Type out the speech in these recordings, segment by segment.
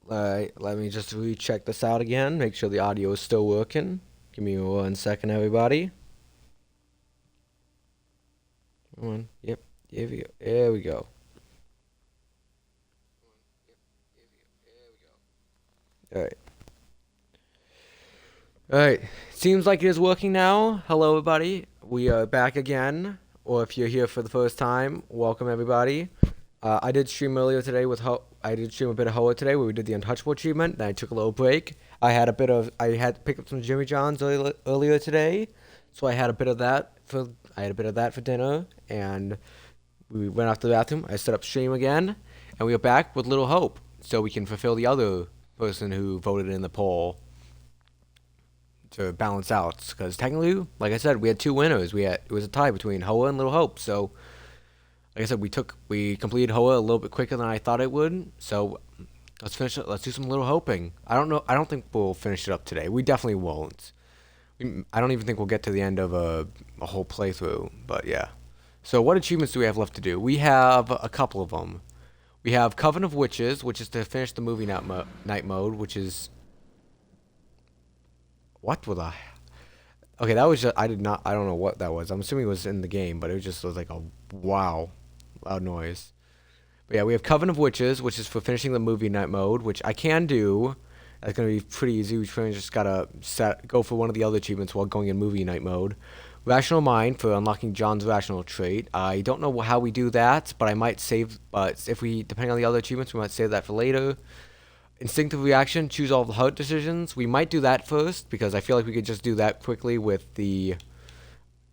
Let me just recheck this out again. Make sure the audio is still working. Give me 1 second, everybody. Come on. Yep. Here we go. There we go. All right. All right. Seems like it is working now. Hello, everybody. We are back again. Or if you're here for the first time, welcome everybody. I did stream earlier today with I did stream a bit of Hoa today where we did the Untouchable achievement. Then I took a little break. I had to pick up some Jimmy John's earlier today, so I had a bit of that for dinner, and we went out to the bathroom. I set up stream again, and we are back with Little Hope, so we can fulfill the other person who voted in the poll to balance out. Because technically, like I said, we had two winners. It was a tie between Hoa and Little Hope. So, like I said, we completed Hoa a little bit quicker than I thought it would. So let's finish it. Let's do some Little Hoping. I don't know. I don't think we'll finish it up today. We definitely won't. I don't even think we'll get to the end of a whole playthrough. But yeah. So what achievements do we have left to do? We have a couple of them. We have Coven of Witches, which is to finish the movie night mode, which is what was I? Okay, that was just I did not I don't know what that was. I'm assuming it was in the game, but it was like a wow loud noise. But yeah, we have Coven of Witches, which is for finishing the movie night mode, which I can do. That's gonna be pretty easy. We pretty much just gotta go for one of the other achievements while going in movie night mode. Rational Mind for unlocking John's rational trait. I don't know how we do that, but I might save. But if we, depending on the other achievements, we might save that for later. Instinctive Reaction, choose all the heart decisions. We might do that first because I feel like we could just do that quickly with the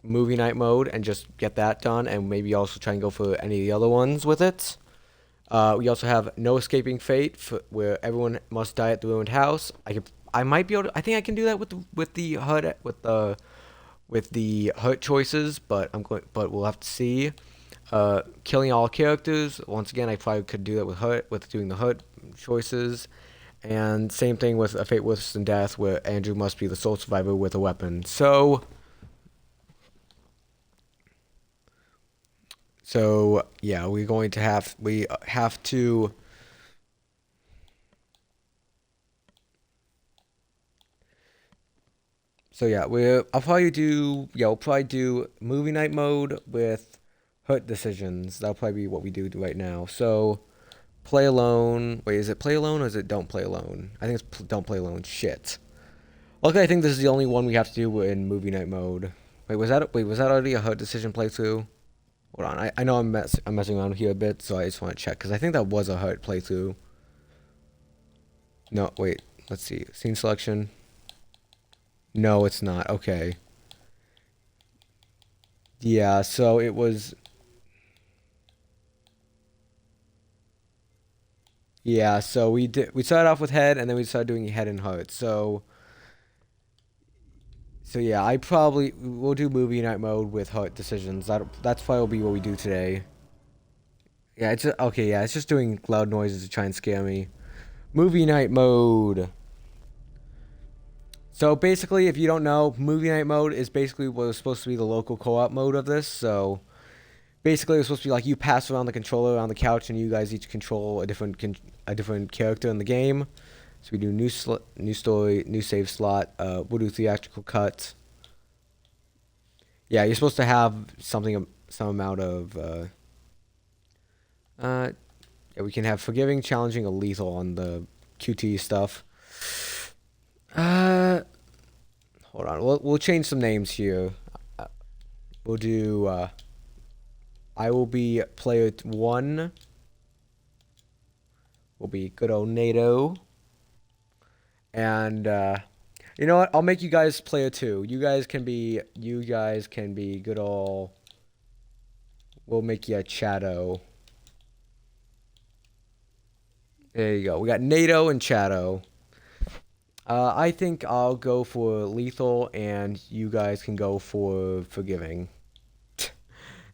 movie night mode and just get that done, and maybe also try and go for any of the other ones with it. We also have No Escaping Fate, where everyone must die at the ruined house. I might be able to. I think I can do that with the hurt choices, but But we'll have to see. Killing all characters. Once again, I probably could do that with doing the hurt choices. And same thing with A Fate Worse Than Death, where Andrew must be the sole survivor with a weapon. So yeah, we have to. So yeah, we'll probably do movie night mode with hurt decisions. That'll probably be what we do right now. So play alone. Wait, is it play alone or is it don't play alone? I think it's don't play alone. Shit. Okay, I think this is the only one we have to do in movie night mode. Wait, was that already a hurt decision playthrough? Hold on, I know I'm messing around here a bit, so I just want to check because I think that was a hurt playthrough. No, wait, let's see. Scene selection. No, it's not. Okay. Yeah, so it was. Yeah, so we started off with head and then we started doing head and heart. So yeah, we'll do movie night mode with heart decisions. That's probably will be what we do today. Yeah, okay, yeah, it's just doing loud noises to try and scare me. Movie night mode. So basically, if you don't know, movie night mode is basically what was supposed to be the local co-op mode of this. So basically, it's supposed to be like you pass around the controller on the couch, and you guys each control a different character in the game. So we do new story, new save slot. We'll do theatrical cut. Yeah, you're supposed to have some amount of. Uh, yeah, we can have forgiving, challenging, or lethal on the QT stuff. Uh, Hold on. We'll change some names here. Uh, we'll do. I will be player one. Will be good old NATO. And you know what? I'll make you guys player two. You guys can be good old. We'll make you a Chato. There you go. We got NATO and Chato. I think I'll go for lethal, and you guys can go for forgiving.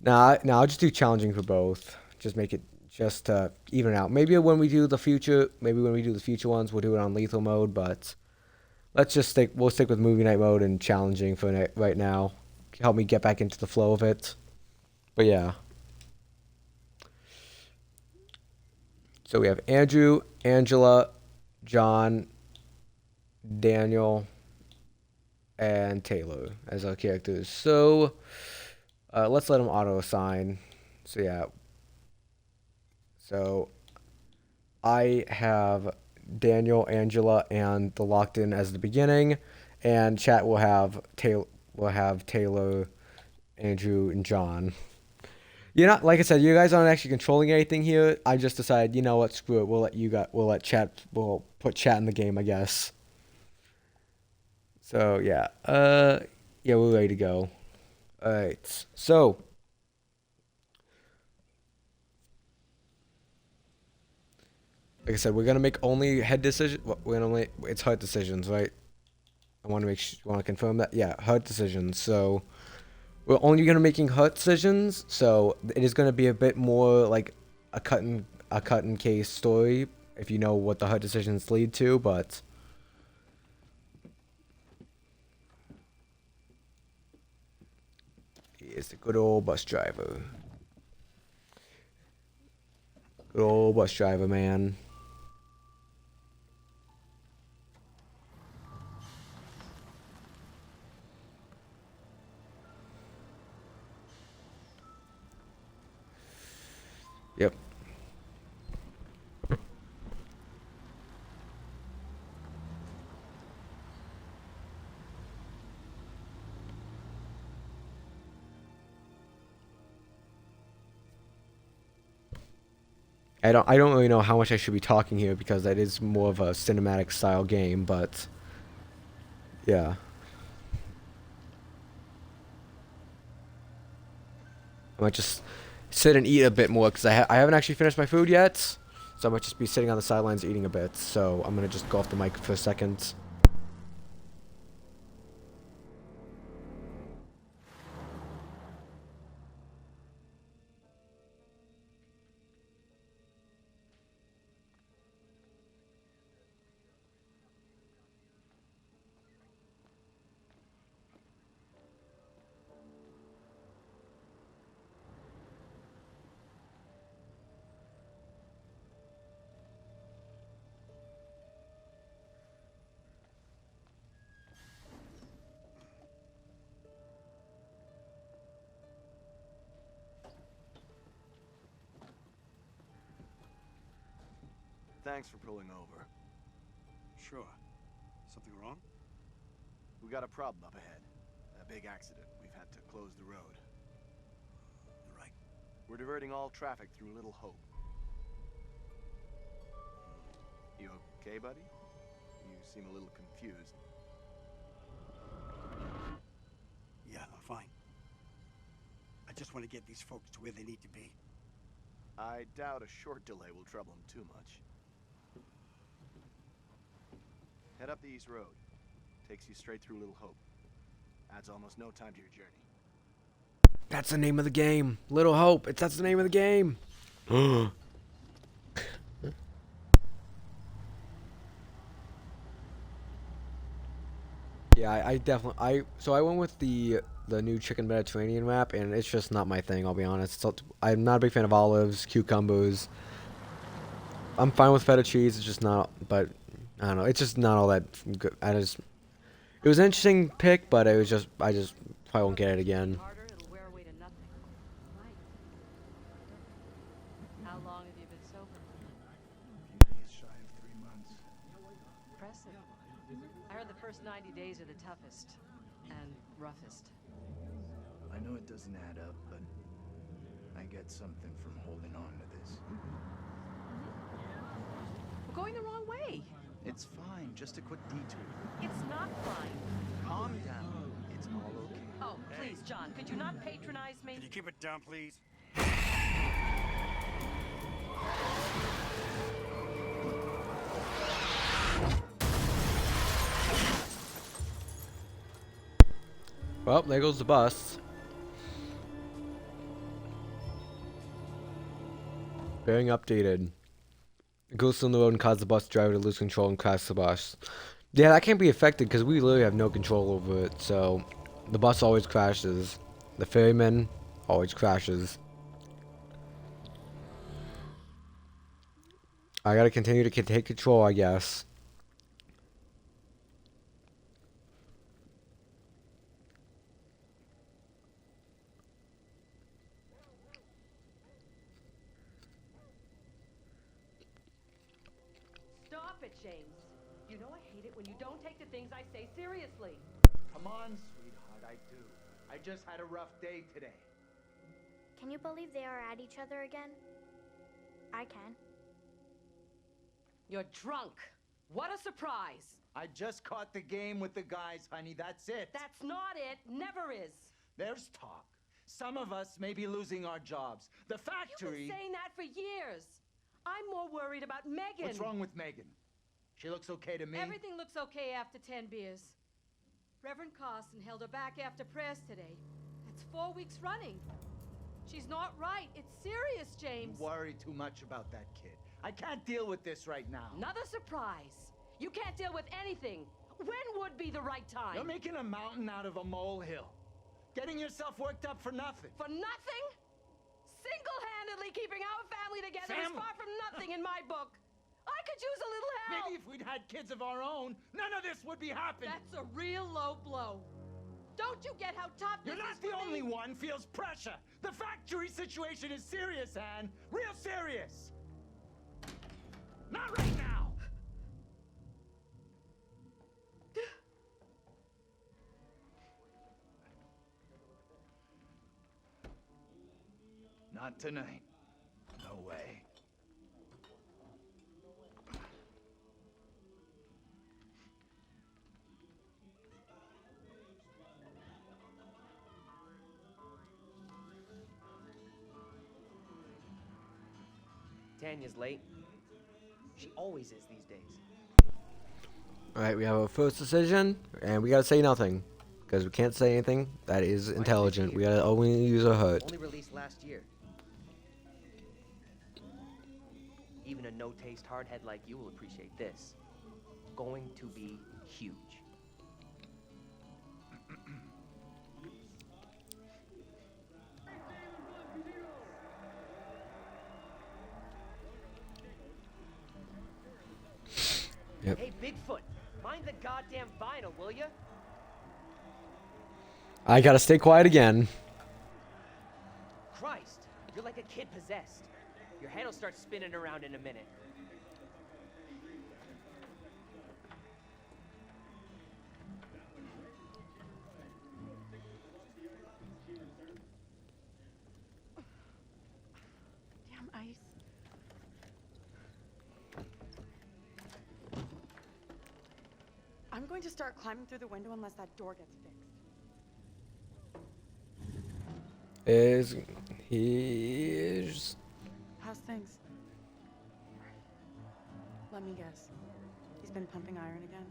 Nah, I'll just do challenging for both. Just make it just even it out. Maybe when we do the future ones, we'll do it on lethal mode. But we'll stick with movie night mode and challenging for right now. Help me get back into the flow of it. But yeah. So we have Andrew, Angela, John, Daniel, and Taylor as our characters. So let's let them auto assign. So yeah. So I have Daniel, Angela, and the locked in as the beginning, and chat will have Taylor, Andrew, and John. You're not, like I said, you guys aren't actually controlling anything here. I just decided, you know what, screw it. We'll put chat in the game, I guess. So yeah, yeah, we're ready to go. All right, so like I said, we're gonna make only head decision. We're gonna only it's heart decisions, right? I want to want to confirm that. Yeah, heart decisions. So we're only gonna making heart decisions. So it is gonna be a bit more like a cut and case story if you know what the heart decisions lead to, but. He is the good old bus driver. Good old bus driver, man. Yep. I don't really know how much I should be talking here because that is more of a cinematic style game, but yeah. I might just sit and eat a bit more because I haven't actually finished my food yet, so I might just be sitting on the sidelines eating a bit. So I'm gonna just go off the mic for a second. Thanks for pulling over. Sure. Something wrong? We got a problem up ahead. A big accident. We've had to close the road. Right. We're diverting all traffic through Little Hope. You okay, buddy? You seem a little confused. Yeah, I'm fine. I just want to get these folks to where they need to be. I doubt a short delay will trouble him too much. Head up the East Road. Takes you straight through Little Hope. Adds almost no time to your journey. That's the name of the game. Little Hope. That's the name of the game. Yeah, I definitely so I went with the new chicken Mediterranean wrap, and it's just not my thing. I'll be honest. I'm not a big fan of olives, cucumbers. I'm fine with feta cheese. It's just not. But I don't know. It's just not all that good. It was an interesting pick, but I just probably won't get it again. Harder, it'll wear away to nothing. Right. How long have you been sober? A few days shy of 3 months. Impressive. I heard the first 90 days are the toughest and roughest. I know it doesn't add up, but I get something from holding on to this. We're going the wrong way. It's fine, just a quick detour. It's not fine. Calm down. It's all okay. Oh, please, John, could you not patronize me? Can you keep it down, please? Well, there goes the bus. Bearing updated. Goes on the road and causes the bus driver to lose control and crash the bus. Yeah, that can't be affected because we literally have no control over it. So, the bus always crashes. The ferryman always crashes. I gotta continue to take control, I guess. Stop it, James. You know I hate it when you don't take the things I say seriously. Come on, sweetheart, I do. I just had a rough day today. Can you believe they are at each other again? I can. You're drunk. What a surprise. I just caught the game with the guys, honey, that's it. That's not it. Never is. There's talk. Some of us may be losing our jobs. The You've factory... been saying that for years. I'm more worried about Megan. What's wrong with Megan? She looks okay to me. Everything looks okay after 10 beers. Reverend Carson held her back after prayers today. That's 4 weeks running. She's not right. It's serious, James. You worry too much about that kid. I can't deal with this right now. Another surprise. You can't deal with anything. When would be the right time? You're making a mountain out of a molehill. Getting yourself worked up for nothing. For nothing? Single-handedly keeping our family together is Family? far from nothing in my book. I could use a little help. Maybe if we'd had kids of our own, none of this would be happening. That's a real low blow. Don't you get how tough You're this not is the for only me? one feels pressure. The factory situation is serious, Anne. Real serious. Not right now. Not tonight. No way. Tanya's late. She always is these days. All right, we have our first decision, and we gotta say nothing, because we can't say anything that is intelligent. We gotta only use our heart. Only released last year. Even a no-taste hardhead like you will appreciate this. Going to be huge. Yep. Hey, Bigfoot, mind the goddamn vinyl, will ya? I gotta stay quiet again. Christ, you're like a kid possessed. Your head'll start spinning around in a minute. Damn ice. I'm going to start climbing through the window unless that door gets fixed. Is he's How's things? Let me guess. He's been pumping iron again?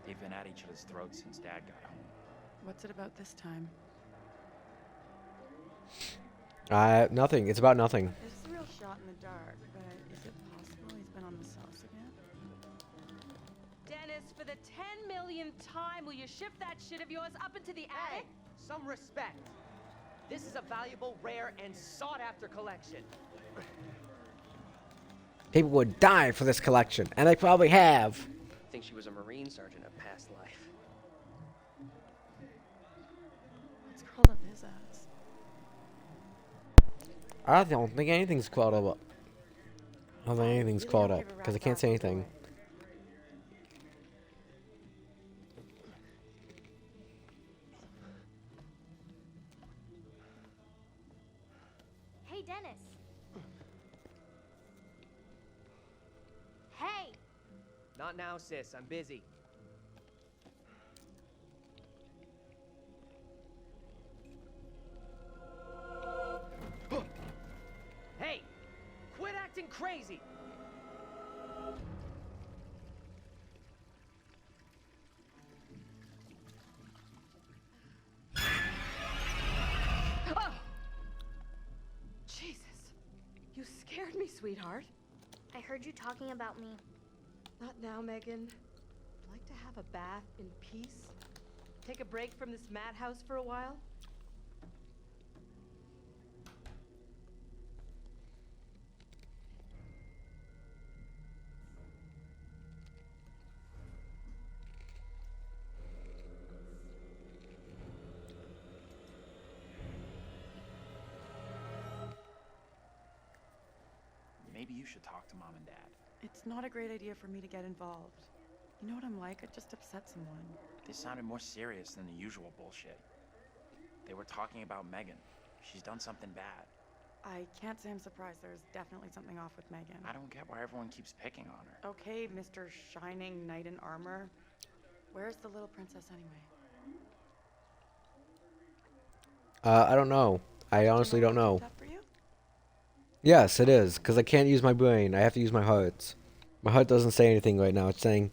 They've been at each other's throats since Dad got home. What's it about this time? nothing. It's about nothing. It's a real shot in the dark, but is it possible he's been on the sauce again? Dennis, for the 10 millionth time, will you ship that shit of yours up into the Hey, attic? some respect. This is a valuable, rare, and sought-after collection. People would die for this collection, and they probably have. I think she was a Marine sergeant of past life. What's curled up his ass? I don't think anything's caught up. I don't think anything's Really caught don't up give a because I rat's can't ass say either anything. way. Hey, Dennis. Hey! Not now, sis. I'm busy. Hey! Quit acting crazy! Oh! Jesus. You scared me, sweetheart. I heard you talking about me. Not now, Megan. I'd like to have a bath in peace. Take a break from this madhouse for a while. Maybe you should talk to Mom and Dad. It's not a great idea for me to get involved. You know what I'm like? I just upset someone. This sounded more serious than the usual bullshit. They were talking about Megan. She's done something bad. I can't say I'm surprised. There's definitely something off with Megan. I don't get why everyone keeps picking on her. Okay, Mr. Shining Knight in Armor. Where's the little princess anyway? I don't know. I honestly don't know. That for you? Yes, it is, because I can't use my brain. I have to use my heart. My heart doesn't say anything right now. It's saying...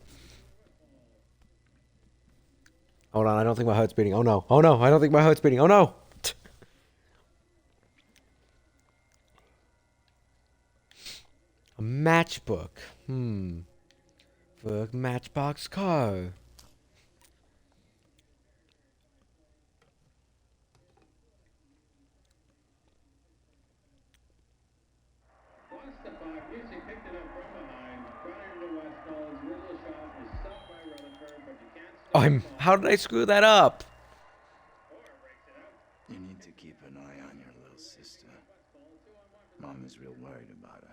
Hold on, I don't think my heart's beating. Oh no. Oh no, I don't think my heart's beating. Oh no! A matchbook. For a matchbox car. How did I screw that up? You need to keep an eye on your little sister. Mom is real worried about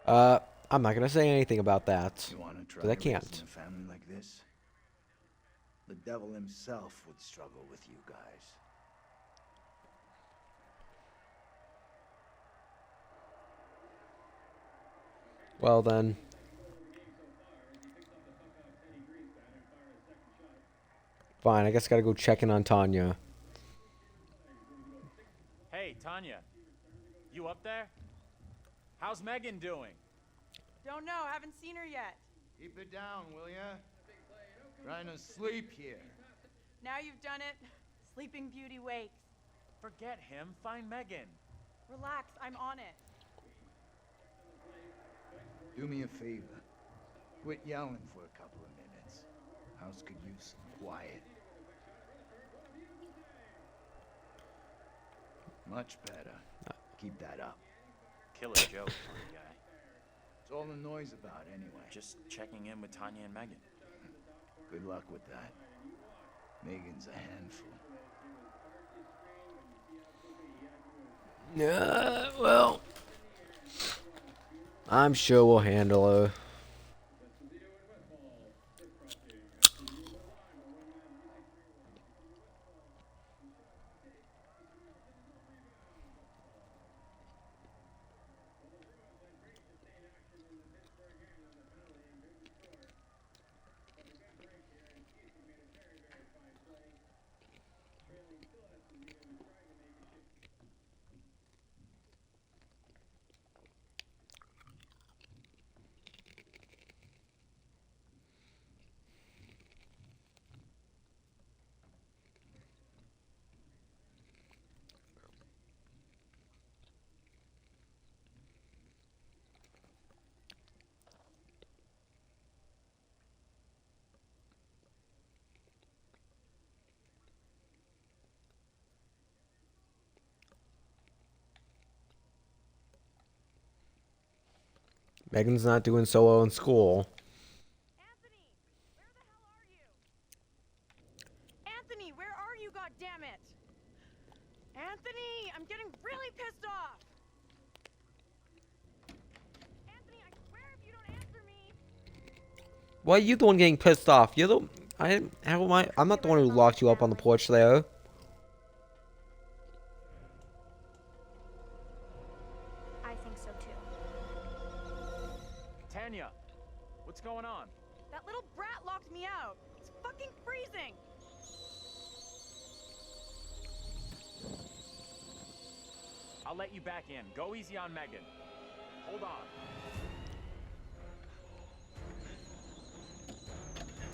her. I'm not gonna say anything about that. You want to try Because I can't. raising a family like this? The devil himself would struggle with you guys. Well then. Fine, I guess I gotta go check in on Tanya. Hey, Tanya. You up there? How's Megan doing? Don't know. Haven't seen her yet. Keep it down, will ya? Trying to sleep here. Now you've done it. Sleeping Beauty wakes. Forget him. Find Megan. Relax. I'm on it. Do me a favor. Quit yelling for a couple of minutes. House could use some quiet. Much better. Keep that up. Killer joke, funny guy. What's all the noise about, anyway? Just checking in with Tanya and Megan. Good luck with that. Megan's a handful. Well, I'm sure we'll handle her. Megan's not doing so well in school. Anthony, where the hell are you? Anthony, where are you, goddammit? Anthony, I'm getting really pissed off. Anthony, I swear if you don't answer me. Why are you the one getting pissed off? You're the... I'm not the one who locked you up on the porch there. I think so too. Tanya, what's going on? That little brat locked me out. It's fucking freezing. I'll let you back in. Go easy on Megan. Hold on.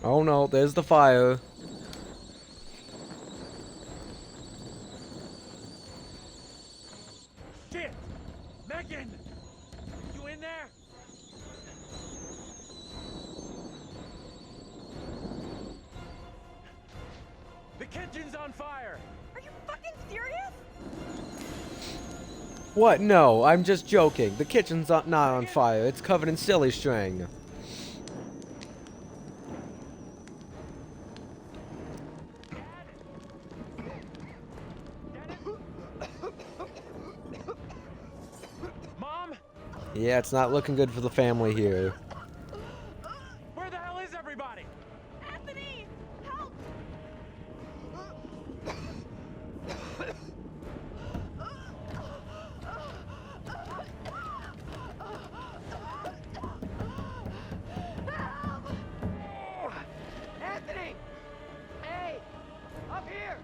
Oh no, there's the fire. Shit! Megan! You in there? The kitchen's on fire! Are you fucking serious? What? No, I'm just joking. The kitchen's not on fire. It's covered in silly string. Yeah, it's not looking good for the family here. Where the hell is everybody? Anthony! Help! Anthony! Hey! Up here!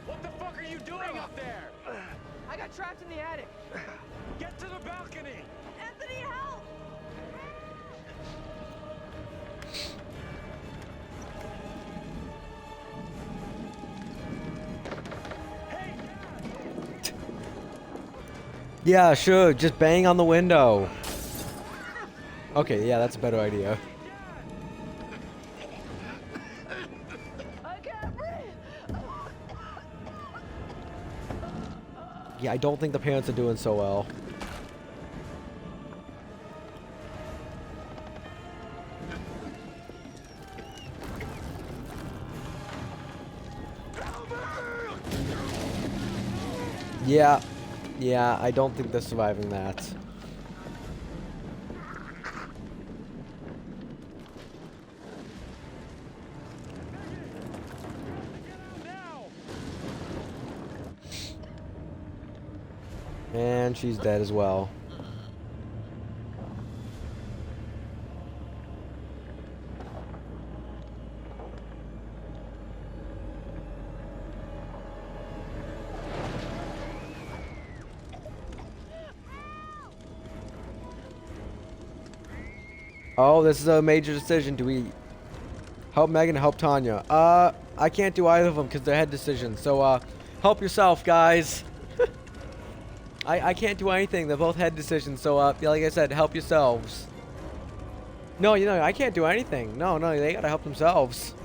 What the fuck are you doing up there? I got trapped in the attic. Get to the balcony! Anthony, help! Hey! Yeah, sure. Just bang on the window. Okay, yeah, that's a better idea. I can't breathe! Yeah, I don't think the parents are doing so well. Yeah, I don't think they're surviving that. Now! And she's dead as well. Oh, this is a major decision. Do we help Megan or help Tanya? I can't do either of them because they're head decisions. So, help yourself, guys. I can't do anything. They're both head decisions. So, yeah, like I said, help yourselves. No, you know, I can't do anything. No, they gotta help themselves.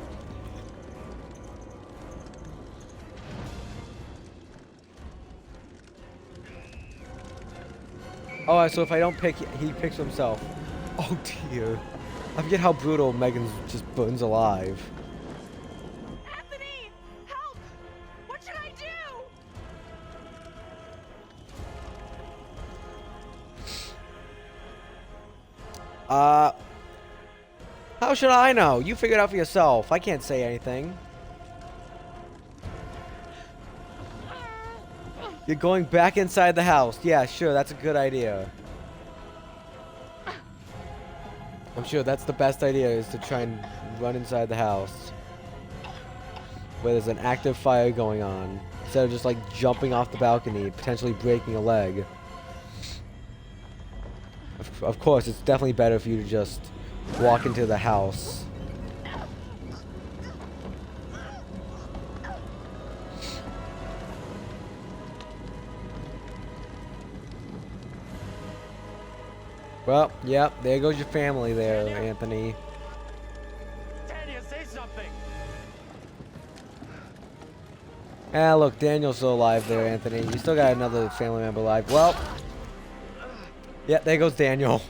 Oh, so if I don't pick, he picks himself. Oh dear. I forget how brutal Megan just burns alive. Anthony! Help! What should I do? How should I know? You figure it out for yourself. I can't say anything. You're going back inside the house. Yeah, sure, that's a good idea. I'm sure that's the best idea, is to try and run inside the house where there's an active fire going on, instead of just like jumping off the balcony, potentially breaking a leg. Of course, it's definitely better for you to just walk into the house. Well, yep, there goes your family there, Anthony. Tanya, say something! Ah, look, Daniel's still alive there, Anthony. You still got another family member alive. Well, yeah, there goes Daniel.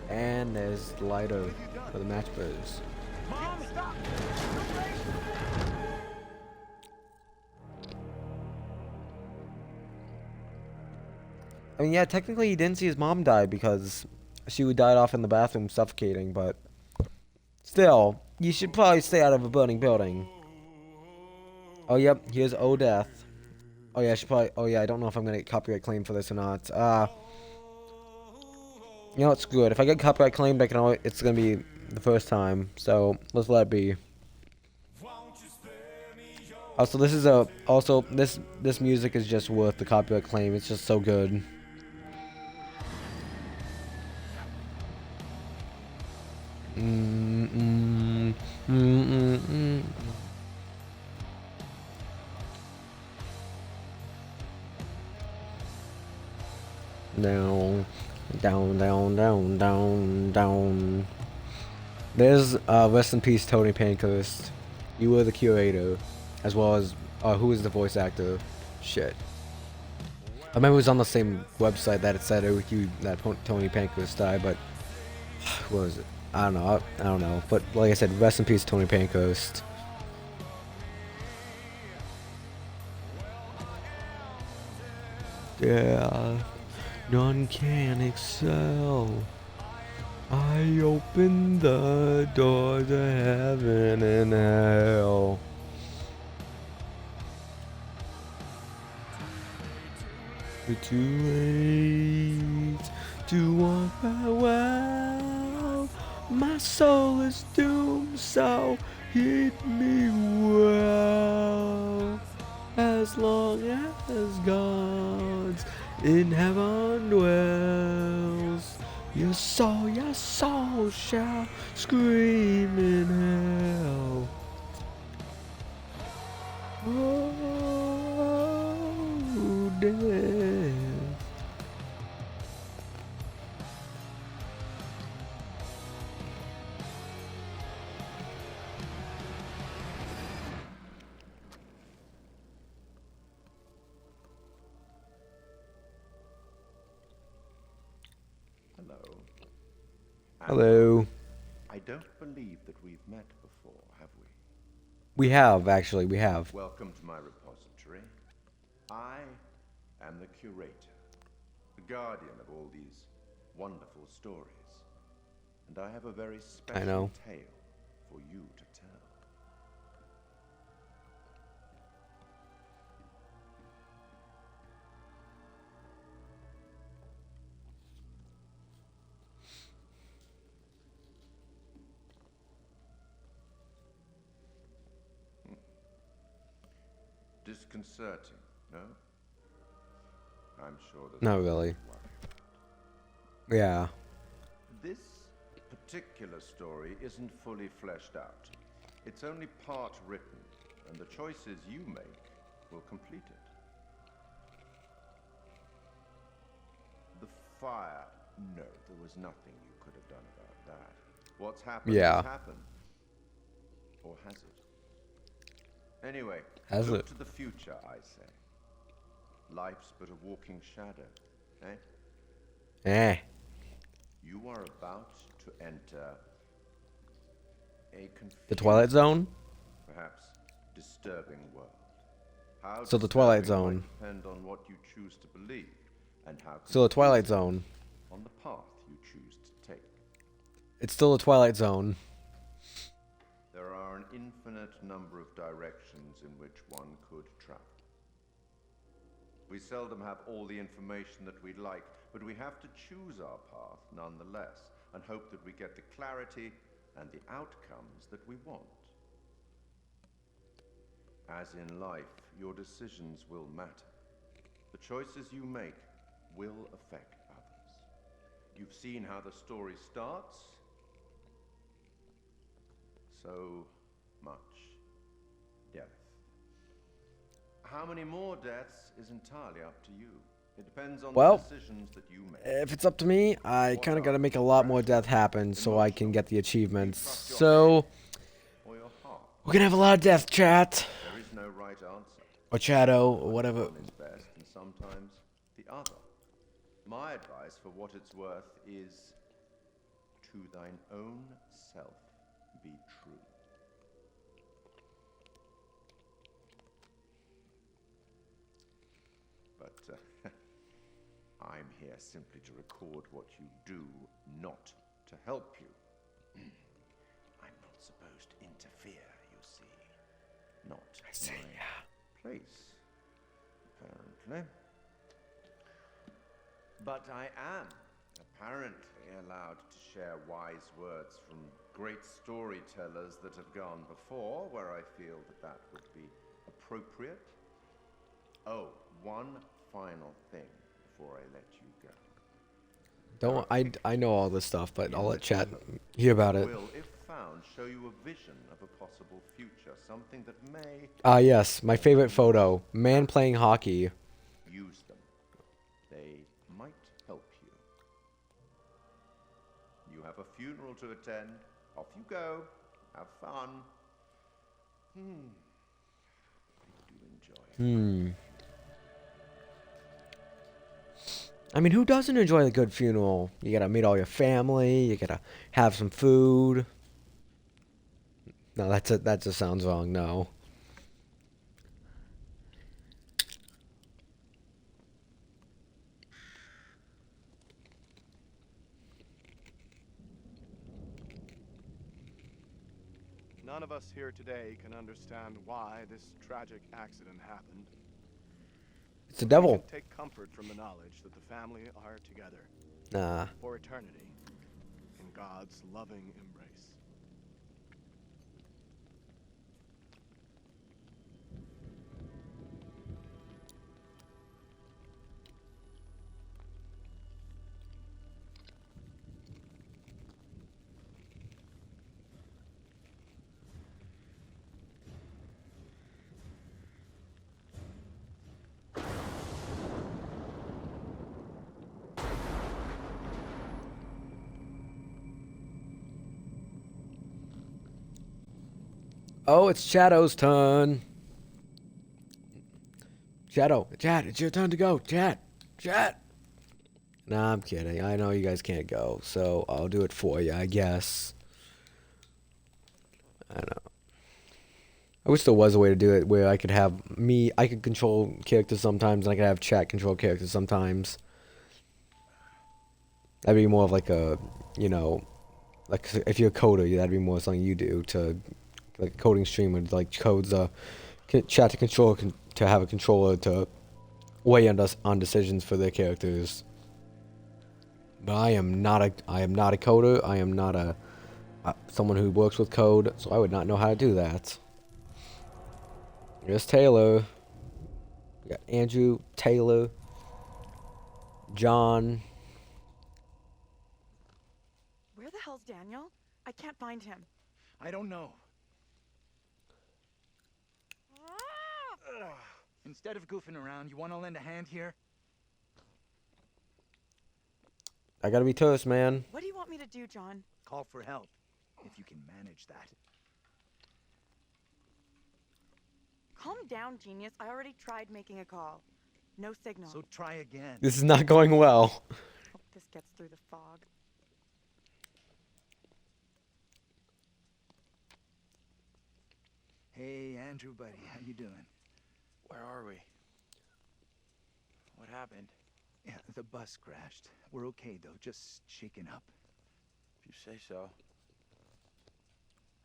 And there's the lighter for the matchbirds. Mom! Stop! I mean, yeah, technically he didn't see his mom die because she died off in the bathroom suffocating, but still, you should probably stay out of a burning building. Oh, yep, here's O Death. Oh, yeah, I should probably, oh, yeah, I don't know if I'm going to get copyright claim for this or not. You know, it's good. If I get copyright claimed, I can always, it's going to be the first time, so let's let it be. Also, this is a, also, this music is just worth the copyright claim. It's just so good. Down. There's rest in peace, Tony Pankhurst. You were the curator, as well as Who is the voice actor? Shit. I remember it was on the same website that it said that Tony Pankhurst died, but what was it? I don't know. I don't know. But like I said, rest in peace, Tony Pankhurst. Yeah, none can excel. I open the door to heaven and hell. It's too late to walk farewell. My soul is doomed, so heed me well. As long as God's in heaven dwells, your soul shall scream in hell. Oh, death. Hello. I don't believe that we've met before, have we? We have, actually, we have. Welcome to my repository. I am the curator, the guardian of all these wonderful stories. And I have a very special tale for you to tell. Disconcerting, no? I'm sure that... Not really. Yeah. This particular story isn't fully fleshed out. It's only part written, and the choices you make will complete it. The fire. No, there was nothing you could have done about that. What's happened has happened. Or has it? Anyway, look to the future, I say. Life's but a walking shadow, eh? Eh. You are about to enter a the Twilight Zone? Perhaps disturbing world. How so the Twilight Zone. Depend on what you choose to believe, and how so the Twilight Zone. On the path you choose to take. It's still a Twilight Zone. There are an infinite number of directions in which one could travel. We seldom have all the information that we'd like, but we have to choose our path nonetheless, and hope that we get the clarity and the outcomes that we want. As in life, your decisions will matter. The choices you make will affect others. You've seen how the story starts. So much death. How many more deaths is entirely up to you. It depends on the decisions that you make. If it's up to me, I kind of got to make a lot more death happen so I can get the achievements. So, we're going to have a lot of death, chat. There is no right answer. Or chatto, or whatever. One is best, and sometimes the other. My advice, for what it's worth, is to thine own self be true. But I'm here simply to record what you do, not to help you. I'm not supposed to interfere, you see. Not my place, apparently. But I am apparently allowed to share wise words from great storytellers that have gone before, where I feel that that would be appropriate. Oh, one final thing before I let you go. I know all this stuff, but I'll let chat hear about it. Will, if found, show you a vision of a possible future, something that may... yes, my favorite photo. Man playing hockey. Use them. They might help you. You have a funeral to attend. Off you go. Have fun. I do I mean, who doesn't enjoy a good funeral? You gotta meet all your family. You gotta have some food. No, that just sounds wrong. No. None of us here today can understand why this tragic accident happened. It's the We devil. can take comfort from the knowledge that the family are together Nah. for eternity in God's loving embrace. Oh, it's Shadow's turn. Shadow, Chad, it's your turn to go. Chad. Nah, I'm kidding. I know you guys can't go, so I'll do it for you, I guess. I don't know. I wish there was a way to do it where I could control characters sometimes, and I could have chat control characters sometimes. That'd be more of like a, like if you're a coder, that'd be more something you do to, like a coding streamer, like codes chat to control to have a controller to weigh on decisions for their characters. But I am not a coder. I am not someone who works with code, so I would not know how to do that. Here's Taylor. We got Andrew, Taylor, John. Where the hell's Daniel? I can't find him. I don't know. Instead of goofing around, you want to lend a hand here? I gotta be toast, man. What do you want me to do, John? Call for help, if you can manage that. Calm down, genius. I already tried making a call. No signal. So try again. This is not going well. Hope this gets through the fog. Hey, Andrew, buddy, how you doing? Where are we? What happened? Yeah, the bus crashed. We're okay, though, just shaken up. If you say so.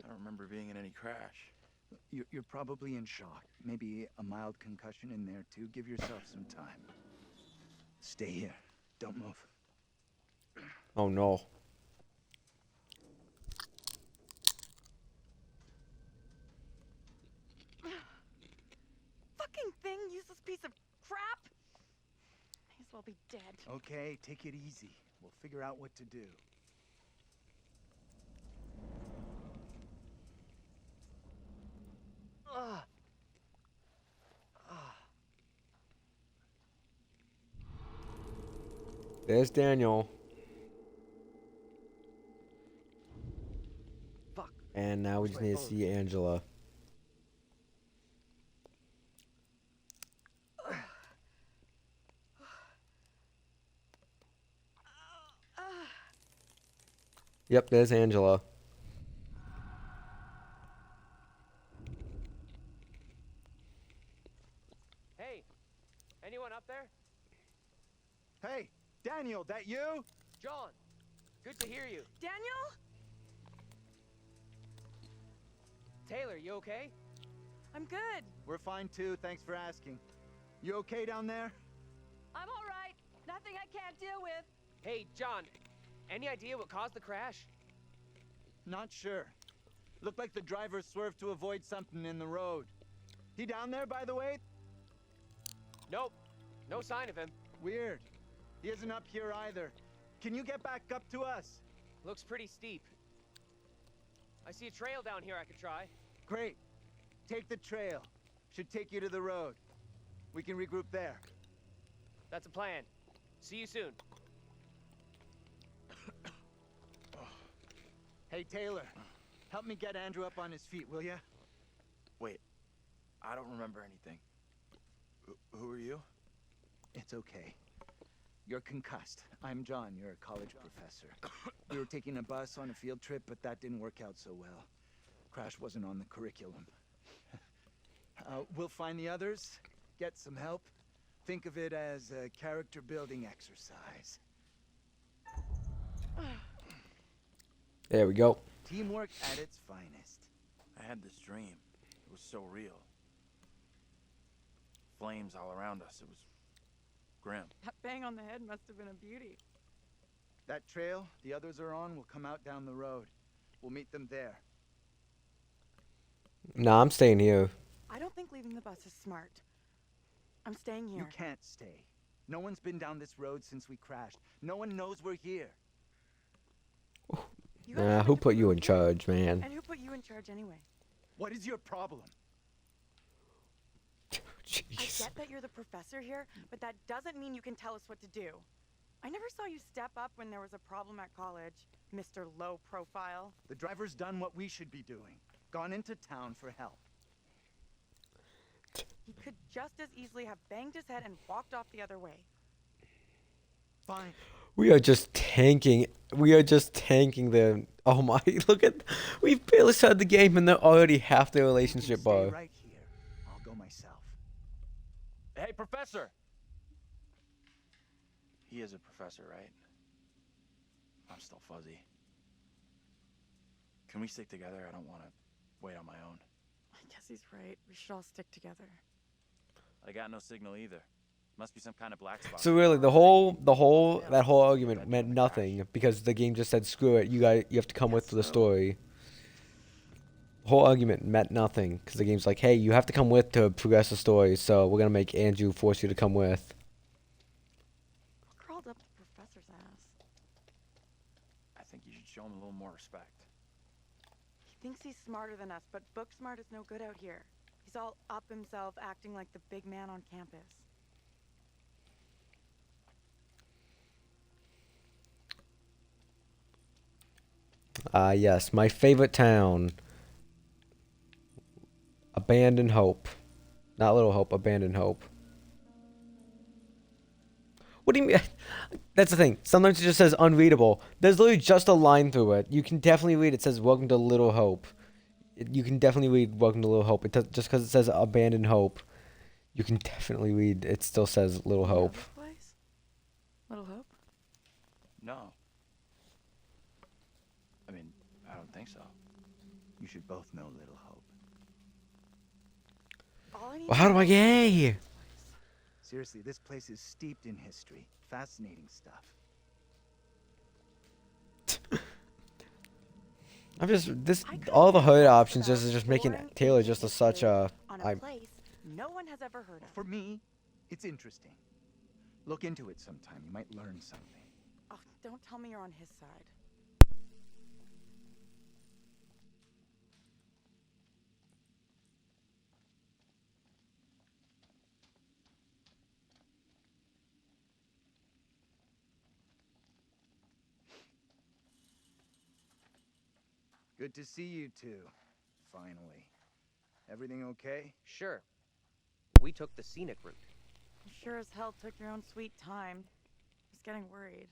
I don't remember being in any crash. You're probably in shock. Maybe a mild concussion in there, too. Give yourself some time. Stay here. Don't move. Oh no. Fucking thing, useless piece of crap! May as well be dead. Okay, take it easy. We'll figure out what to do. There's Daniel. Fuck. And now we just need to see Angela. Yep, there's Angela. Hey, anyone up there? Hey, Daniel, that you? John, good to hear you. Daniel? Taylor, you okay? I'm good. We're fine, too. Thanks for asking. You okay down there? I'm all right. Nothing I can't deal with. Hey, John, any idea what caused the crash? Not sure. Looked like the driver swerved to avoid something in the road. He down there, by the way? Nope, no sign of him. Weird. He isn't up here either. Can you get back up to us? Looks pretty steep. I see a trail down here I could try. Great. Take the trail. Should take you to the road. We can regroup there. That's a plan. See you soon. Hey, Taylor. Help me get Andrew up on his feet, will ya? Wait, I don't remember anything. are you? It's okay. You're concussed. I'm John, you're a college professor. We were taking a bus on a field trip, but that didn't work out so well. Crash wasn't on the curriculum. We'll find the others, get some help. Think of it as a character building exercise. There we go. Teamwork at its finest. I had this dream. It was so real. Flames all around us. It was grim. That bang on the head must have been a beauty. That trail the others are on will come out down the road. We'll meet them there. Nah, I'm staying here. I don't think leaving the bus is smart. I'm staying here. You can't stay. No one's been down this road since we crashed. No one knows we're here. You Nah, guys who have put to you prove in charge, man? And who put you in charge anyway? What is your problem? I Jeez. get that you're the professor here, but that doesn't mean you can tell us what to do. I never saw you step up when there was a problem at college, Mr. Low Profile. The driver's done what we should be doing. Gone into town for help. He could just as easily have banged his head and walked off the other way. Fine. We are just tanking. We are just tanking the. Oh my! Look at. We've barely started the game and they're already half their relationship, Stay bro. right here. I'll go myself. Hey, Professor! He is a professor, right? I'm still fuzzy. Can we stick together? I don't want to wait on my own. I guess he's right. We should all stick together. I got no signal either. Must be some kind of black spot. So really, that whole argument meant nothing because the game just said, "Screw it, you have to come with for the story." The whole argument meant nothing because the game's like, "Hey, you have to come with to progress the story, so we're gonna make Andrew force you to come with." What crawled up the professor's ass? I think you should show him a little more respect. He thinks he's smarter than us, but book smart is no good out here. He's all up himself, acting like the big man on campus. Yes, my favorite town. Abandoned Hope. Not Little Hope, Abandoned Hope. What do you mean? That's the thing. Sometimes it just says unreadable. There's literally just a line through it. You can definitely read. It says Welcome to Little Hope. You can definitely read Welcome to Little Hope. It just because it says Abandoned Hope, you can definitely read. It still says Little You know Hope. this place? Little Hope? No. I mean, I don't think so. You should both know Little Hope. All I need Well, how to do I know get? is this place. Seriously, this place is steeped in history. Fascinating stuff. I'm just this I could've all the made HUD sense options about just making boring Taylor ancient just a such a. on I a place no one has ever heard of. For me, it's interesting. Look into it sometime. You might learn something. Oh, don't tell me you're on his side. Good to see you two. Finally. Everything okay? Sure. We took the scenic route. You sure as hell took your own sweet time. I was getting worried.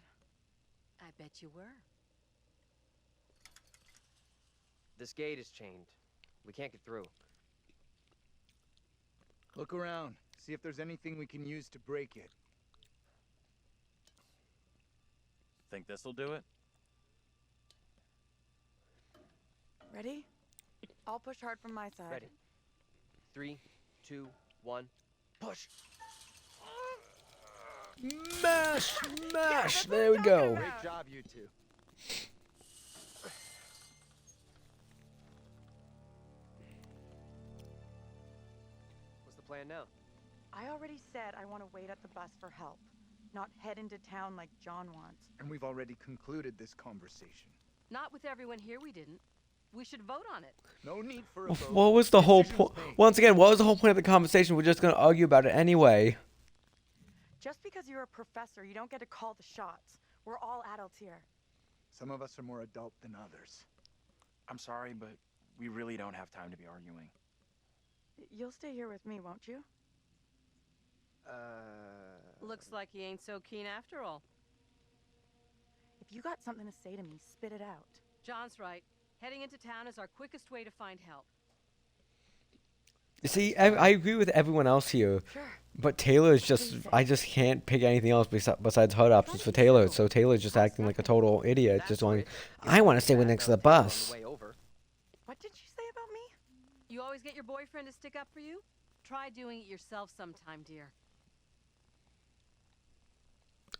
I bet you were. This gate is chained. We can't get through. Look around. See if there's anything we can use to break it. Think this'll do it? Ready? I'll push hard from my side. Ready. 3, 2, 1, push! Mash, mash. that's There we what I'm talking go. about. Great job, you two. What's the plan now? I already said I want to wait at the bus for help, not head into town like John wants. And we've already concluded this conversation. Not with everyone here, we didn't. We should vote on it. No need for a vote. What was the whole Decision's point? made. Once again, what was the whole point of the conversation? We're just gonna argue about it anyway. Just because you're a professor, you don't get to call the shots. We're all adults here. Some of us are more adult than others. I'm sorry, but we really don't have time to be arguing. You'll stay here with me, won't you? Looks like he ain't so keen after all. If you got something to say to me, spit it out. John's right. Heading into town is our quickest way to find help. You see, I agree with everyone else here, but Taylor is just, I just can't pick anything else besides HUD options for Taylor, so Taylor's just acting like a total idiot, just going, I want to stay next to the bus. What did you say about me? You always get your boyfriend to stick up for you? Try doing it yourself sometime, dear.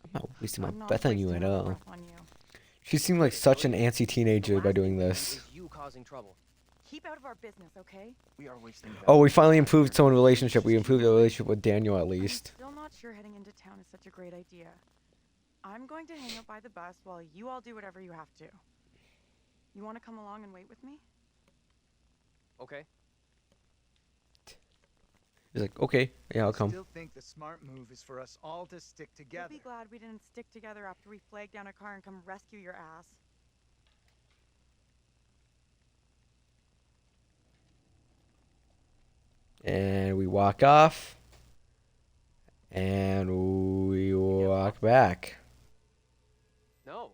I'm not wasting my I'm not breath on you wasting at my all. breath on you. She seemed like such an antsy teenager by doing this. Is you causing trouble. Keep out of our business, okay? We are wasting. Oh, we finally improved someone's relationship. We improved the relationship with Daniel at least. I'm still not sure heading into town is such a great idea. I'm going to hang out by the bus while you all do whatever you have to. You want to come along and wait with me? Okay. He's like, okay, yeah, I'll I come. still think the smart move is for us all to stick You'll together. be glad we didn't stick together after we flagged down a car and come rescue your ass. And we walk off. And we walk back. No,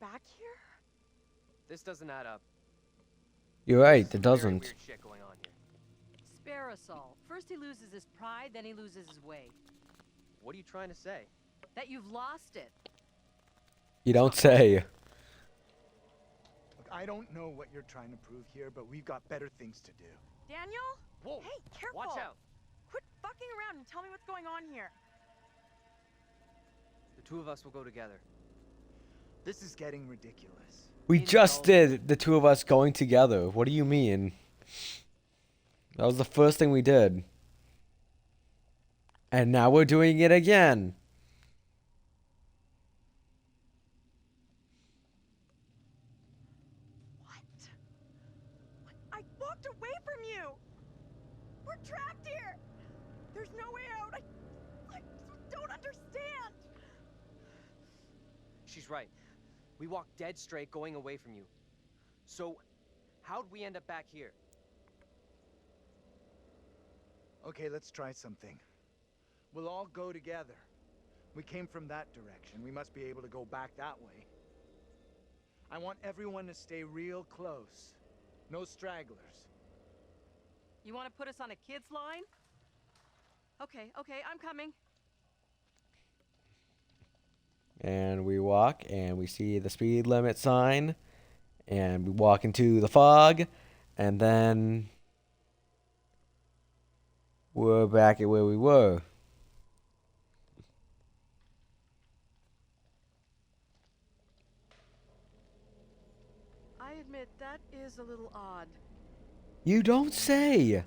Back here? this doesn't add up. You're right, it Very doesn't. weird shit going on here. Spare us all. First he loses his pride, then he loses his way. What are you trying to say? That you've lost it. You don't say. Look, I don't know what you're trying to prove here, but we've got better things to do. Daniel? Whoa! Hey, careful! Watch out! Quit fucking around and tell me what's going on here. The two of us will go together. This is getting ridiculous. We just did the two of us going together. What do you mean? That was the first thing we did. And now we're doing it again. I walked away from you! We're trapped here! There's no way out! I don't understand! She's right. We walked dead straight going away from you. So, how'd we end up back here? Okay, let's try something. We'll all go together. We came from that direction. We must be able to go back that way. I want everyone to stay real close. No stragglers. You want to put us on a kid's line? Okay, I'm coming. And we walk, and we see the speed limit sign, and we walk into the fog, and then we're back at where we were. I admit that is a little odd. You don't say.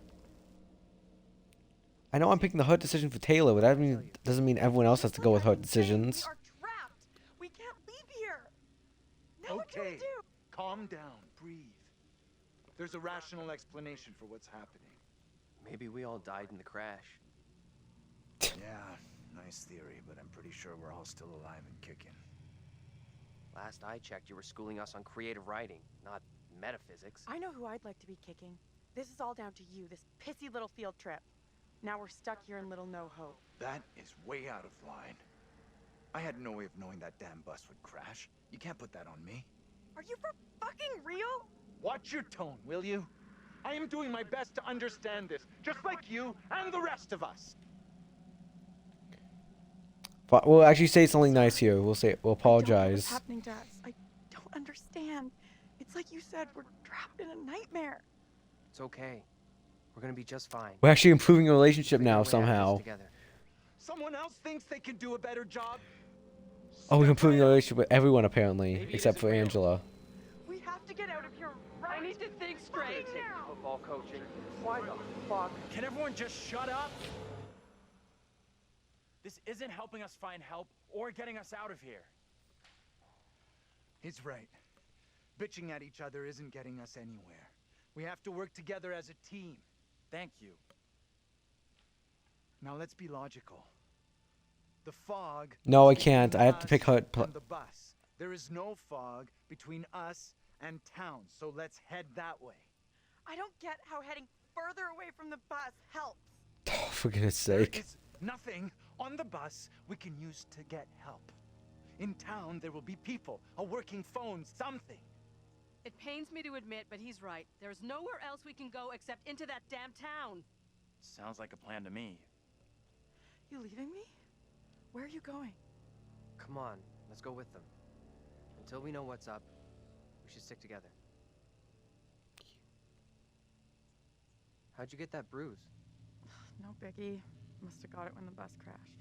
I know I'm picking the hard decision for Taylor, but that doesn't mean everyone else has to go with hard decisions. We are trapped! We can't leave here! Now what do we Okay, do? calm down, breathe. There's a rational explanation for what's happening. Maybe we all died in the crash. Yeah, nice theory, but I'm pretty sure we're all still alive and kicking. Last I checked, you were schooling us on creative writing, not metaphysics. I know who I'd like to be kicking. This is all down to you, this pissy little field trip. Now we're stuck here in Little No Hope. That is way out of line. I had no way of knowing that damn bus would crash. You can't put that on me. Are you for fucking real? Watch your tone, will you? I am doing my best to understand this, just like you and the rest of us. But we'll actually say something nice here. We'll I don't know what's apologize. happening to us. I don't understand. It's like you said, we're trapped in a nightmare. It's okay. We're gonna be just fine. We're actually improving a relationship Figure a now way out of this somehow. together. Someone else thinks they can do a better job? Oh, we're Step improving the right up. relationship with everyone apparently, Maybe it except isn't for real. Angela. We have to get out of here right I need to think straight. now. Football coaching. Why the fuck? Can everyone just shut up? This isn't helping us find help or getting us out of here. He's right. Bitching at each other isn't getting us anywhere. We have to work together as a team. Thank you. Now let's be logical. The fog. No, I is can't. between I have to us pick hard. and the bus. There is no fog between us and town, so let's head that way. I don't get how heading further away from the bus helps. Oh, for goodness There sake. is nothing on the bus we can use to get help. In town, there will be people, a working phone, something. It pains me to admit, but he's right. There's nowhere else we can go except into that damn town. Sounds like a plan to me. You leaving me? Where are you going? Come on, let's go with them. Until we know what's up, we should stick together. How'd you get that bruise? No biggie. Must have got it when the bus crashed.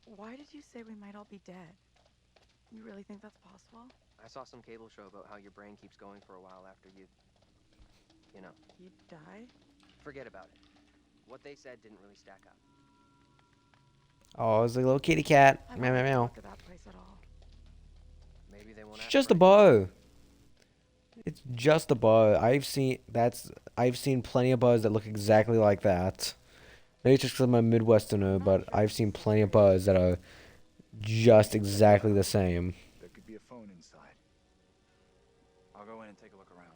Why did you say we might all be dead? You really think that's possible? I saw some cable show about how your brain keeps going for a while after you know. You die? Forget about it. What they said didn't really stack up. Oh, it's a little kitty cat. I Meow, meow, won't meow. look at that place at all. Maybe they won't It's ask just for a it. bow. It's just a bow. I've seen plenty of bows that look exactly like that. Maybe it's just because I'm a Midwesterner, but I've seen plenty of bows that are just exactly the same. There could be a phone inside. I'll go in and take a look around.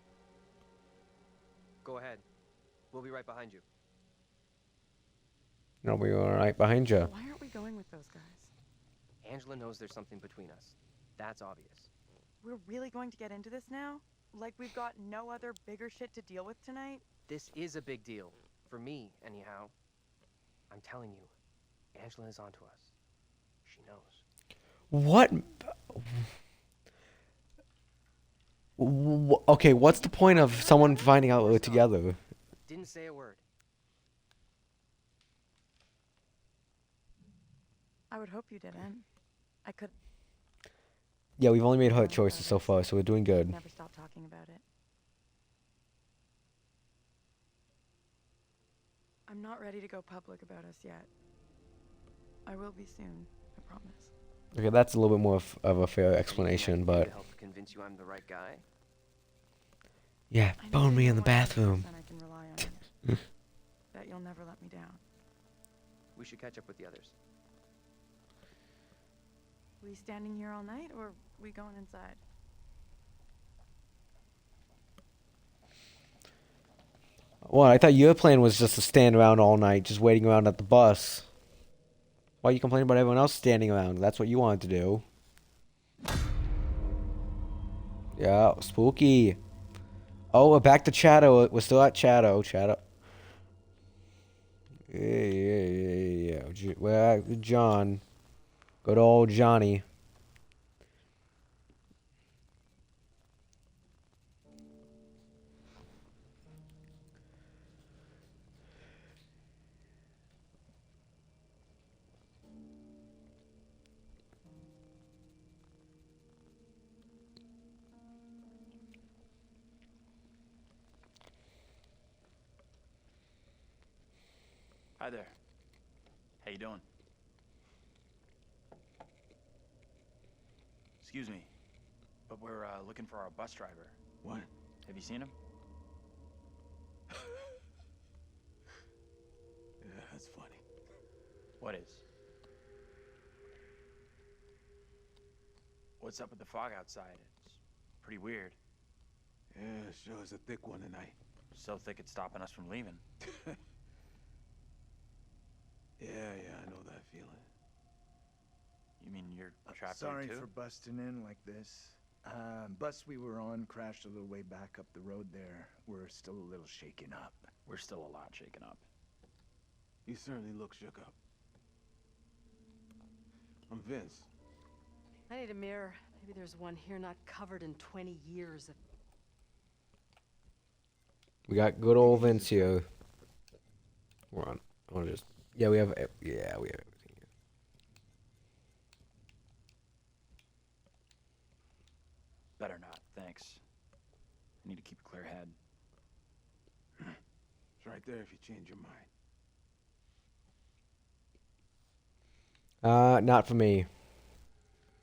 Go ahead. We'll be right behind you. No, we were right behind you. Why aren't we going with those guys? Angela knows there's something between us. That's obvious. We're really going to get into this now? Like we've got no other bigger shit to deal with tonight? This is a big deal. For me, anyhow. I'm telling you, Angela is onto us. She knows. What? Okay, what's the point of someone finding out we're together? Didn't say a word. I would hope you didn't. I could Yeah, we've only made hurt choices so far, so we're doing good. never stop talking about it. I'm not ready to go public about us yet. I will be soon, I promise. Okay, that's a little bit more of a fair Anything I explanation, can do but to help convince you I'm the right guy. yeah, I know bone me you're in the one bathroom. 100% I can rely on you. That you'll never let me down. We should catch up with the others. We standing here all night, or we going inside? Well, I thought your plan was just to stand around all night, just waiting around at the bus. Why are you complaining about everyone else standing around? That's what you wanted to do. Yeah, spooky. Oh, we're back to Chato. We're still at Chato. Chato. Yeah. We're at John. Good old Johnny. Hi there. How you doing? Excuse me, but we're looking for our bus driver. What? Have you seen him? Yeah, that's funny. What is? What's up with the fog outside? It's pretty weird. Yeah, sure is a thick one tonight. So thick it's stopping us from leaving. Yeah, I know that feeling. You mean you're trapped Sorry here too? for busting in like this. Bus we were on crashed a little way back up the road there. We're still a little shaken up. We're still a lot shaken up. You certainly look shook up. I'm Vince. I need a mirror. Maybe there's one here not covered in 20 years of... We got good old Vince here. We're on. I'll just. Yeah, we have. Yeah, we have everything here. Better not, thanks. I need to keep a clear head. It's right there if you change your mind. Not for me.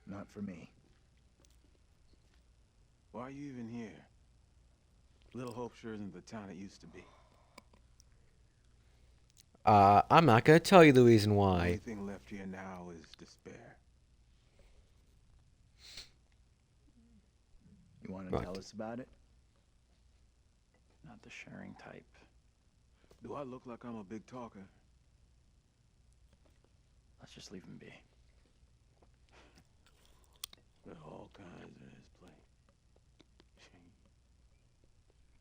Not for me. Why are you even here? Little Hope sure isn't the town it used to be. I'm not gonna tell you the reason The only why. thing left here now is despair. You want to Right. tell us about it? Not the sharing type. Do I look like I'm a big talker? Let's just leave him be. There are all kinds in this place.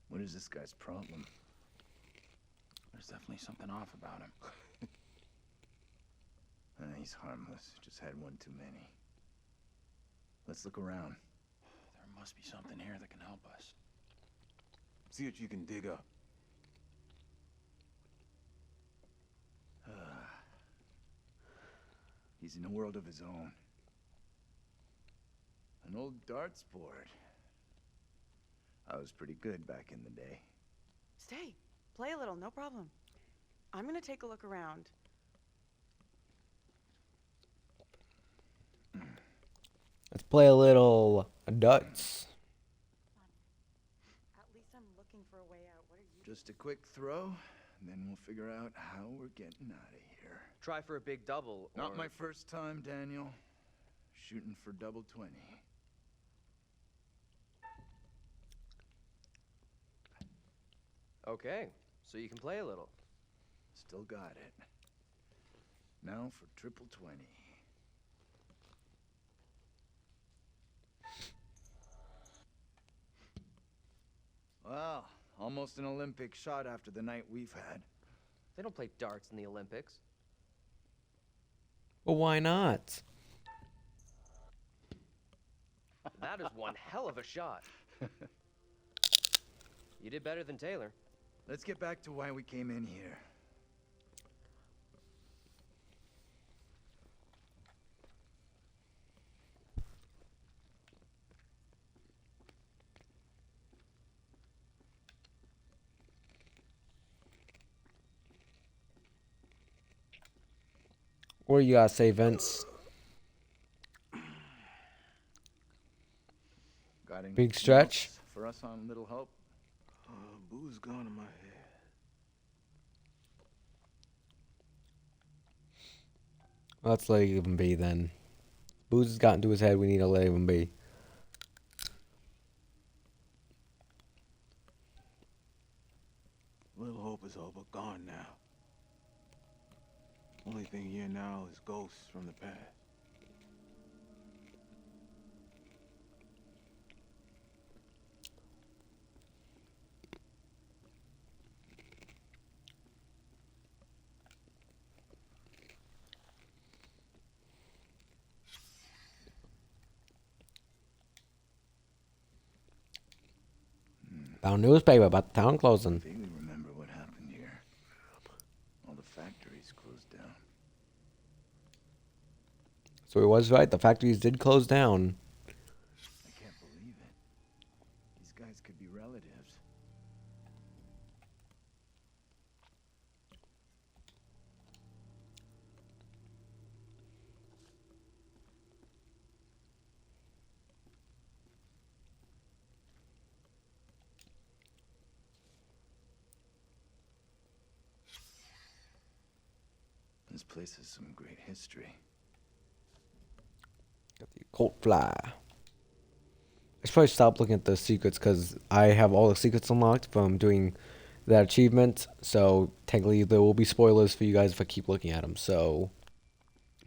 What is this guy's problem? There's definitely something off about him. He's harmless. Just had one too many. Let's look around. There must be something here that can help us. See what you can dig up. He's in a world of his own. An old darts board. I was pretty good back in the day. Stay. Play a little, no problem. I'm gonna take a look around. Let's play a little darts. At least I'm looking for a way out. What are you Just a quick throw, and then we'll figure out how we're getting out of here. Try for a big double. Not or- my first time, Daniel. Shooting for double 20. Okay, so you can play a little. Still got it. Now for triple 20. Well, almost an Olympic shot after the night we've had. They don't play darts in the Olympics. Well, why not? That is one hell of a shot. You did better than Taylor. Let's get back to why we came in here. What do you gotta say, Vince? Got any Big stretch? notes for us on Little Hope? Booze gone in my head. Let's let him be then. Booze has gotten to his head. We need to let him be. Little hope is all but gone now. Only thing here now is ghosts from the past. Found newspaper about the town closing. Vaguely remember what happened here. All the factories closed down. So he was right. The factories did close down. I can't believe it. These guys could be relatives. This place has some great history. Got the occult fly. I should probably stop looking at the secrets because I have all the secrets unlocked from doing that achievement. So technically there will be spoilers for you guys if I keep looking at them. So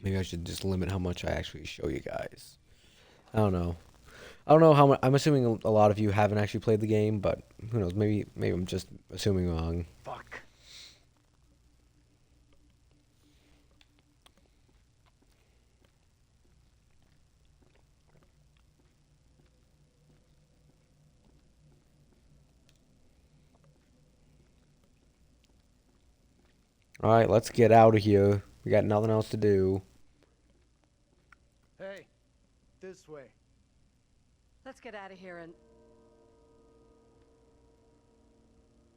maybe I should just limit how much I actually show you guys. I don't know. I don't know how much. I'm assuming a lot of you haven't actually played the game, but who knows? Maybe I'm just assuming wrong. Fuck. All right, let's get out of here. We got nothing else to do. Hey, this way. Let's get out of here and...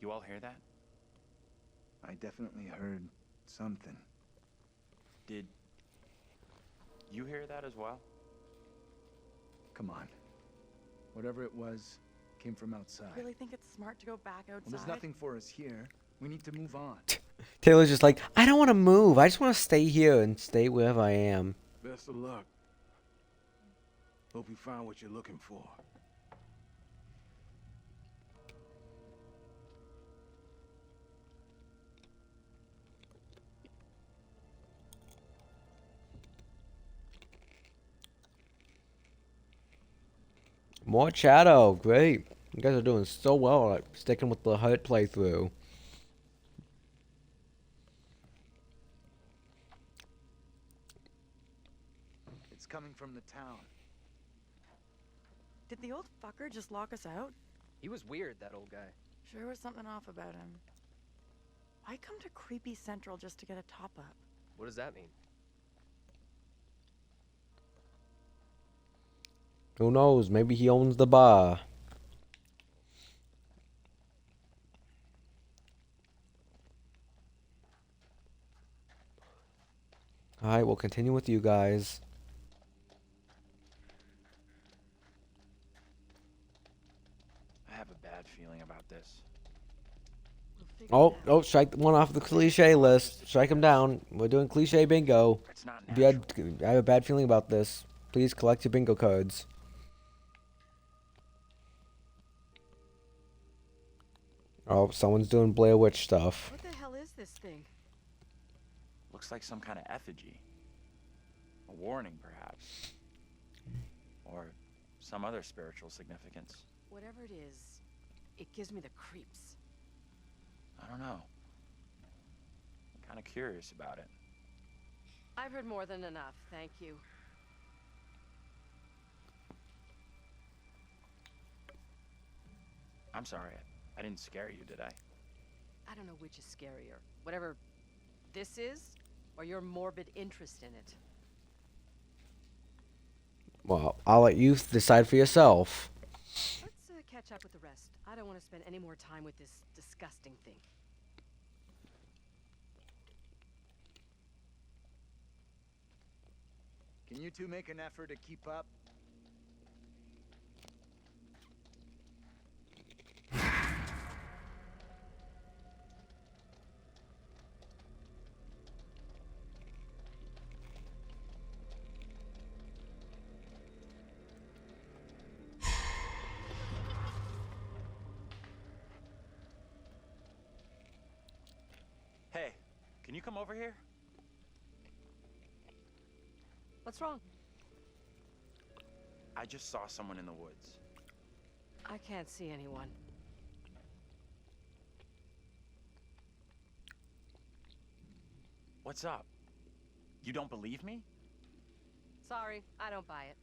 You all hear that? I definitely heard something. Did you hear that as well? Come on. Whatever it was came from outside. really think it's smart to go back outside? Well, there's nothing for us here. We need to move on. Taylor's just like, I don't want to move. I just want to stay here and stay wherever I am. Best of luck. Hope you find what you're looking for. More Shadow. Great. You guys are doing so well at sticking with the HUD playthrough. It's coming from the town. Did the old fucker just lock us out? He was weird, that old guy. Sure was something off about him. Why come to Creepy Central just to get a top-up? What does that mean? Who knows? Maybe he owns the bar. Alright, we'll continue with you guys. I have a bad feeling about this. Oh, strike one off the cliche list. Strike him down. We're doing cliche bingo. It's not If you had, I have a bad feeling about this. Please collect your bingo cards. Oh, someone's doing Blair Witch stuff. What the hell is this thing? Looks like some kind of effigy. A warning, perhaps. Or some other spiritual significance. Whatever it is, it gives me the creeps. I don't know. I'm kind of curious about it. I've heard more than enough, thank you. I'm sorry. I didn't scare you, did I? I don't know which is scarier. Whatever this is, or your morbid interest in it. Well, I'll let you decide for yourself. Let's catch up with the rest. I don't want to spend any more time with this disgusting thing. Can you two make an effort to keep up? Hey, can you come over here? What's wrong? I just saw someone in the woods. I can't see anyone. What's up? You don't believe me? Sorry, I don't buy it.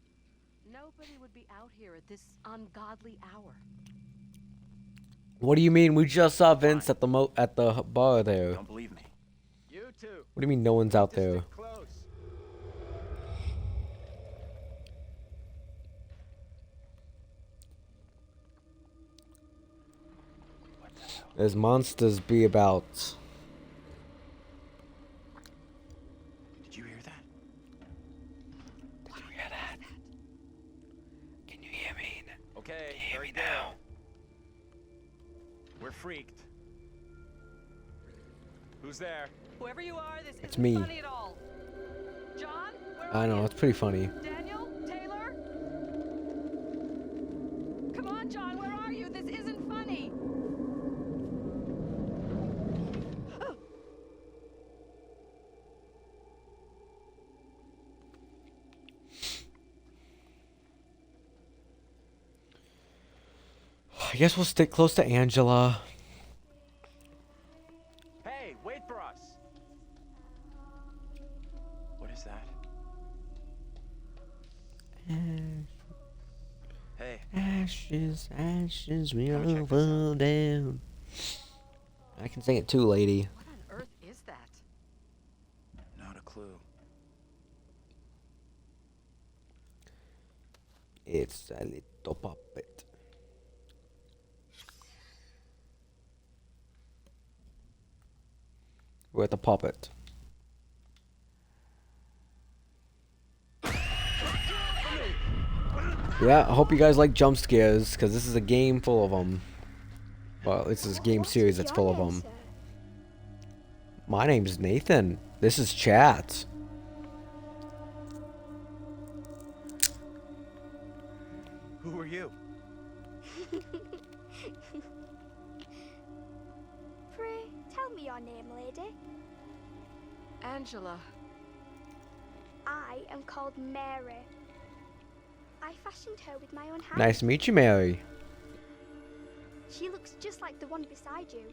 Nobody would be out here at this ungodly hour. What do you mean? We just saw Vince at the bar there. Don't believe me. You two. What do you mean no one's out there? Stick close. There's monsters be about. Did you hear that? Did you hear that? Can you hear me? Okay, Hear very me good. now. We're freaked. Who's there? Whoever you are, this It's isn't me. funny at all. John, where I are know, you? it's pretty funny. Daniel? Taylor? Come on, John, where are you? This isn't funny. I guess we'll stick close to Angela. Hey, wait for us. What is that? Hey, Ashes, ashes, we Come check all this fall down. I can sing it too, lady. What on earth is that? not a clue. It's a little puppet. We're at the puppet. Yeah, I hope you guys like jump scares, because this is a game full of them. Well, this is a game series that's full of them. My name's Nathan. This is Chat. Who are you? Pray, tell me your name, lady. Angela. I am called Mary. I fashioned her with my own hands. Nice to meet you, Mary. She looks just like the one beside you.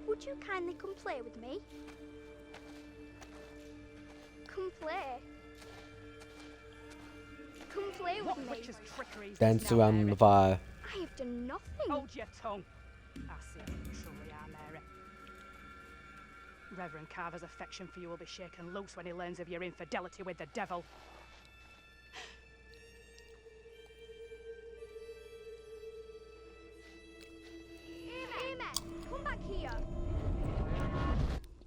Would you kindly come play with me? Come play. Come play with me. Witch's trickery is Dance this now, around Mary? the fire. I have done nothing. Hold your tongue. I see you truly are, Mary. Reverend Carver's affection for you will be shaken loose when he learns of your infidelity with the devil. Amen. Come back here.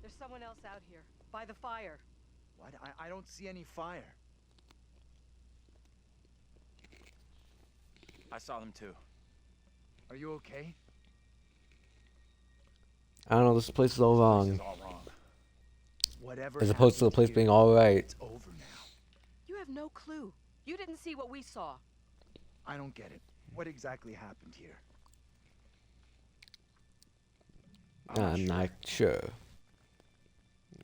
There's someone else out here, by the fire. What? I don't see any fire. I saw them too. Are you okay? I don't know, this place is all This wrong. is all wrong. Whatever As opposed to the happened place here, being all right. It's over now. You have no clue. You didn't see what we saw. I don't get it. What exactly happened here? I'm not sure.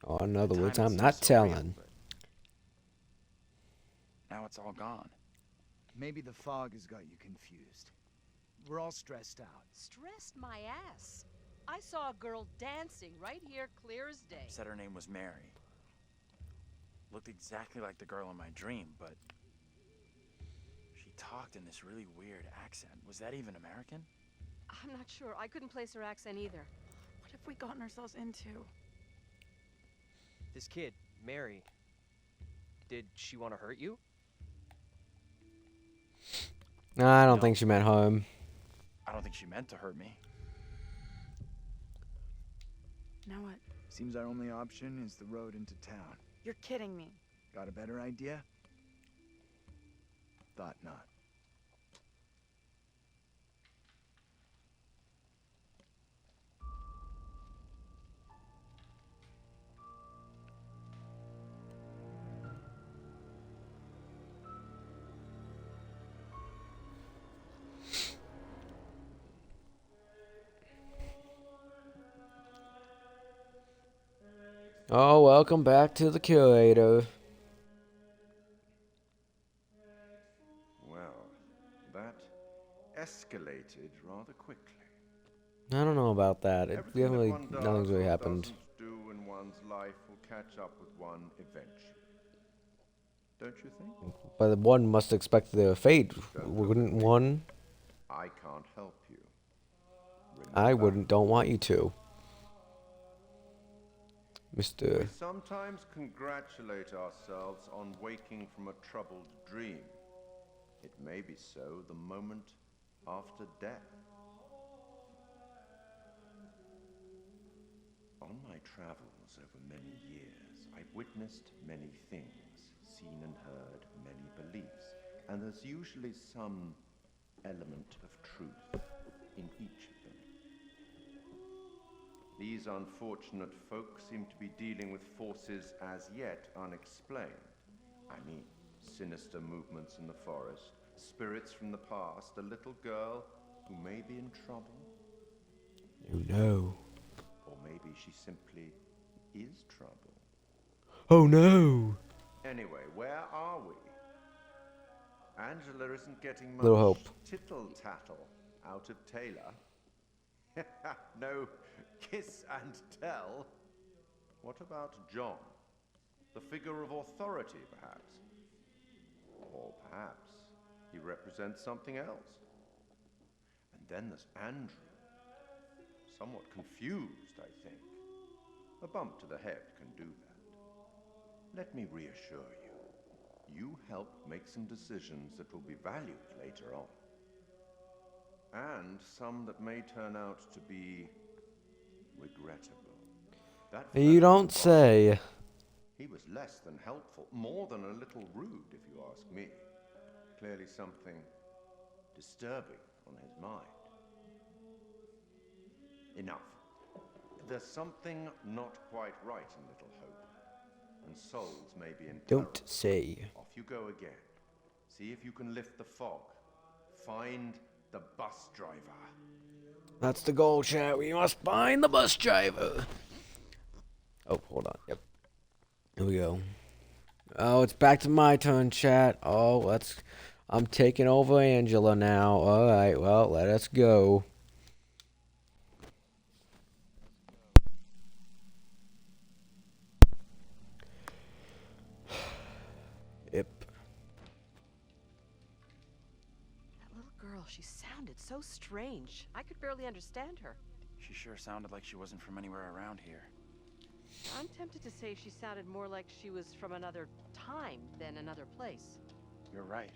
Or in other The words, timing's I'm still not so real, telling. but now it's all gone. Maybe the fog has got you confused. We're all stressed out. Stressed my ass. I saw a girl dancing right here, clear as day. Said her name was Mary. Looked exactly like the girl in my dream, but she talked in this really weird accent. Was that even American? I'm not sure. I couldn't place her accent either. What have we gotten ourselves into? This kid, Mary, did she want to hurt you? No, I don't No. think she meant harm. I don't think she meant to hurt me. Now what? Seems our only option is the road into town. You're kidding me. Got a better idea? Thought not. Oh, welcome back to the curator. Well, that escalated rather quickly. I don't know about that. Everything that Really, one does nothing's really or happened. doesn't do in one's life will catch up with one eventually. Don't you think? But one must expect their fate, wouldn't one? I can't help you. I Remember, wouldn't. Don't want you to, We Mr. sometimes congratulate ourselves on waking from a troubled dream. It may be so the moment after death. On my travels over many years, I've witnessed many things, seen and heard many beliefs, and there's usually some element of truth in each of them. These unfortunate folk seem to be dealing with forces as yet unexplained. I mean, sinister movements in the forest, spirits from the past, a little girl who may be in trouble, Oh no. or maybe she simply is trouble. Oh no. Anyway, where are we? Angela isn't getting much Little hope. tittle-tattle out of Taylor. No kiss and tell. What about John? The figure of authority, perhaps? Or perhaps he represents something else. And then there's Andrew. Somewhat confused, I think. A bump to the head can do that. Let me reassure you. You help make some decisions that will be valued later on. And some that may turn out to be regrettable. That You fellow don't Bob, say. He was less than helpful, more than a little rude, if you ask me. Clearly something disturbing on his mind. Enough. There's something not quite right in Little Hope, and souls may be in peril. Don't say. Off you go again. See if you can lift the fog. Find the bus driver. That's the goal, chat. We must find the bus driver. Oh, hold on. Yep. Here we go. Oh, it's back to my turn, chat. Oh, I'm taking over Angela now. All right, well, let us go. Yep. That little girl, she sounded so strange. I could barely understand her. She sure sounded like she wasn't from anywhere around here. I'm tempted to say she sounded more like she was from another time than another place. You're right.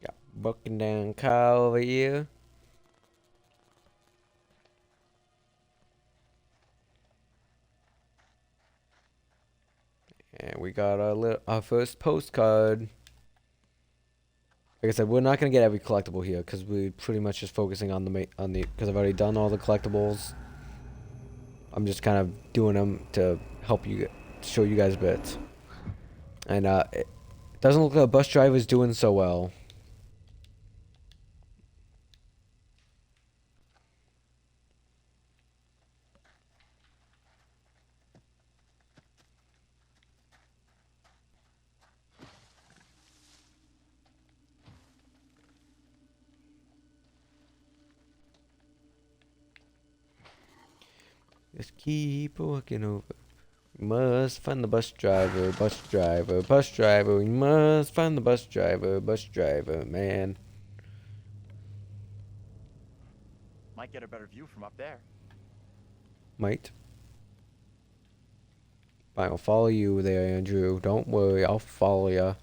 Got Bucking down Kyle over here. And we got our first postcard. Like I said, we're not gonna get every collectible here because we're pretty much just focusing on because I've already done all the collectibles. I'm just kind of doing them to help you, show you guys a bit. And it doesn't look like the bus driver's doing so well. Just keep walking over. We must find the bus driver, bus driver, bus driver. We must find the bus driver, man. Might get a better view from up there. Might. I'll follow you there, Andrew. Don't worry, I'll follow ya.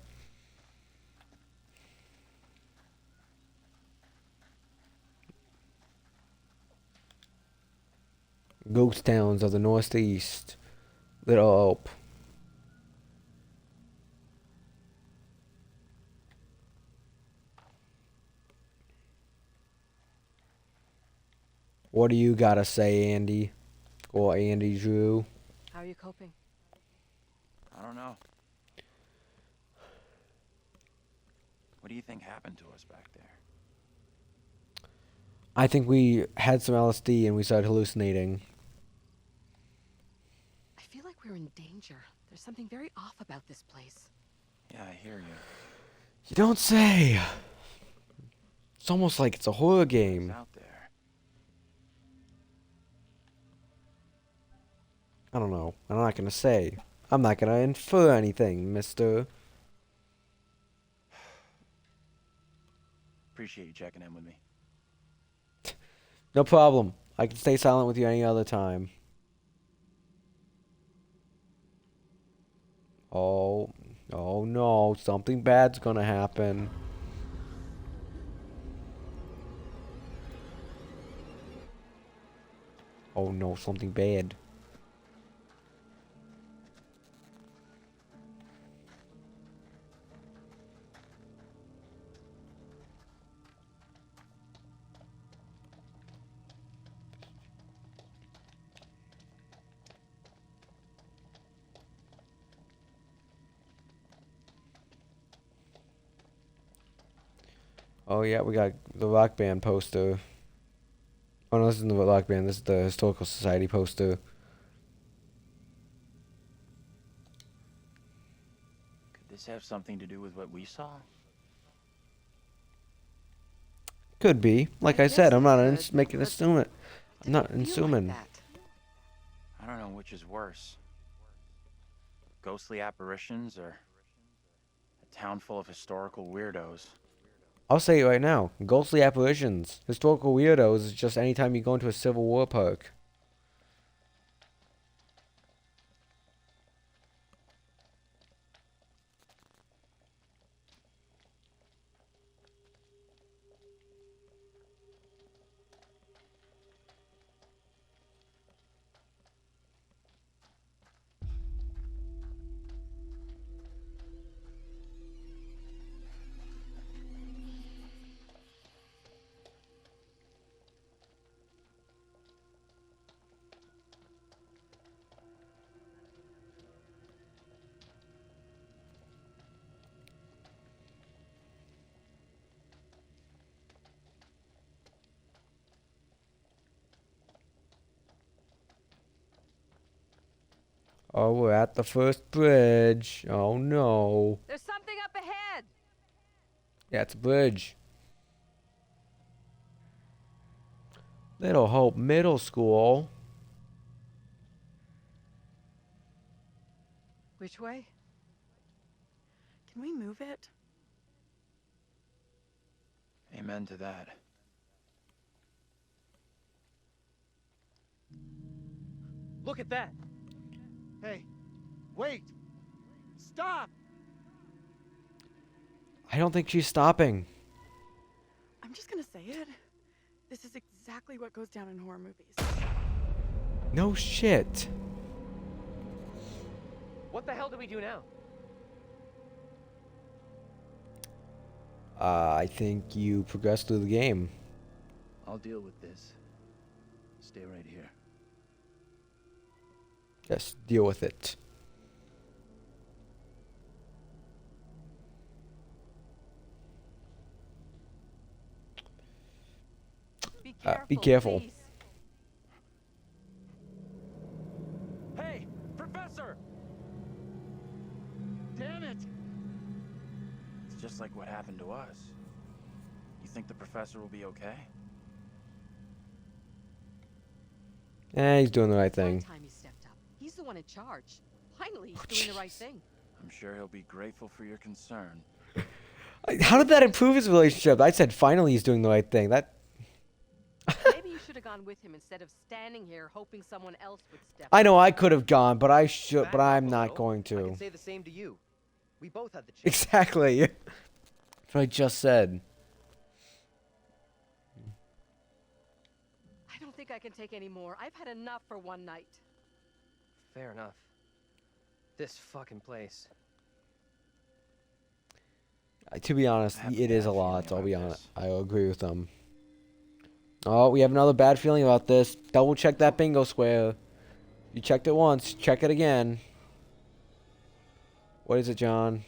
Ghost towns of the northeast. Little Hope. What do you gotta say, Andy? Or Andy Drew? How are you coping? I don't know. What do you think happened to us back there? I think we had some LSD and we started hallucinating. I feel like we're in danger. There's something very off about this place. Yeah, I hear you. You don't say. It's almost like it's a horror game. Out there. I don't know. I'm not gonna say. I'm not gonna infer anything, mister. Appreciate you checking in with me. No problem. I can stay silent with you any other time. Oh no, something bad's gonna happen. Oh no, something bad. Oh yeah, we got the Rock Band poster. Oh no, this isn't the Rock Band, this is the Historical Society poster. Could this have something to do with what we saw? Could be. Like I said, I'm not making an assuming. I'm not assuming. I don't know which is worse. Ghostly apparitions or a town full of historical weirdos. I'll say it right now. Ghostly apparitions. Historical weirdos is just anytime you go into a Civil War park. Oh, we're at the first bridge. Oh no. There's something up ahead. Yeah, it's a bridge. Little Hope Middle School. Which way? Can we move it? Amen to that. Look at that. Hey, wait! Stop! I don't think she's stopping. I'm just gonna say it. This is exactly what goes down in horror movies. No shit. What the hell do we do now? I think you progress through the game. I'll deal with this. Stay right here. Just deal with it. Be careful. Please. Hey, Professor! Damn it! It's just like what happened to us. You think the professor will be okay? He's doing the right thing. Time he stepped up. He's the one in charge. Finally, he's doing the right thing. I'm sure he'll be grateful for your concern. How did that improve his relationship? I said finally he's doing the right thing. That. Maybe you should have gone with him instead of standing here hoping someone else would step I up. know I could have gone, but I should. But Back up I'm a not little. going I to. can say the same to you. We both had the chance. Exactly. That's what I just said. I don't think I can take any more. I've had enough for one night. Fair enough. This fucking place. To be honest, I have it a is a bad lot. feeling I'll be about honest. this. I agree with them. Oh, we have another bad feeling about this. Double check that bingo square. You checked it once. Check it again. What is it, John?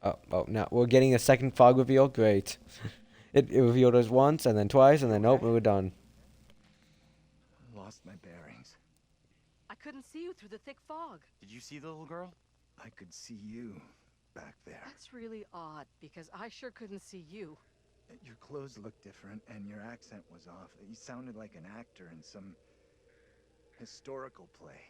Oh, now we're getting a second fog reveal. Great. It revealed us once, and then twice, and then nope, we were done. Lost my bearings. I couldn't see you through the thick fog. Did you see the little girl? I could see you back there. That's really odd, because I sure couldn't see you. Your clothes looked different, and your accent was off. You sounded like an actor in some historical play.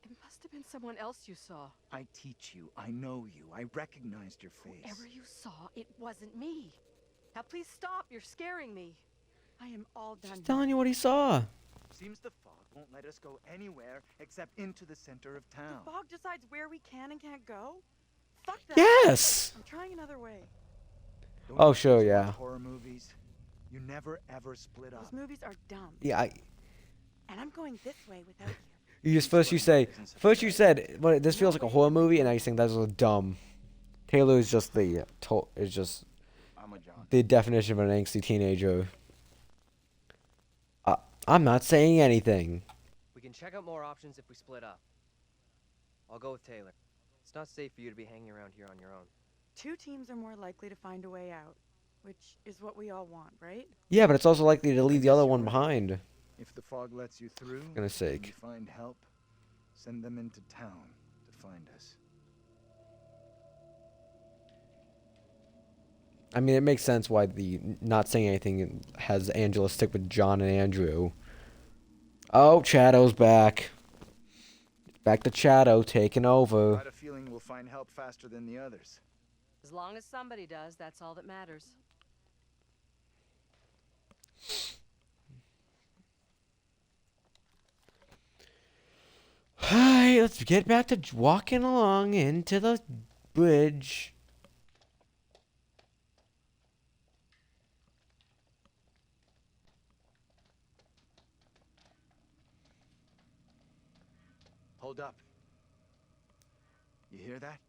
It must have been someone else you saw. I teach you. I know you. I recognized your face. Whoever you saw, it wasn't me. Now please stop, you're scaring me. I am all done. He's telling you what he saw. Seems the fog won't let us go anywhere except into the center of town. The fog decides where we can and can't go? Fuck that. Yes. I'm trying another way. Don't Oh, you sure, watch yeah. Horror movies. You never ever split up. Those movies are dumb. Yeah, And I'm going this way without you. you just first you said, well, this feels like a horror movie, and now you think that's a dumb. Taylor is just the I'm a John. the definition of an angsty teenager. I'm not saying anything. We can check out more options if we split up. I'll go with Taylor. It's not safe for you to be hanging around here on your own. 2 teams are more likely to find a way out, which is what we all want, right? Yeah, but it's also likely to leave the other one behind. If the fog lets you through, Goodness and sake. you find help, send them into town to find us. I mean, it makes sense why the not saying anything has Angela stick with John and Andrew. Oh, Shadow's back. Back to Shadow taking I over. had a feeling we'll find help faster than the others. As long as somebody does, that's all that matters. Hi, let's get back to walking along into the bridge. Hold up. You hear that?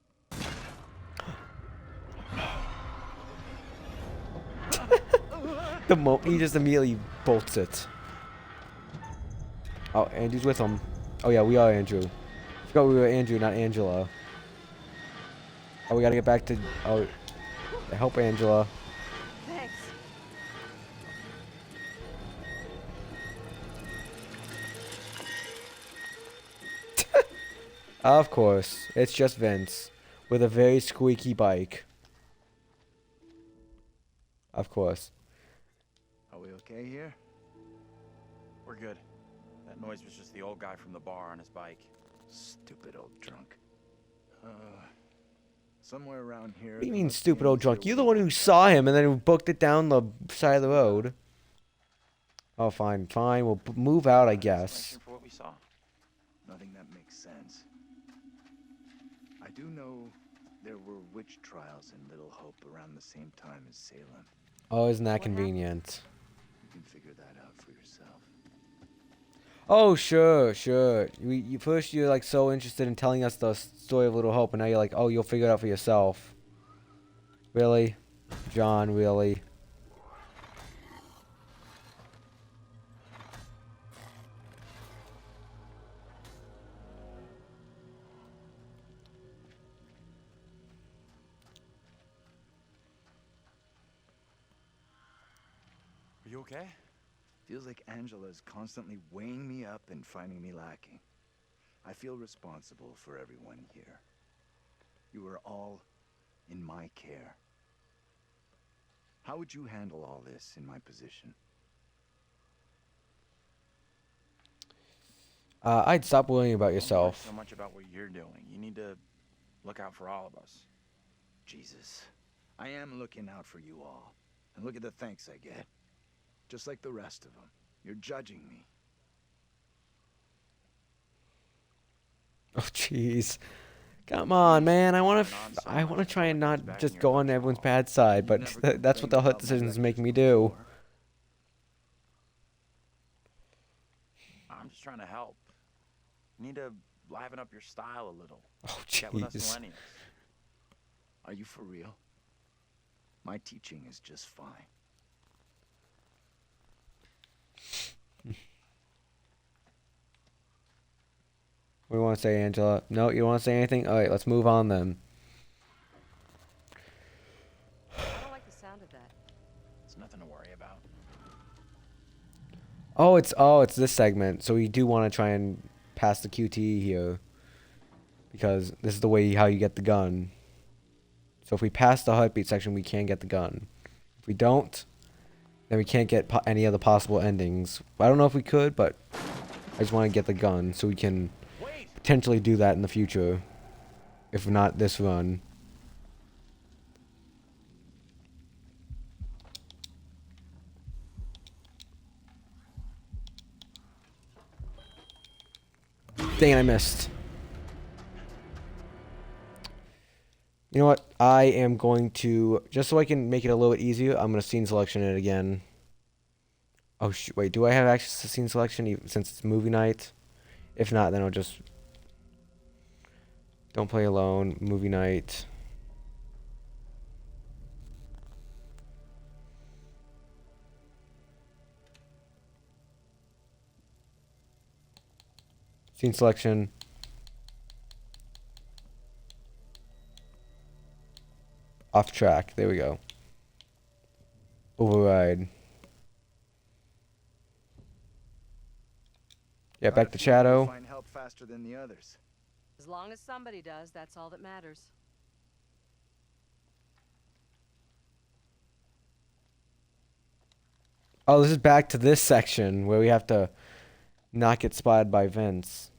He just immediately bolts it. Oh, Andrew's with him. Oh yeah, we are Andrew. Forgot we were Andrew, not Angela. Oh, we gotta get back to. Oh, help Angela. Thanks. Of course. It's just Vince. With a very squeaky bike. Of course. Are we okay here? We're good. That noise was just the old guy from the bar on his bike. Stupid old drunk. Somewhere around here. What do you mean, stupid old drunk? You're the one who saw him and then booked it down the side of the road. Oh, fine, fine. We'll move out, I guess. For what we saw. Nothing that makes sense. I do know there were witch trials in Little Hope around the same time as Salem. Oh, isn't that convenient? You can figure that out for yourself. Oh, sure, sure. First you're like so interested in telling us the story of Little Hope, and now you're like, oh, you'll figure it out for yourself. Really? John, really? Are you okay? Feels like Angela's constantly weighing me up and finding me lacking. I feel responsible for everyone here. You are all in my care. How would you handle all this in my position? I'd stop worrying about yourself. So much about what you're doing. You need to look out for all of us. Jesus. I am looking out for you all. And look at the thanks I get. Just like the rest of them. You're judging me. Oh, jeez. Come on, man. I want to try and not just go on everyone's bad side, but that's what the hard decisions make me do. I'm just trying to help. You need to liven up your style a little. Oh, Get with us jeez. millennials. Are you for real? My teaching is just fine. What do you want to say, Angela? No, you don't want to say anything? Alright, let's move on then. I don't like the sound of that. It's nothing to worry about. Oh, it's this segment. So we do want to try and pass the QTE here. Because this is the way how you get the gun. So if we pass the heartbeat section, we can get the gun. If we don't, then we can't get any other possible endings. I don't know if we could, but I just want to get the gun so we can potentially do that in the future. If not this run. Dang it, I missed. You know what? I am going to, just so I can make it a little bit easier, I'm going to scene selection it again. Oh, wait, do I have access to scene selection since it's movie night? If not, then I'll just... Don't play alone, movie night. Scene selection. Off track. There we go. Override. Yeah, back to Shadow. Find help faster than the others. As long as somebody does, that's all that matters. Oh, this is back to this section where we have to not get spotted by Vince.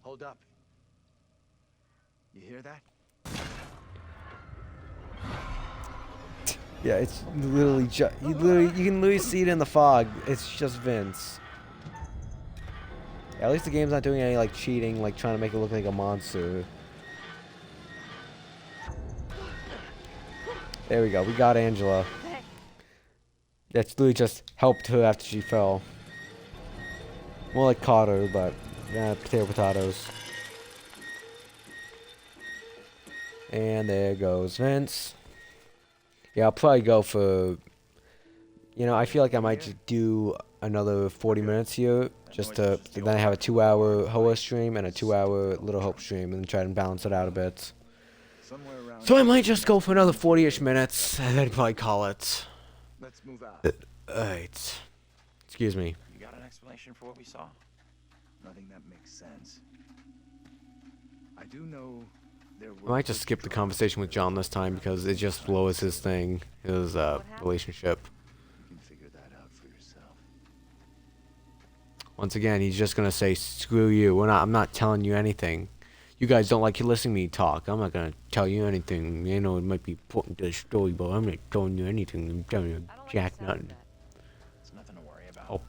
Hold up. You hear that? Yeah, it's literally you can literally see it in the fog. It's just Vince. Yeah, at least the game's not doing any like cheating, like trying to make it look like a monster. There we go. We got Angela. That's literally just helped her after she fell. More like caught her, but yeah, potatoes. And there goes Vince. Yeah, I'll probably go for... You know, I feel like I might just do another 40 minutes here. Just to... Then I have a 2-hour Hoa stream and a 2-hour Little Hope stream. And try and balance it out a bit. Somewhere around. So I might just go for another 40-ish minutes and then probably call it. Let's move out. Alright. Excuse me. You got an explanation for what we saw? Nothing that makes sense. I do know there I were. might just skip the conversation with John this time because it just lowers his thing, his relationship. You can figure that out for yourself. Once again, he's just gonna say, "Screw you." I'm not telling you anything. You guys don't like listening to me talk. I'm not gonna tell you anything. You know, it might be important to the story, but I'm not telling you anything. I'm telling you jack nothing. It's nothing to worry about. Oh,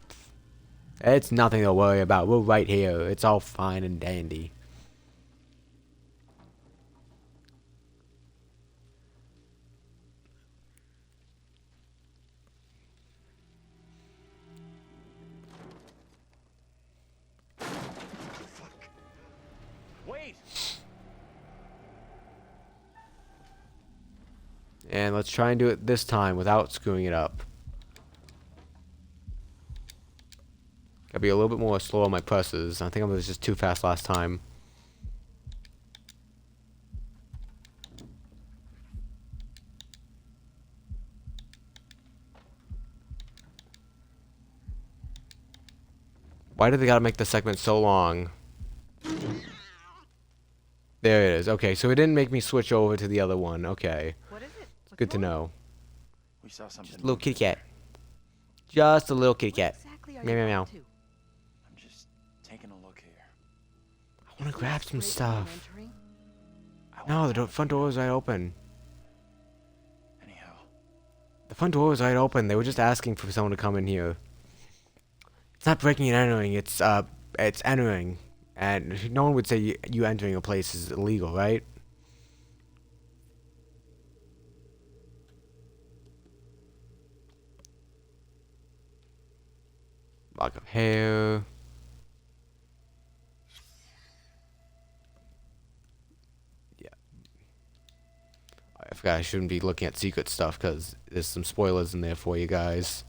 it's nothing to worry about. We're right here. It's all fine and dandy. Wait! And let's try and do it this time without screwing it up. Gotta be a little bit more slow on my presses. I think I was just too fast last time. Why did they gotta make the segment so long? There it is. Okay, so it didn't make me switch over to the other one. Okay. What is it? Good to know. We saw something. Just a little kitty cat. Just a little kitty cat. Exactly are Meow you meow up meow. to? I'm just taking a look here. I wanna grab some Straight from stuff. entering? No, the front door was right open. Anyhow, The front door was right open. They were just asking for someone to come in here. It's not breaking and entering. It's entering. And no one would say you entering a place is illegal, right? Lock of hair. Yeah. I forgot I shouldn't be looking at secret stuff because there's some spoilers in there for you guys.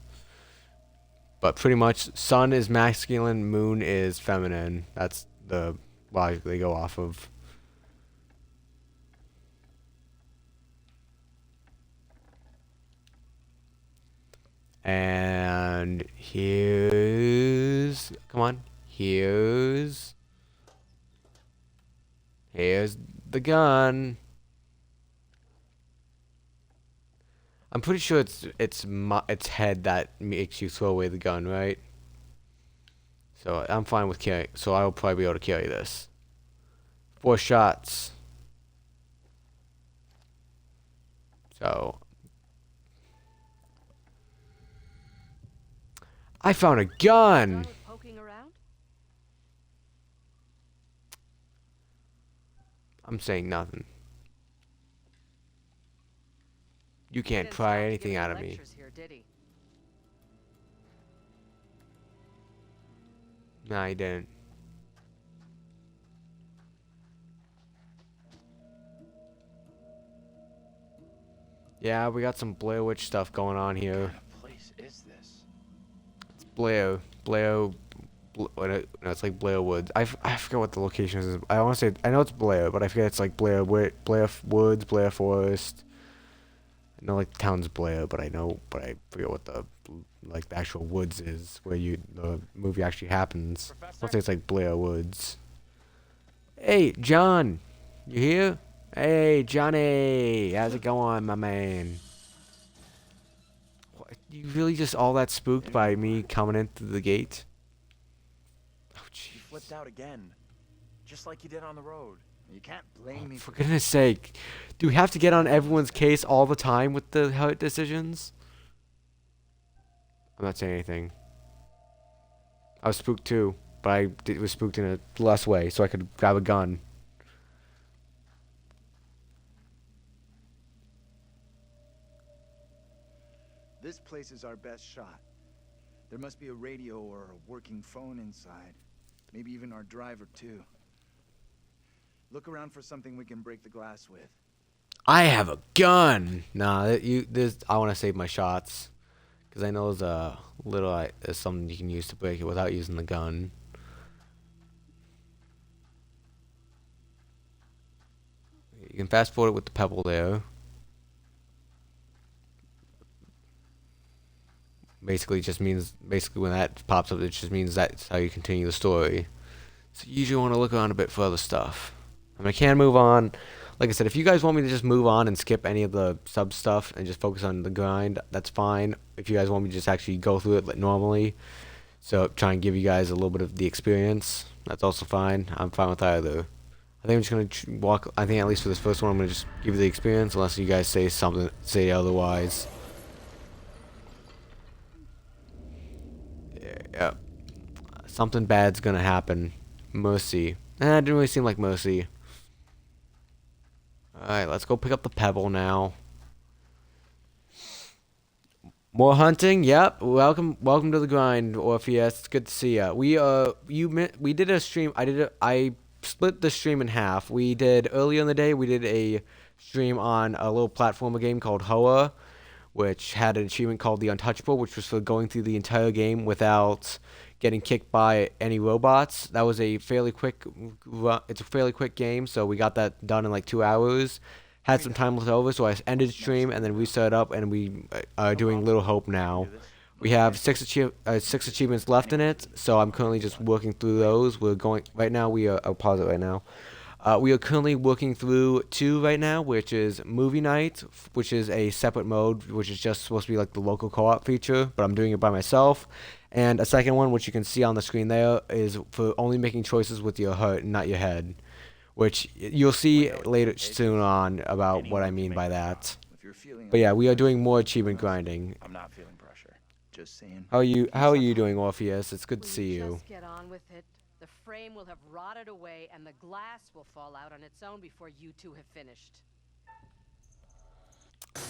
But pretty much, sun is masculine, moon is feminine. That's the logic they go off of. And here's, come on, here's the gun. I'm pretty sure it's head that makes you throw away the gun, right? So I'm fine with carry. So I'll probably be able to carry this. 4 shots. So I found a gun. John was poking around? I'm saying nothing. You can't Didn't pry stop to anything give out any of me. lectures here, did he? No, he didn't. Yeah, we got some Blair Witch stuff going on what here. kind of place is this? It's Blair. No, it's like Blair Woods. I forget what the location is. I want to say, I know it's Blair, but I forget it's like Blair Woods, Blair Forest. I know like the town's Blair, but I forget what the actual woods is where the movie actually happens. I want to say it's like Blair Woods. Hey, John, you here? Hey, Johnny, how's it going, my man? What, you really just all that spooked by me coming in through the gate? Oh, He jeez. flipped out again. Just like he did on the road. You can't blame me For goodness sake, do we have to get on everyone's case all the time with the hurt decisions? I'm not saying anything. I was spooked too, but I was spooked in a less way, so I could grab a gun. This place is our best shot. There must be a radio or a working phone inside. Maybe even our driver, too. Look around for something we can break the glass with. I have a gun. Nah, I want to save my shots, because I know there's something you can use to break it without using the gun. There you can fast forward with the pebble there. Basically, it just means when that pops up, it just means that's how you continue the story. So you usually want to look around a bit for other stuff. I mean, I can move on. Like I said, if you guys want me to just move on and skip any of the sub stuff and just focus on the grind, that's fine. If you guys want me to just actually go through it like normally, so try and give you guys a little bit of the experience, that's also fine. I'm fine with either. I think I'm just gonna walk. I think at least for this first one, I'm gonna just give you the experience, unless you guys say otherwise. Yeah. Something bad's gonna happen. Mercy. It didn't really seem like Mercy. Alright, let's go pick up the pebble now. More hunting? Yep. Welcome to the grind, Orpheus. It's good to see ya. We did a stream. I split the stream in half. We did earlier in the day. We did a stream on a little platformer game called Hoa, which had an achievement called the Untouchable, which was for going through the entire game without getting kicked by any robots. That was a fairly quick. It's a fairly quick game, so we got that done in like 2 hours. Had some time left over, so I ended the stream and then restarted up, and we are doing Little Hope now. We have six achievements left in it, so I'm currently just working through those. We're going right now. I'll pause it right now. We are currently working through 2 right now, which is Movie Night, which is a separate mode, which is just supposed to be like the local co-op feature, but I'm doing it by myself. And a second one, which you can see on the screen there, is for only making choices with your heart and not your head, which you'll see later soon on about what I mean by that. But yeah, we are doing more achievement grinding. I'm not feeling pressure. Just saying. How are you doing, Orpheus? It's good to see you. Just get on with it. The frame will have rotted away and the glass will fall out on its own before you two have finished.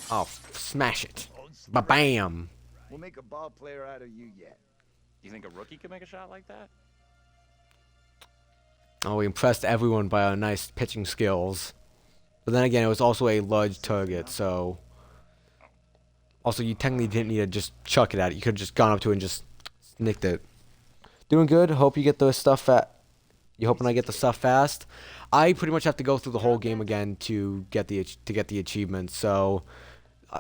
Oh, smash it. Ba-bam. We'll make a ball player out of you yet. You think a rookie could make a shot like that? Oh, we impressed everyone by our nice pitching skills. But then again, it was also a large target, so... Also, you technically didn't need to just chuck it at it. You could have just gone up to it and just nicked it. Doing good. Hope you get the stuff You hoping I get the stuff fast? I pretty much have to go through the whole game again to get the achievements. So,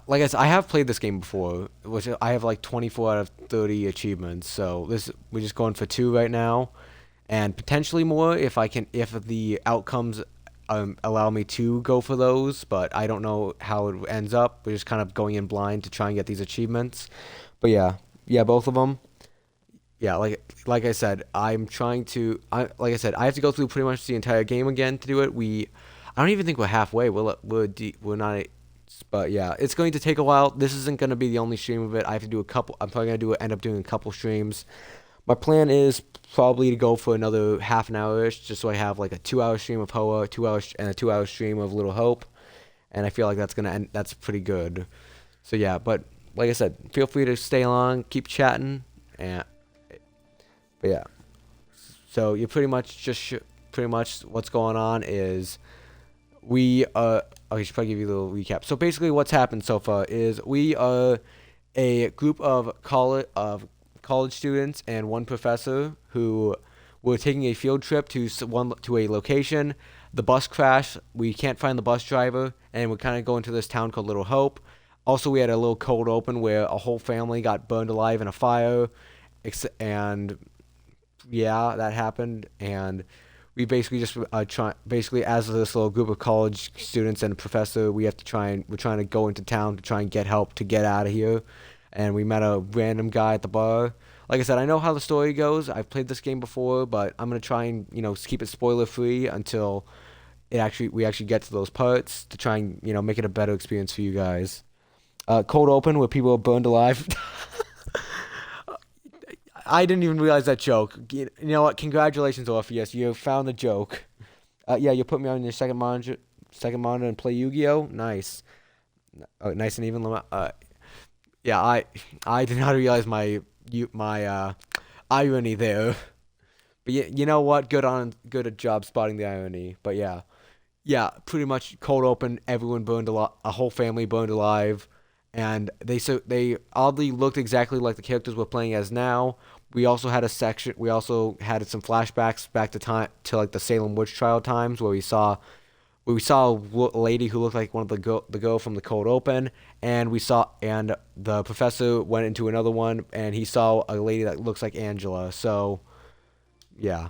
like I said, I have played this game before, which I have like 24 out of 30 achievements. So we're just going for 2 right now, and potentially more if the outcomes allow me to go for those. But I don't know how it ends up. We're just kind of going in blind to try and get these achievements. But yeah, both of them. Yeah, like I said, I'm trying to. Like I said, I have to go through pretty much the entire game again to do it. I don't even think we're halfway. We're not. But yeah, it's going to take a while. This isn't going to be the only stream of it. I have to do a couple. I'm probably going to end up doing a couple streams. My plan is probably to go for another half an hour-ish, just so I have like a 2-hour stream of Hoa, 2 hours, and a 2-hour stream of Little Hope. And I feel like that's pretty good. So yeah, but like I said, feel free to stay along, keep chatting, but yeah. So you pretty much what's going on is I should probably give you a little recap. So basically what's happened so far is we are a group of college students and one professor who were taking a field trip to a location. The bus crashed. We can't find the bus driver, and we're kind of going to this town called Little Hope. Also, we had a little cold open where a whole family got burned alive in a fire, and yeah, that happened. And we basically just as this little group of college students and a professor, we're trying to go into town to try and get help to get out of here. And we met a random guy at the bar. Like I said, I know how the story goes. I've played this game before, but I'm gonna try and keep it spoiler free until we actually get to those parts to try and make it a better experience for you guys. Cold open where people are burned alive. I didn't even realize that joke. You know what? Congratulations, Orpheus. You found the joke. Yeah, you put me on your second monitor and play Yu-Gi-Oh. Nice. Nice and even. Yeah, I did not realize my irony there. But you know what? Good job spotting the irony. But yeah, pretty much cold open. Everyone burned alive. A whole family burned alive, and they oddly looked exactly like the characters we're playing as now. We also had some flashbacks back to like the Salem witch trial times where we saw a lady who looked like one of the girl from the cold open, and the professor went into another one, and he saw a lady that looks like Angela. So, yeah.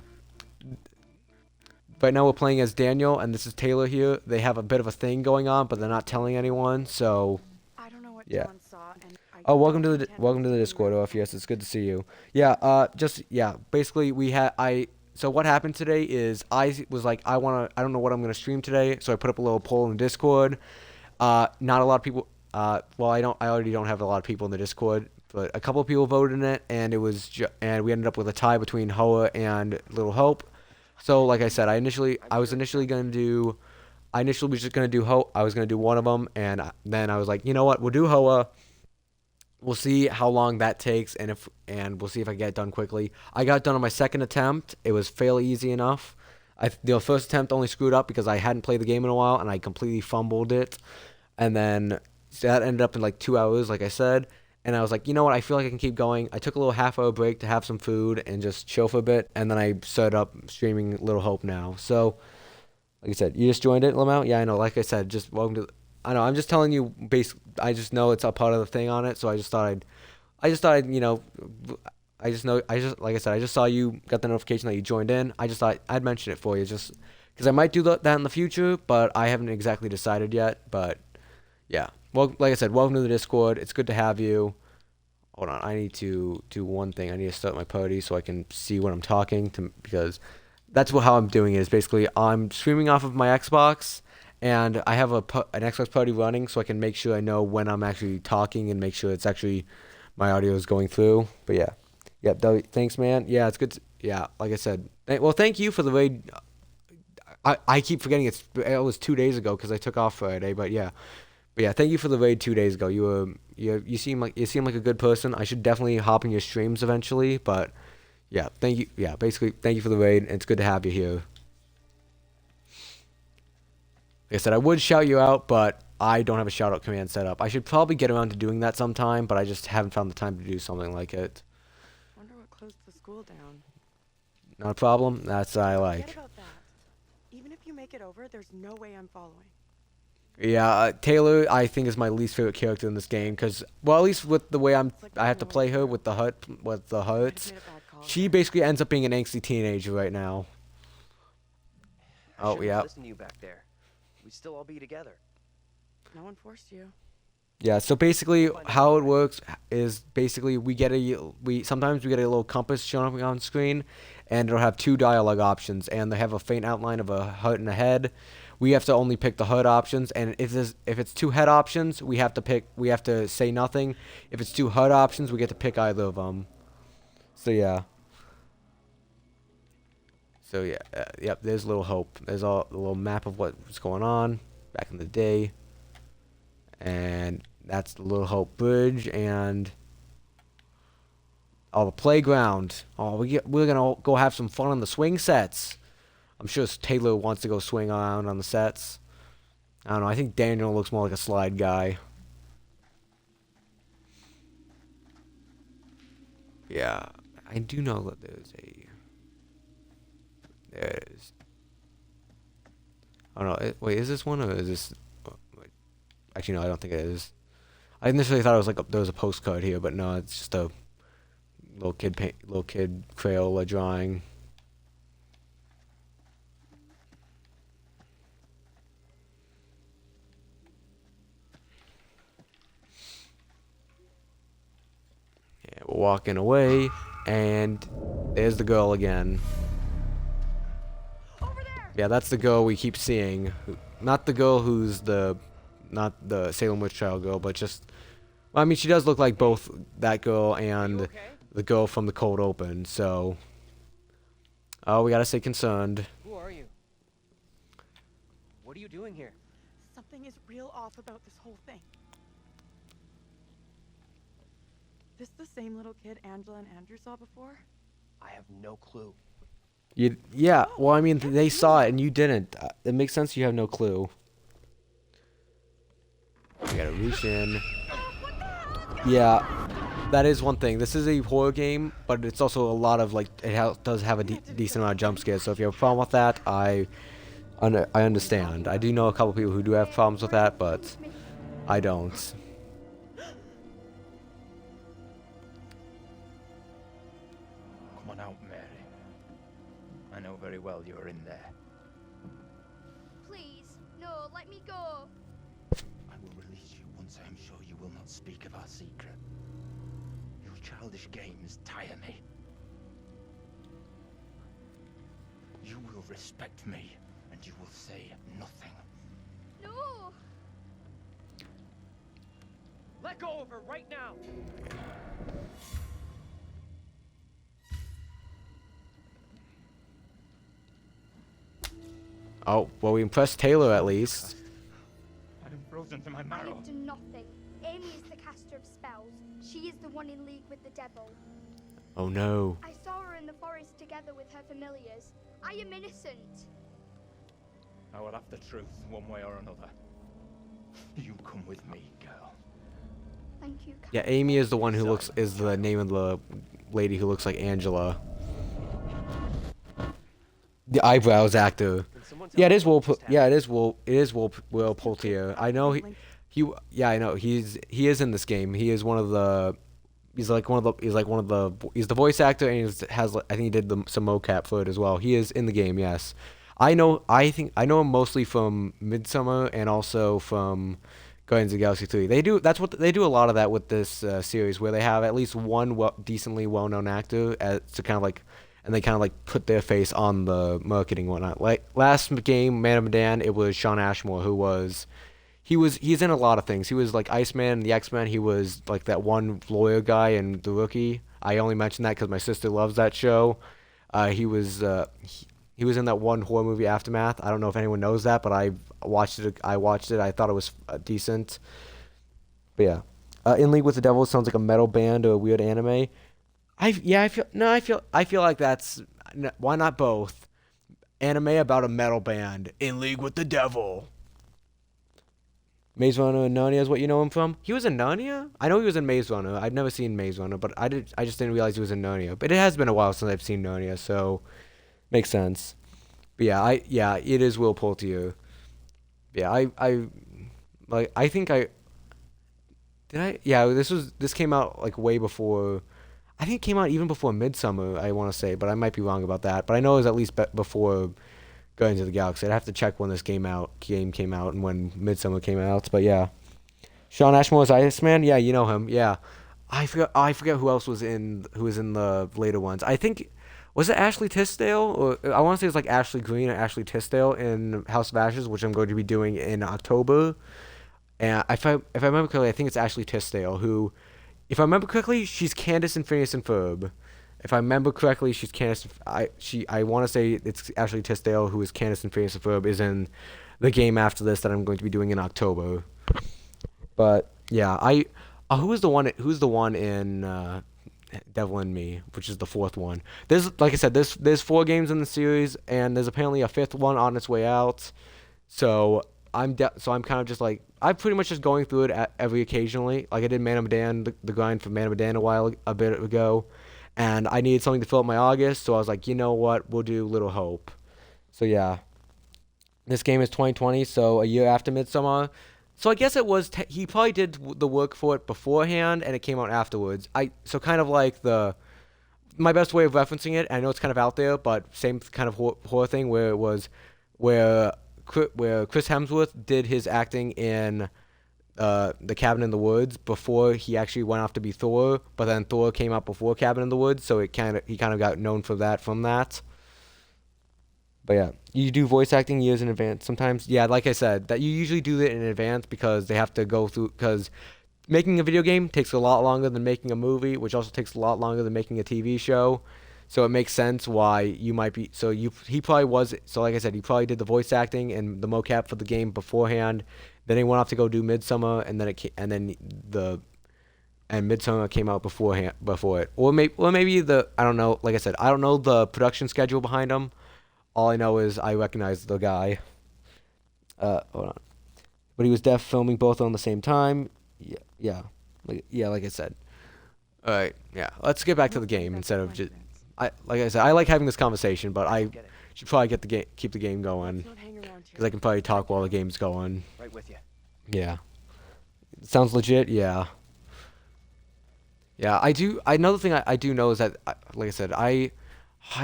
Right now we're playing as Daniel, and this is Taylor here. They have a bit of a thing going on, but they're not telling anyone. So, I don't know what yeah. John saw, and Oh, welcome to the Discord, OF. Yes, it's good to see you. Yeah, basically so what happened today is I was like, I don't know what I'm gonna stream today, so I put up a little poll in the Discord. Not a lot of people. I already don't have a lot of people in the Discord, but a couple of people voted in it, and and we ended up with a tie between Hoa and Little Hope. So, like I said, I was initially just gonna do Hoa. I was gonna do one of them, and then I was like, you know what, we'll do Hoa. We'll see how long that takes, and we'll see if I get it done quickly. I got it done on my second attempt. It was fairly easy enough. The first attempt only screwed up because I hadn't played the game in a while, and I completely fumbled it. And then so that ended up in like 2 hours, like I said. And I was like, you know what? I feel like I can keep going. I took a little half-hour break to have some food and just chill for a bit, and then I started up streaming Little Hope now. So, like I said, you just joined it, Lamau? Yeah, I know. Like I said, just welcome to. I know. I'm just telling you. I just know it's a part of the thing on it, so I just thought you know. Like I said, I just saw you got the notification that you joined in. I just thought I'd mention it for you, just because I might do that in the future, but I haven't exactly decided yet. But yeah, well, like I said, welcome to the Discord. It's good to have you. Hold on, I need to do one thing. I need to start my party so I can see when I'm talking because that's how I'm doing it. Is basically I'm streaming off of my Xbox. And I have an Xbox party running, so I can make sure I know when I'm actually talking and make sure it's actually my audio is going through. But yeah, thanks, man. Yeah, it's good. Like I said, well, thank you for the raid. I keep forgetting it was 2 days ago because I took off Friday. But yeah, thank you for the raid 2 days ago. You seem like a good person. I should definitely hop in your streams eventually. But yeah, thank you. Yeah, basically, thank you for the raid. It's good to have you here. Like I said, I would shout you out, but I don't have a shout-out command set up. I should probably get around to doing that sometime, but I just haven't found the time to do something like it. Wonder what closed the school down. Not a problem. That's what I like. Forget about that. Even if you make it over, there's no way I'm following. Yeah, Taylor, I think, is my least favorite character in this game, because, well, at least with the way I have to play her with the Huts, she basically ends up being an angsty teenager right now. Oh, yeah. Listen to you back there. We'd still all be together. No one forced you. Yeah, so basically how it works is basically sometimes we get a little compass shown up on screen, and it'll have 2 dialogue options, and they have a faint outline of a hut and a head. We have to only pick the HUD options, and if it's 2 head options, we have to say nothing. If it's 2 HUD options, we get to pick either of them. So yeah. Yep, there's Little Hope. There's a little map of what's going on back in the day. And that's the Little Hope Bridge and the playground. We're gonna go have some fun on the swing sets. I'm sure Taylor wants to go swing around on the sets. I don't know, I think Daniel looks more like a slide guy. Yeah, I do know that there's there it is. Oh no, wait, is this one or is this... Actually, no, I don't think it is. I initially thought it was like there was a postcard here, but no, it's just a little kid Crayola drawing. Yeah, we're walking away, and there's the girl again. Yeah, that's the girl we keep seeing. Not the girl who's not the Salem Witch Trial girl, but just... Well, I mean, she does look like both that girl and the girl from the cold open, so... Oh, we gotta stay concerned. Who are you? What are you doing here? Something is real off about this whole thing. This the same little kid Angela and Andrew saw before? I have no clue. Yeah, well, I mean, they saw it and you didn't. It makes sense you have no clue. I gotta reach in. Yeah, that is one thing. This is a horror game, but it's also a lot of, like, does have a decent amount of jump scares. So if you have a problem with that, I I understand. I do know a couple people who do have problems with that, but I don't. Come on out, Mary. I know very well you're in there. Please, no, let me go. I will release you once I am sure you will not speak of our secret. Your childish games tire me. You will respect me, and you will say nothing. No. Let go of her right now! Oh, well, we impressed Taylor at least. I am frozen to my I marrow. have done nothing. Amy is the caster of spells. She is the one in league with the devil. Oh no. I saw her in the forest together with her familiars. I am innocent. I will have the truth one way or another. You come with me, girl. Thank you. Yeah, Amy is the one who is the name of the lady who looks like Angela. The eyebrows actor. Yeah, it is Will. Yeah, it is Will. It is Will Poulter. I know Yeah, I know. He is in this game. He is one of the. He's the voice actor, and I think he did some mocap for it as well. He is in the game. Yes, I know him mostly from Midsummer and also from Guardians of the Galaxy 3. They do a lot of that with this series, where they have at least one decently well-known actor to kind of like. And they kind of like put their face on the marketing and whatnot. Like last game, Man of Medan, it was Shawn Ashmore he's in a lot of things. He was like Iceman in the X-Men. He was like that one lawyer guy in The Rookie. I only mention that because my sister loves that show. He was in that one horror movie, Aftermath. I don't know if anyone knows that, but I watched it. I thought it was decent. But yeah, In League with the Devil sounds like a metal band or a weird anime. I feel like that's why not both? Anime about a metal band, In League with the Devil. Maze Runner and Narnia is what you know him from. He was in Narnia. I know he was in Maze Runner. I've never seen Maze Runner, but I just didn't realize he was in Narnia. But it has been a while since I've seen Narnia, so makes sense. But yeah, it is Will Poulter. Yeah, this came out like way before. I think it came out even before Midsummer, I want to say, but I might be wrong about that. But I know it was at least before Guardians of the Galaxy. I'd have to check when this game came out and when Midsummer came out. But yeah, Shawn Ashmore is Iceman. Yeah, you know him. Yeah, I forget who else was in the later ones. I think was it Ashley Tisdale, or I want to say it's like Ashley Green or Ashley Tisdale in House of Ashes, which I'm going to be doing in October. And if I remember correctly, I think it's Ashley Tisdale who. If I remember correctly, she's Candace in Phineas and Ferb. If I remember correctly, she's Candace. I want to say it's Ashley Tisdale, who is Candace in Phineas and Ferb, is in the game after this that I'm going to be doing in October. But yeah, who's the one in Devil in Me, which is the fourth one. Like I said, there's 4 games in the series, and there's apparently a 5th one on its way out. So I'm kind of just like I'm pretty much just going through it every occasionally. Like I did Man of Medan, the grind for Man of Medan a bit ago, and I needed something to fill up my August, so I was like, you know what, we'll do Little Hope. So yeah, this game is 2020, so a year after Midsommar. So I guess it was he probably did the work for it beforehand, and it came out afterwards. So kind of like my best way of referencing it. I know it's kind of out there, but same kind of horror thing where Chris Hemsworth did his acting in The Cabin in the Woods before he actually went off to be Thor, but then Thor came out before Cabin in the Woods, so he kind of got known for that from that. But yeah, you do voice acting years in advance. Sometimes, yeah, like I said, that you usually do it in advance because they have to go through, because making a video game takes a lot longer than making a movie, which also takes a lot longer than making a TV show. So it makes sense why you might be. He probably was. So like I said, he probably did the voice acting and the mocap for the game beforehand. Then he went off to go do Midsummer, and then Midsummer came out before it. Or maybe I don't know. Like I said, I don't know the production schedule behind him. All I know is I recognize the guy. Hold on. But he was filming both on the same time. Yeah. Like I said. All right. Yeah. Let's get back to the game instead of just. Like I said, I like having this conversation, but should probably get the game, keep the game going, Don't hang around because I can probably talk while the game's going. Right with you. Yeah. Sounds legit. Yeah. Yeah, I do. Another thing I do know is that, like I said, I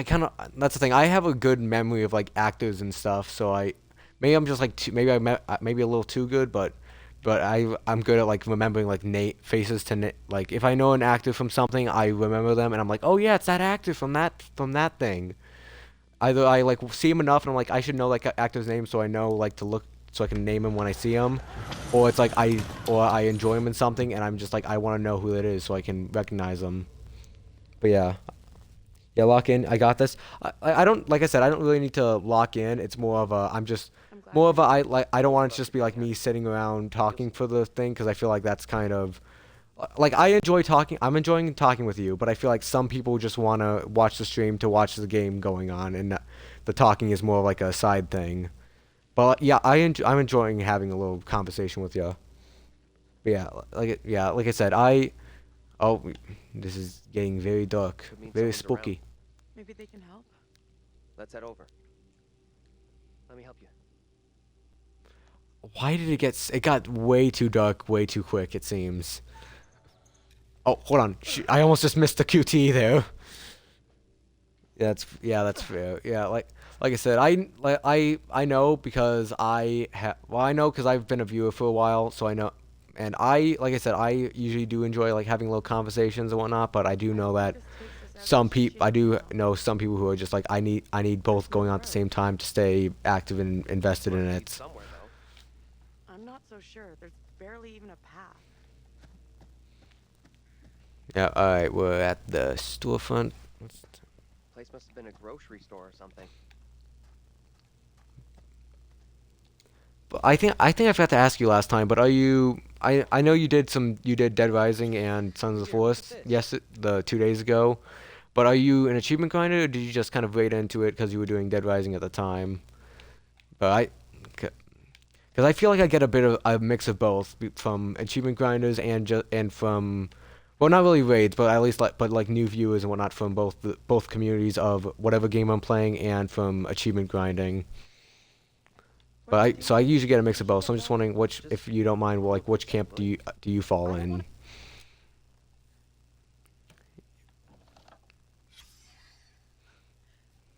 kind of, that's the thing. I have a good memory of like actors and stuff. So maybe I'm just like maybe a little too good, but I'm good at like remembering like faces to like if I know an actor from something, I remember them and I'm like, oh yeah, it's that actor from that thing. Either I like see him enough and I'm like, I should know like actor's name so I know like to look so I can name him when I see him, or it's like I enjoy him in something and I'm just like I want to know who it is so I can recognize him. But yeah, lock in. I got this. I don't, like I said, I don't really need to lock in. It's more of a I don't want it to just be like me sitting around talking for the thing, because I feel like that's kind of like I enjoy talking. I'm enjoying talking with you, but I feel like some people just want to watch the stream to watch the game going on, and the talking is more like a side thing. But yeah, I'm enjoying having a little conversation with you. But yeah, like I said, this is getting very dark, very spooky. Maybe they can help. Let's head over. Let me help you. Why did it got way too dark, way too quick, it seems. Oh, hold on. I almost just missed the QT there. That's fair. Yeah, like I said, I know because I know because I've been a viewer for a while, so I know, and like I said, I usually do enjoy like having little conversations and whatnot, but I do know that I do know some people who are just like I need both going on at the same time to stay active and invested in it. I'm not so sure. There's barely even a path. Yeah, alright, we're at the storefront. Place must have been a grocery store or something. But I think I forgot to ask you last time, but are you I know you did Dead Rising and Sons of the Forest, the 2 days ago. But are you an achievement grinder, or did you just kind of wade into it because you were doing Dead Rising at the time? But because I feel like I get a bit of a mix of both from achievement grinders and from, well, not really raids, but at least like new viewers and whatnot from both communities of whatever game I'm playing and from achievement grinding. But I usually get a mix of both. So I'm just wondering if you don't mind, like which camp do you fall in?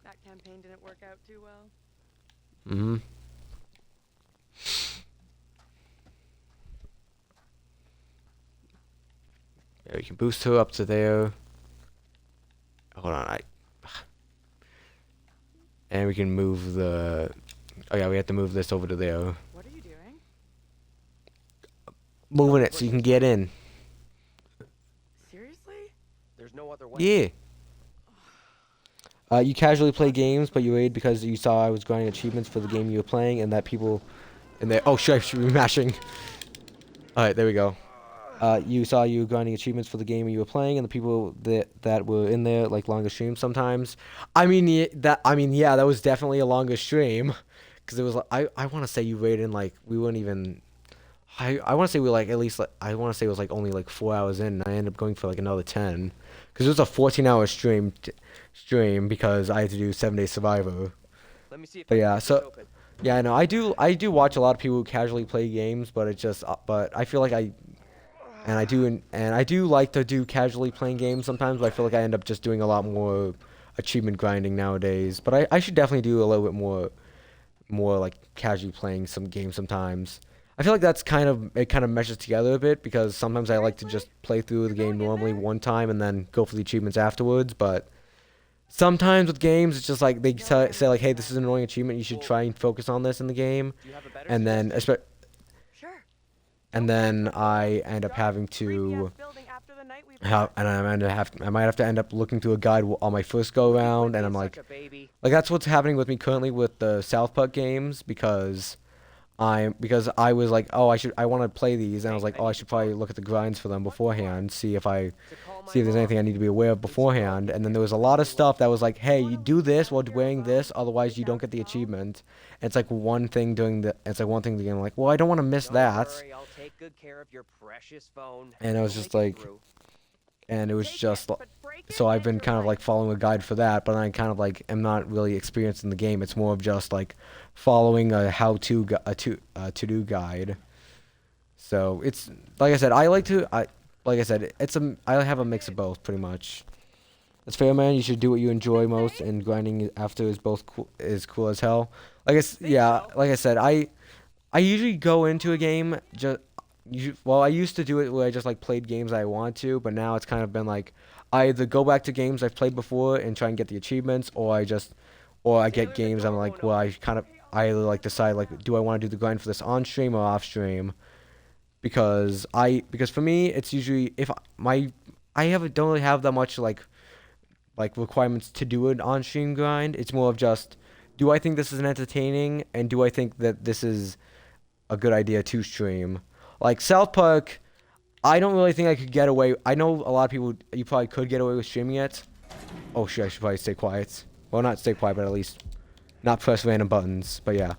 That campaign didn't work out too well. Mm-hmm. Yeah, we can boost her up to there. Hold on, and we can move the. Oh yeah, we have to move this over to there. What are you doing? Moving it so you can get in. Seriously? There's no other way. Yeah. You casually play games, but you raid because you saw I was grinding achievements for the game you were playing, and that people in there. Oh shit! I should be mashing. All right, there we go. You saw you grinding achievements for the game you were playing, and the people that were in there like longer streams sometimes. I mean that was definitely a longer stream, because it was like I want to say you raided like we weren't even. I want to say we were like at least like I want to say it was like only like 4 hours in, and I ended up going for like another 10, because it was a 14-hour stream because I had to do 7 Days Survivor. Let me see if but yeah, so yeah, no, I do watch a lot of people who casually play games, but it just but I feel like I do like to do casually playing games sometimes, but I feel like I end up just doing a lot more achievement grinding nowadays. But I should definitely do a little bit more like casually playing some games sometimes. I feel like it kind of meshes together a bit, because sometimes I like to just play through the game normally one time and then go for the achievements afterwards, but sometimes with games it's just like they say like, hey, this is an annoying achievement, you should try and focus on this in the game, and then I end up having to I might have to end up looking through a guide on my first go around, and I'm like that's what's happening with me currently with the South Park games, because I was like, oh, I want to play these, and I was like, oh, I should probably look at the grinds for them beforehand, see if there's anything I need to be aware of beforehand. And then there was a lot of stuff that was like, hey, you do this while wearing this, otherwise you don't get the achievement. And it's like one thing doing the game. I'm like, well, I don't want to miss that. I'll take good care of your precious phone. And I was just like, and it was just so I've been kind of like following a guide for that, but I kind of like am not really experienced in the game. It's more of just like following a how-to to-do guide. So it's like I said, I have a mix of both pretty much. It's fair, man. You should do what you enjoy most, and grinding after is cool as hell. Like I said, I usually go into a game I used to do it where I just like played games I want to, but now it's kind of been like I either go back to games I've played before and try and get the achievements, or I get games I'm like, well, I either like decide like, do I want to do the grind for this on stream or off stream? Because for me it's usually don't really have that much like requirements to do an on stream grind. It's more of just, do I think this is entertaining, and do I think that this is a good idea to stream? Like South Park, I don't really think I could get away. I know a lot of people, you probably could get away with streaming it. Oh shit, I should probably stay quiet. Well, not stay quiet, but at least not press random buttons. But yeah.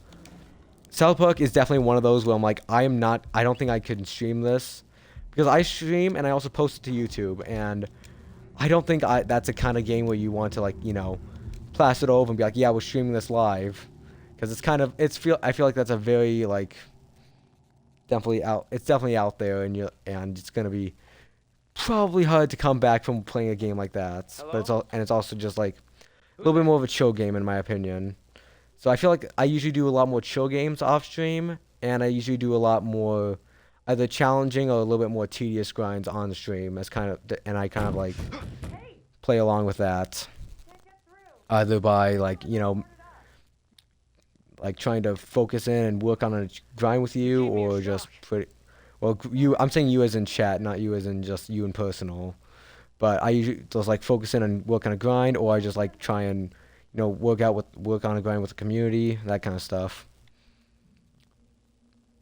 South Park is definitely one of those where I'm like, I don't think I could stream this. Because I stream and I also post it to YouTube, and I don't think that's a kind of game where you want to like, you know, pass it over and be like, yeah, we're streaming this live. Because I feel like that's a very like, it's definitely out there, and it's gonna be probably hard to come back from playing a game like that. Hello? But it's also just like a little bit more of a chill game in my opinion. So I feel like I usually do a lot more chill games off stream, and I usually do a lot more either challenging or a little bit more tedious grinds on stream, and I kind of like play along with that, either by like, you know, like trying to focus in and work on a grind with you, or just I'm saying you as in chat, not you as in just you in personal. But I usually just like focus in and work on a grind, or I just like try and, you know, work on a grind with the community, that kind of stuff.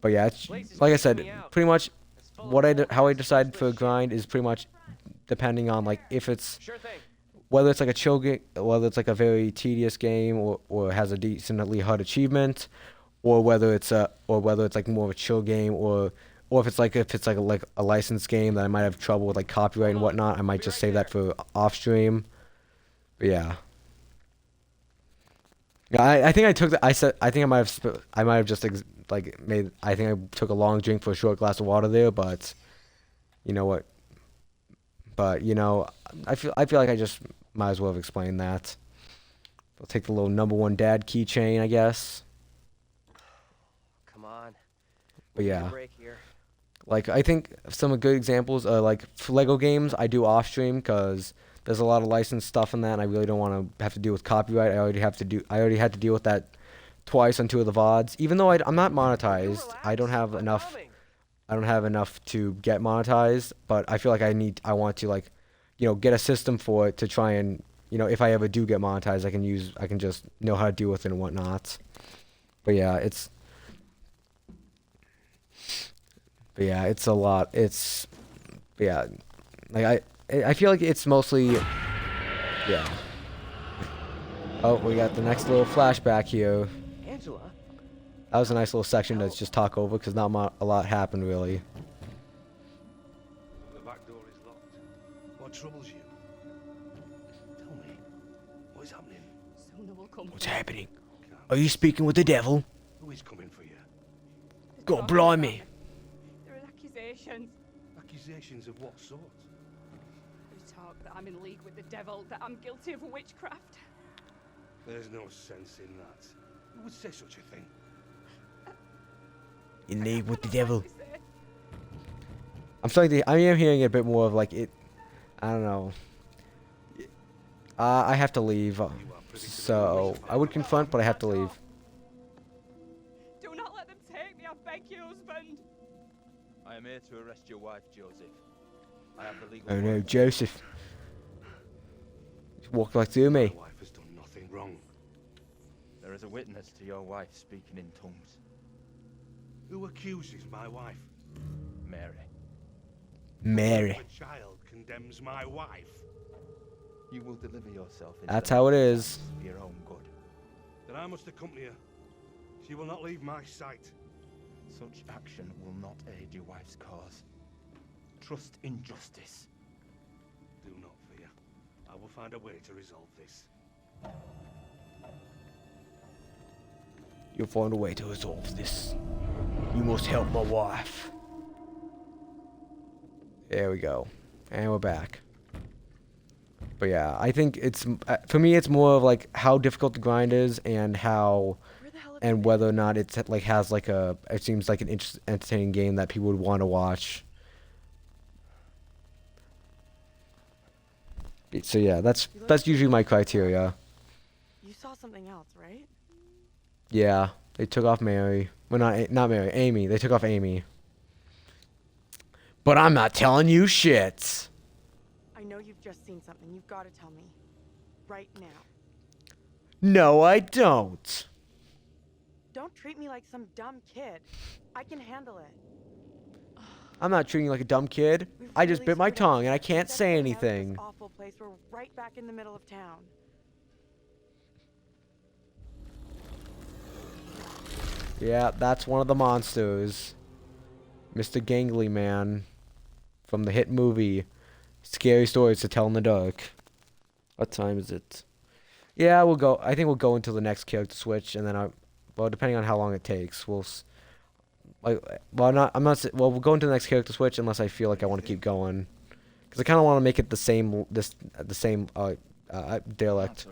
But yeah, it's, like I said, pretty much how I decide for a grind is pretty much depending on like if it's whether it's like a chill game, whether it's like a very tedious game, or has a decently hard achievement, or whether it's like more of a chill game, or if it's like a licensed game that I might have trouble with like copyright and whatnot, I might just save that for off stream. But yeah. Yeah, I think I might have just I think I took a long drink for a short glass of water there, but you know what? But you know, I feel like I just might as well have explained that. I'll take the little #1 dad keychain, I guess. Come on. But yeah. Break here. Like I think some good examples are like for Lego games I do off stream because there's a lot of licensed stuff in that, and I really don't want to have to deal with copyright. I already had to deal with that twice on 2 of the VODs. Even though I'm not monetized, I don't have enough to get monetized, but I feel like I want to like, you know, get a system for it to try and, you know, if I ever do get monetized, I can just know how to deal with it and whatnot. But yeah, it's a lot. Like I feel like it's mostly, yeah. Oh, we got the next little flashback here. Angela? That was a nice little section to just talk over because not a lot happened really. The back door is locked. What troubles you? Tell me, what is happening? Sooner will come. What's happening? Are you speaking with the devil? Who is coming for you? God blimey. There are accusations. Accusations of what sort? There's talk that I'm in league with the devil, that I'm guilty of witchcraft. There's no sense in that. Who would say such a thing? In league with the devil. I am hearing a bit more of like it. I don't know. I have to leave, so I would confront, but I have to leave. Do not let them take me, I beg you, husband. I am here to arrest your wife, Joseph. I have the legal. Oh no, Joseph. Just walked right through me. My wife has done nothing wrong. There is a witness to your wife speaking in tongues. Who accuses my wife? Mary. Mary. If a child condemns my wife, you will deliver yourself. That's how it is. For your own good. Then I must accompany her. She will not leave my sight. Such action will not aid your wife's cause. Trust in justice. Do not fear. I will find a way to resolve this. You'll find a way to resolve this. You must help my wife. There we go. And we're back. But yeah, I think it's, for me, it's more of like how difficult the grind is and how, and whether or not it's like has like a, it seems like an entertaining game that people would want to watch. So yeah, that's usually my criteria. You saw something else, right? Yeah, they took off Mary. Well, not Mary, Amy. They took off Amy. But I'm not telling you shit. I know you've just seen something. You've got to tell me. Right now. No, I don't. Don't treat me like some dumb kid. I can handle it. I'm not treating you like a dumb kid. I just bit my tongue and I can't say anything. This awful place. We're right back in the middle of town. Yeah, that's one of the monsters. Mr. Gangly Man from the hit movie Scary Stories to Tell in the Dark. What time is it? Yeah, we'll go. I think we'll go into the next character switch and then well, depending on how long it takes, we'll we'll go into the next character switch unless I feel like I want to keep going. Cuz I kind of want to make it the same dialect.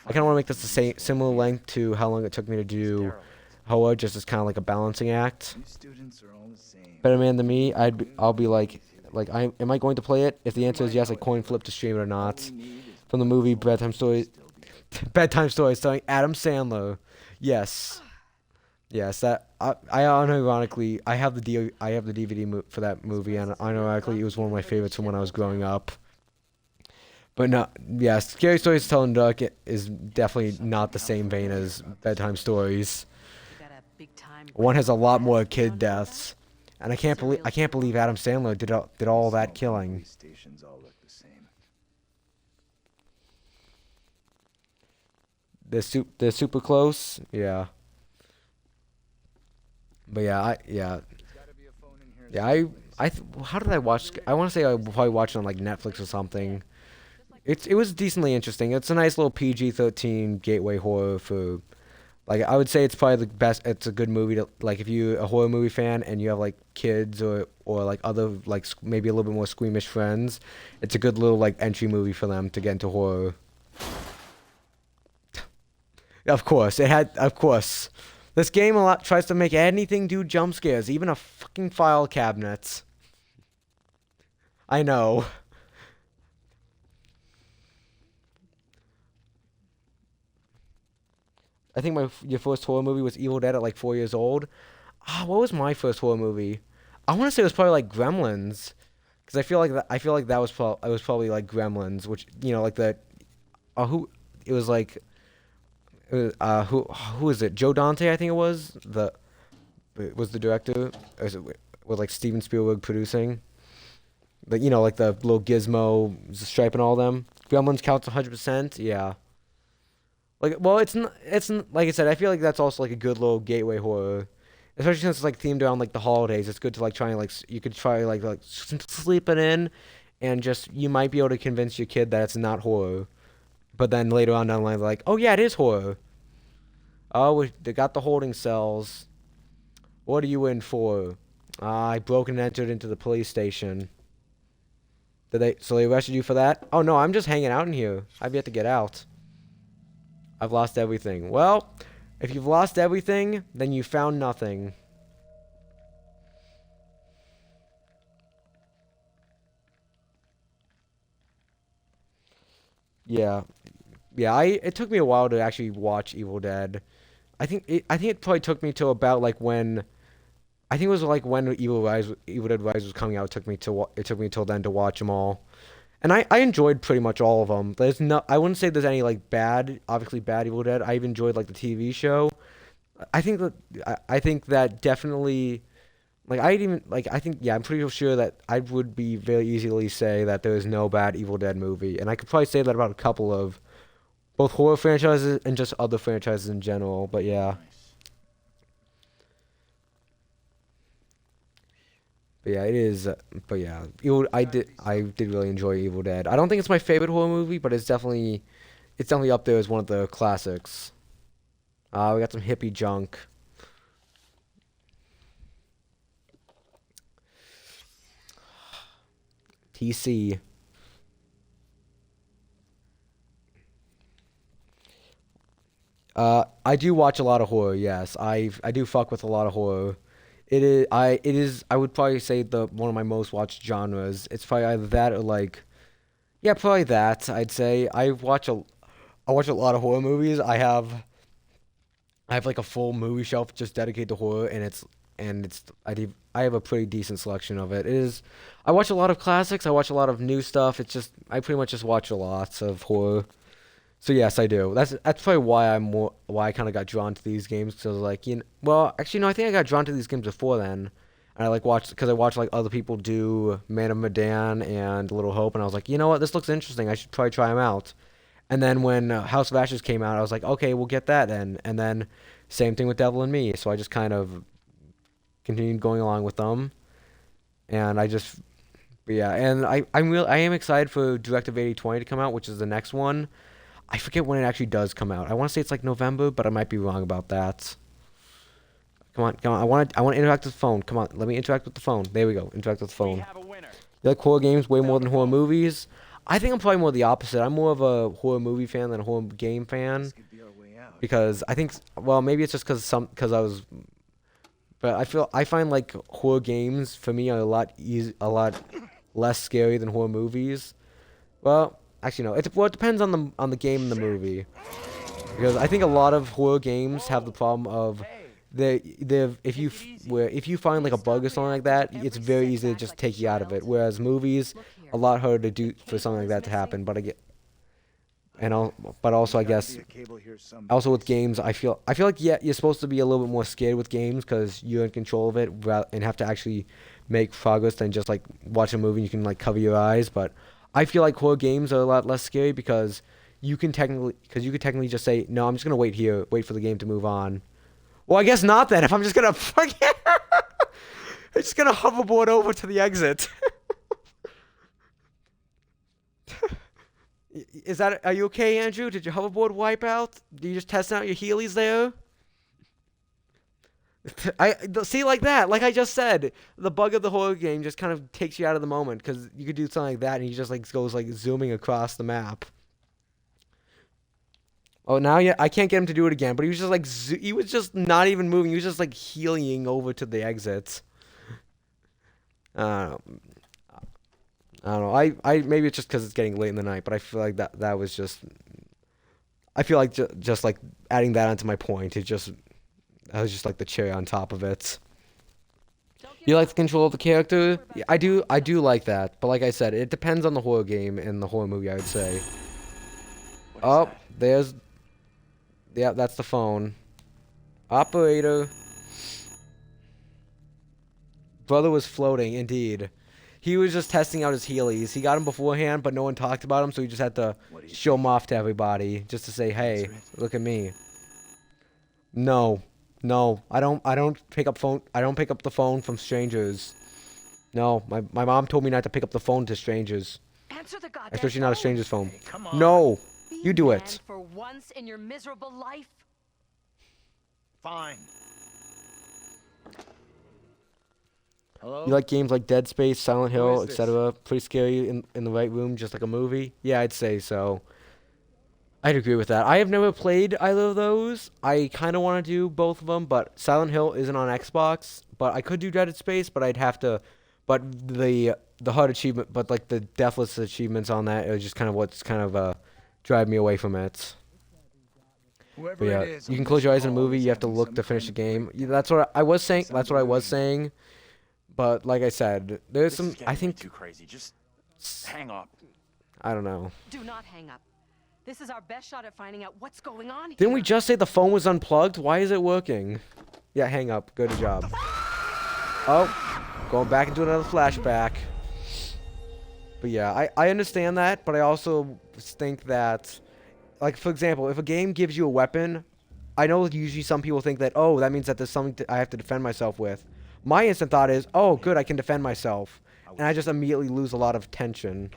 I kind of want to make this the same similar length to how long it took me to do Hoa, just as kind of like a balancing act. Better man than me, I'll be like am I going to play it? If the answer is yes, I coin flip to stream it or not. From the movie Bedtime Stories starring Adam Sandler. Yes. Yes, that I unironically I have the DVD for that movie, and unironically it was one of my favorites from when I was growing up. But no, yeah, Scary Stories to Tell in the Dark is definitely not the same vein as Bedtime Stories. One has a lot more kid deaths, and I can't believe Adam Sandler did all that killing. They're super close, yeah. But yeah, how did I watch? I want to say I probably watched it on like Netflix or something. It was decently interesting. It's a nice little PG-13 gateway horror for, like, I would say it's probably the best. It's a good movie to, like, if you're a horror movie fan and you have like kids or like other like maybe a little bit more squeamish friends, it's a good little like entry movie for them to get into horror. Of course, this game tries to make anything do jump scares, even a fucking file cabinet. I know. I think your first horror movie was Evil Dead at like 4 years old. What was my first horror movie? I want to say it was probably like Gremlins, because I feel like that was probably like Gremlins, which, you know, like who is it? Joe Dante, I think it was the director, or was like Steven Spielberg producing. But you know, like the little Gizmo, Stripe, and all them. Gremlins counts 100%. Yeah. Like, well, it's like I said, I feel like that's also like a good little gateway horror, especially since it's like themed around like the holidays. It's good to like try and like you could try like sleep it in, and just you might be able to convince your kid that it's not horror. But then later on down the line, they're like, oh yeah, it is horror. Oh, they got the holding cells. What are you in for? I broke and entered into the police station. So they arrested you for that? Oh no, I'm just hanging out in here. I've yet to get out. I've lost everything. Well, if you've lost everything, then you found nothing. Yeah. Yeah, it took me a while to actually watch Evil Dead. I think it probably took me till about like when, I think it was like when Evil Dead Rise was coming out. It took me till then to watch them all, and I enjoyed pretty much all of them. I wouldn't say there's any like obviously bad Evil Dead. I've enjoyed like the TV show. I think that definitely, like I'm pretty sure that I would be very easily say that there is no bad Evil Dead movie, and I could probably say that about a couple of both horror franchises and just other franchises in general, but yeah. But yeah, it is. But yeah, I did really enjoy Evil Dead. I don't think it's my favorite horror movie, but it's definitely up there as one of the classics. We got some hippie junk. TC. I do watch a lot of horror. Yes, I do fuck with a lot of horror. It is I would probably say one of my most watched genres. It's probably either that or like, yeah, probably that. I'd say I watch a lot of horror movies. I have like a full movie shelf just dedicated to horror, and I have a pretty decent selection of it. I watch a lot of classics. I watch a lot of new stuff. I pretty much just watch a lot of horror. So yes, I do. That's probably why I kind of got drawn to these games, because like, well, actually no, I think I got drawn to these games before then. And I like watched like other people do Man of Medan and Little Hope, and I was like, you know what, this looks interesting. I should probably try them out. And then when House of Ashes came out, I was like, okay, we'll get that then. And then same thing with Devil in Me. So I just kind of continued going along with them, and and I am excited for Directive 8020 to come out, which is the next one. I forget when it actually does come out. I want to say it's like November, but I might be wrong about that. Come on. I want to interact with the phone. Come on, let me interact with the phone. There we go. Interact with the phone. You like horror games way more than horror movies? I think I'm probably more the opposite. I'm more of a horror movie fan than a horror game fan. Because I think, well, maybe it's just because but I find like horror games for me are a lot less scary than horror movies. Well, actually no. It depends on the game and the movie. Because I think a lot of horror games have the problem of if you find like a bug or something like that, it's very easy to just take you out of it. Whereas movies, a lot harder to do for something like that to happen. But also I guess also with games, I feel like yeah, you're supposed to be a little bit more scared with games because you're in control of it and have to actually make progress than just like watch a movie and you can like cover your eyes. But I feel like horror games are a lot less scary because you could technically just say, no, I'm just gonna wait for the game to move on. Well, I guess not then. If I'm just gonna I'm just gonna hoverboard over to the exit. Are you okay, Andrew? Did your hoverboard wipe out? Did you just test out your Heelys there? See, like that, like I just said, the bug of the horror game just kind of takes you out of the moment because you could do something like that and he just like goes like zooming across the map. Oh, now yeah, I can't get him to do it again, but he was just like he was just not even moving. He was just like heeling over to the exits. I don't know. I maybe it's just because it's getting late in the night, but I feel like that was just. I feel like just like adding that onto my point. That was just like the cherry on top of it. You like the control of the character? Yeah, I do like that, but like I said, it depends on the horror game and the horror movie. I would say. Oh, yeah, that's the phone. Operator. Brother was floating, indeed. He was just testing out his Heelys. He got him beforehand, but no one talked about him, so he just had to show them off to everybody, just to say, "Hey, look at me." No, I don't pick up the phone from strangers. No, my mom told me not to pick up the phone to strangers. Answer the goddamn Especially not a stranger's phone. Hey, come on. No, you do Man, it. for once in your miserable life. Fine. Hello? You like games like Dead Space, Silent Hill, etc. Pretty scary in the right room, just like a movie? Yeah, I'd say so. I'd agree with that. I have never played either of those. I kind of want to do both of them, but Silent Hill isn't on Xbox. But I could do Dead Space, but I'd have to. But the hard achievement, but like the deathless achievements on that is just kind of what's kind of drive me away from it. But yeah, you can close your eyes in a movie. You have to look to finish the game. That's what I was saying. That's what I was saying. But like I said, there's some. I think too crazy. Just hang up. I don't know. Do not hang up. This is our best shot at finding out what's going on here. Didn't we just say the phone was unplugged? Why is it working? Yeah, hang up. Good job. Oh, going back into another flashback. But yeah, I understand that, but I also think that, like, for example, if a game gives you a weapon, I know usually some people think that, oh, that means that there's something I have to defend myself with. my instant thought is, oh, good, I can defend myself. And I just immediately lose a lot of tension.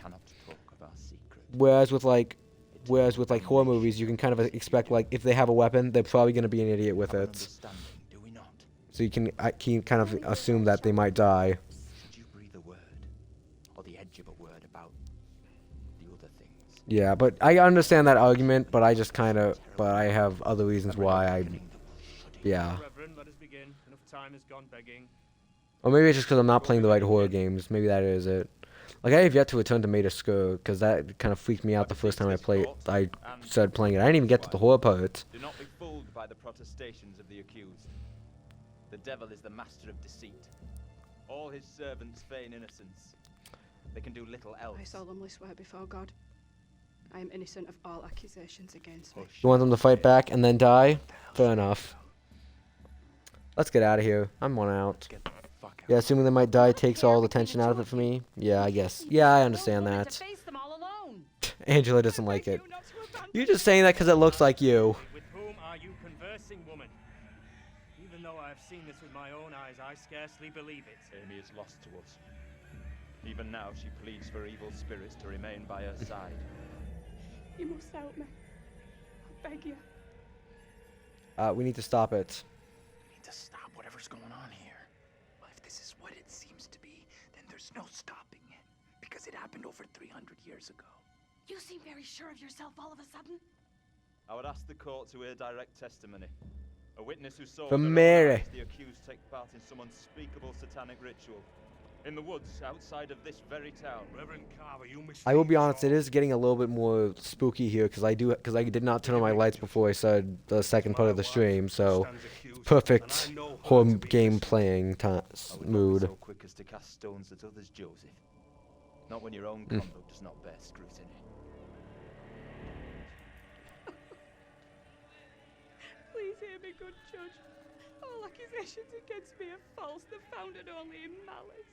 Whereas with like horror movies, you can kind of expect, like, if they have a weapon, they're probably going to be an idiot with it. So you can kind of assume that they might die. Should you breathe a word, or the edge of a word about the other things? Yeah, but I understand that argument, but I just kind of, but I have other reasons why I, yeah. Reverend, let us begin. Enough time has gone begging. Or maybe it's just because I'm not playing the right horror games. Maybe that is it. Like, I have yet to return to Mater Skur, because that kind of freaked me out the first time I started playing it. I didn't even get to the horror part. Do not be fooled by the protestations of the accused. The devil is the master of deceit. All his servants feign innocence. They can do little else. I solemnly swear before God, I am innocent of all accusations against me. You want them to fight back and then die? Fair enough. Let's get out of here. I'm one out. Yeah, assuming they might die takes all the tension out of it for me. Yeah, I guess. Yeah, I understand that. Angela doesn't like it. You're just saying that because it looks like you. With whom are you conversing, woman? Even though I have seen this with my own eyes, I scarcely believe it. Amy is lost to us. Even now, she pleads for evil spirits to remain by her side. You must help me. I beg you. We need to stop it. We need to stop whatever's going on here. Well, if this is what it seems to be, then there's no stopping it. Because it happened over 300 years ago. You seem very sure of yourself all of a sudden. I would ask the court to hear direct testimony. A witness who saw From Mary. the accused take part in some unspeakable satanic ritual. In the woods outside of this very town. Reverend Carver, you I will be honest, it is getting a little bit more spooky here because I did not turn on my lights before I started the second part of the stream, so perfect horror game playing mood. So quick as to cast stones at others, Joseph. Not when your own conduct does not bear scrutiny. Please hear me, good judge. All accusations against me are false. They're founded only in malice.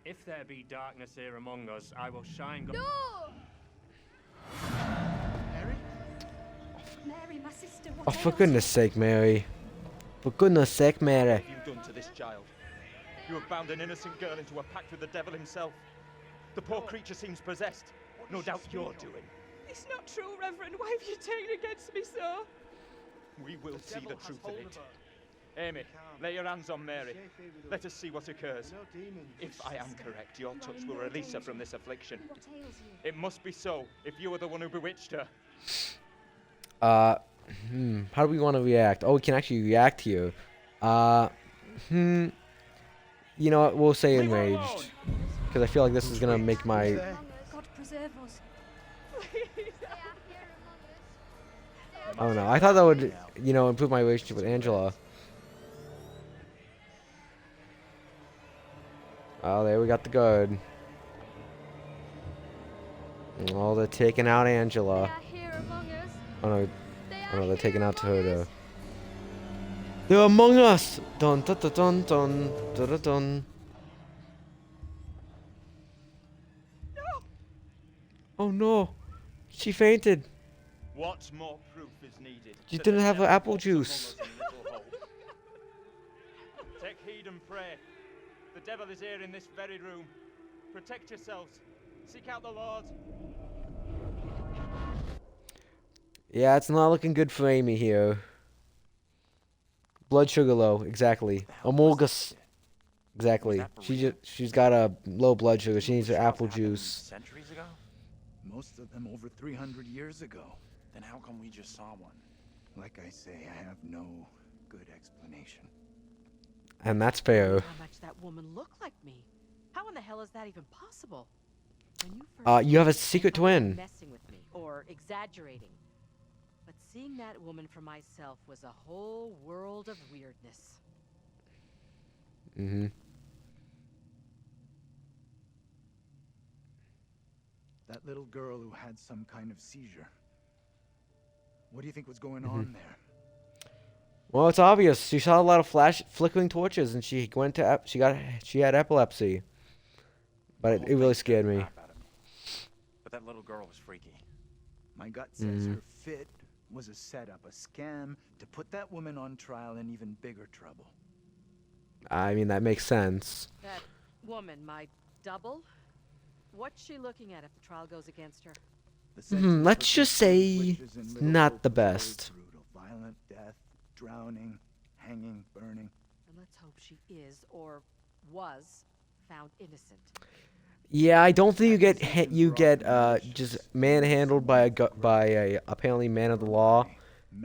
If there be darkness here among us, I will shine. No! Mary? Mary, my sister, what Oh, for goodness sake, Mary. For goodness sake, Mary. What have you done to this child? You have bound an innocent girl into a pact with the devil himself. The poor creature seems possessed. No doubt you're doing. It's not true, Reverend. Why have you taken against me so? We will see the truth of it. Amy, lay your hands on Mary. Let us see what occurs. If I am correct, your touch will release her from this affliction. It must be so, if you are the one who bewitched her. How do we want to react? Oh, we can actually react here. You know what? We'll say enraged. Because I feel like this is going to make my... God preserve us. I don't know. I thought that would, you know, improve my relationship with Angela. Oh, there we got the guard. Oh, they're taking out Angela. Oh no, they're taking out Toto. They're among us. Dun dun dun dun dun dun dun. Dun. No. Oh no, she fainted. What more proof is needed? She didn't have her apple juice. Take heed and pray. The devil is here in this very room. Protect yourselves. Seek out the Lord. Yeah, it's not looking good for Amy here. Blood sugar low, exactly. Amogus. Exactly. She's got a low blood sugar. She needs her apple juice. Centuries ago? Most of them over 300 years ago. Then how come we just saw one? Like I say, I have no good explanation. And that's fair. How much that woman looked like me? How in the hell is that even possible? When you first You have a secret twin. messing with me or exaggerating. But seeing that woman for myself was a whole world of weirdness. Mm-hmm. That little girl who had some kind of seizure. What do you think was going on there? Well, it's obvious. She saw a lot of flickering torches, and she went to she had epilepsy. But it really scared me. But that little girl was freaky. My gut says her fit was a setup, a scam to put that woman on trial in even bigger trouble. I mean, that makes sense. That woman, my double? What's she looking at if the trial goes against her? Let's just say not the best. Brutal, violent death, drowning, hanging, burning. And let's hope she is, or was, found innocent. Yeah, I don't think you get just manhandled by a apparently man of the law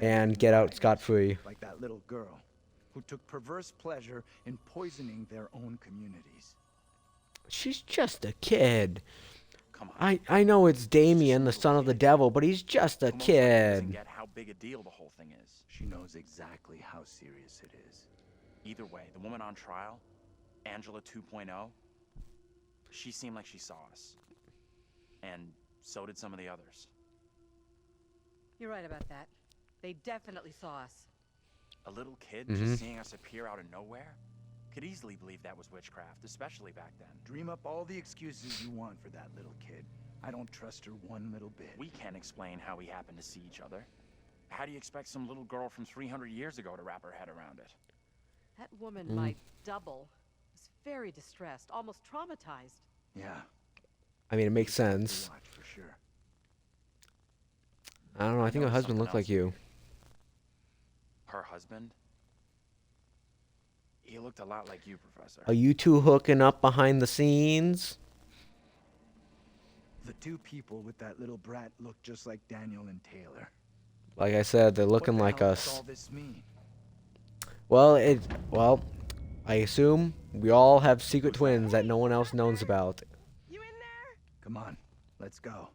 and get out scot-free. Like that little girl who took perverse pleasure in poisoning their own communities. She's just a kid. I know it's Damien, the son of the devil, but he's just a Doesn't kid. get how big a deal the whole thing is. She knows exactly how serious it is. Either way, the woman on trial, Angela 2.0, she seemed like she saw us. And so did some of the others. You're right about that. They definitely saw us. A little kid Mhm. just seeing us appear out of nowhere? Could easily believe that was witchcraft, especially back then. Dream up all the excuses you want for that little kid. I don't trust her one little bit. We can't explain how we happened to see each other. How do you expect some little girl from 300 years ago to wrap her head around it? That woman, my double, was very distressed, almost traumatized. Yeah. I mean, it makes sense. Watch for sure. I don't know. I think her husband looked like you. Her husband? He looked a lot like you, Professor. Are you two hooking up behind the scenes? The two people with that little brat look just like Daniel and Taylor. Like I said, they're looking What the like hell does us. all this mean? Well, I assume we all have secret twins that no one else knows about. Come on, let's go.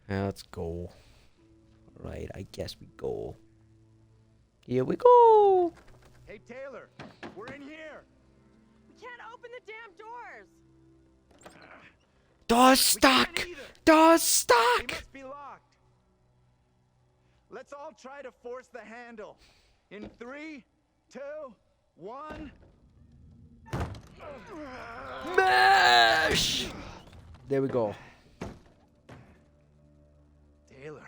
Yeah, let's go. Right, I guess we go. Here we go. Hey, Taylor, we're in here. We can't open the damn doors. Door's stuck. Door's stuck. They must be locked. Let's all try to force the handle. In 3, 2, 1. Mash. There we go. Taylor.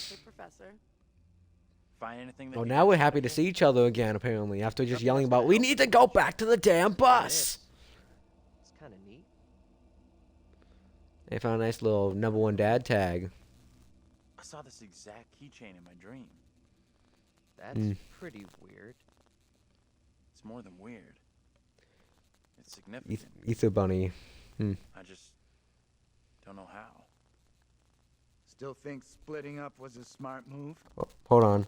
Hey, Professor. Find anything that Oh, we now can we're do? happy to see each other again, apparently, after just yelling about, we need to go back to the damn bus. It's kind of neat. They found a nice little #1 dad tag. I saw this exact keychain in my dream. That's pretty weird. It's more than weird. It's significant. Ether Bunny. I just don't know how. Still think splitting up was a smart move? Oh, hold on.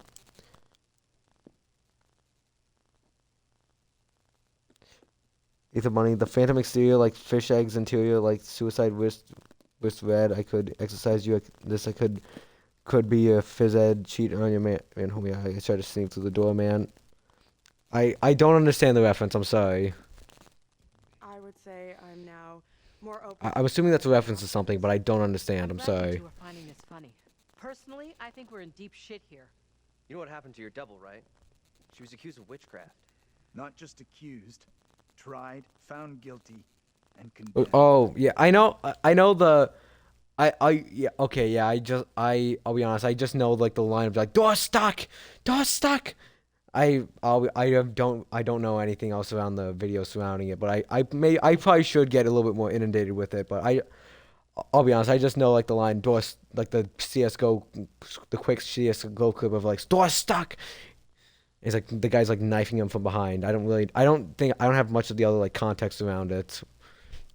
Ether Bunny, the Phantom exterior like fish eggs, interior like suicide wrist red. I could exercise you. I could be a phys ed cheat on your man. Homie, I tried to sneak through the door, man. I don't understand the reference. I'm sorry. I would say I'm now more open. I'm assuming that's a reference to something, but I don't understand. I'm glad you sorry. two are finding this funny. Personally, I think we're in deep shit here. You know what happened to your double, right? She was accused of witchcraft. Not just accused, tried, found guilty, and condemned. Oh yeah, I know the. Yeah, okay, yeah, I'll be honest, I just know like the line of like door stuck. I don't know anything else around the video surrounding it, but I probably should get a little bit more inundated with it, but I'll be honest, I just know like the line doors, like the CS:GO, the quick CS:GO clip of like door stuck. It's like the guy's like knifing him from behind. I don't have much of the other like context around it.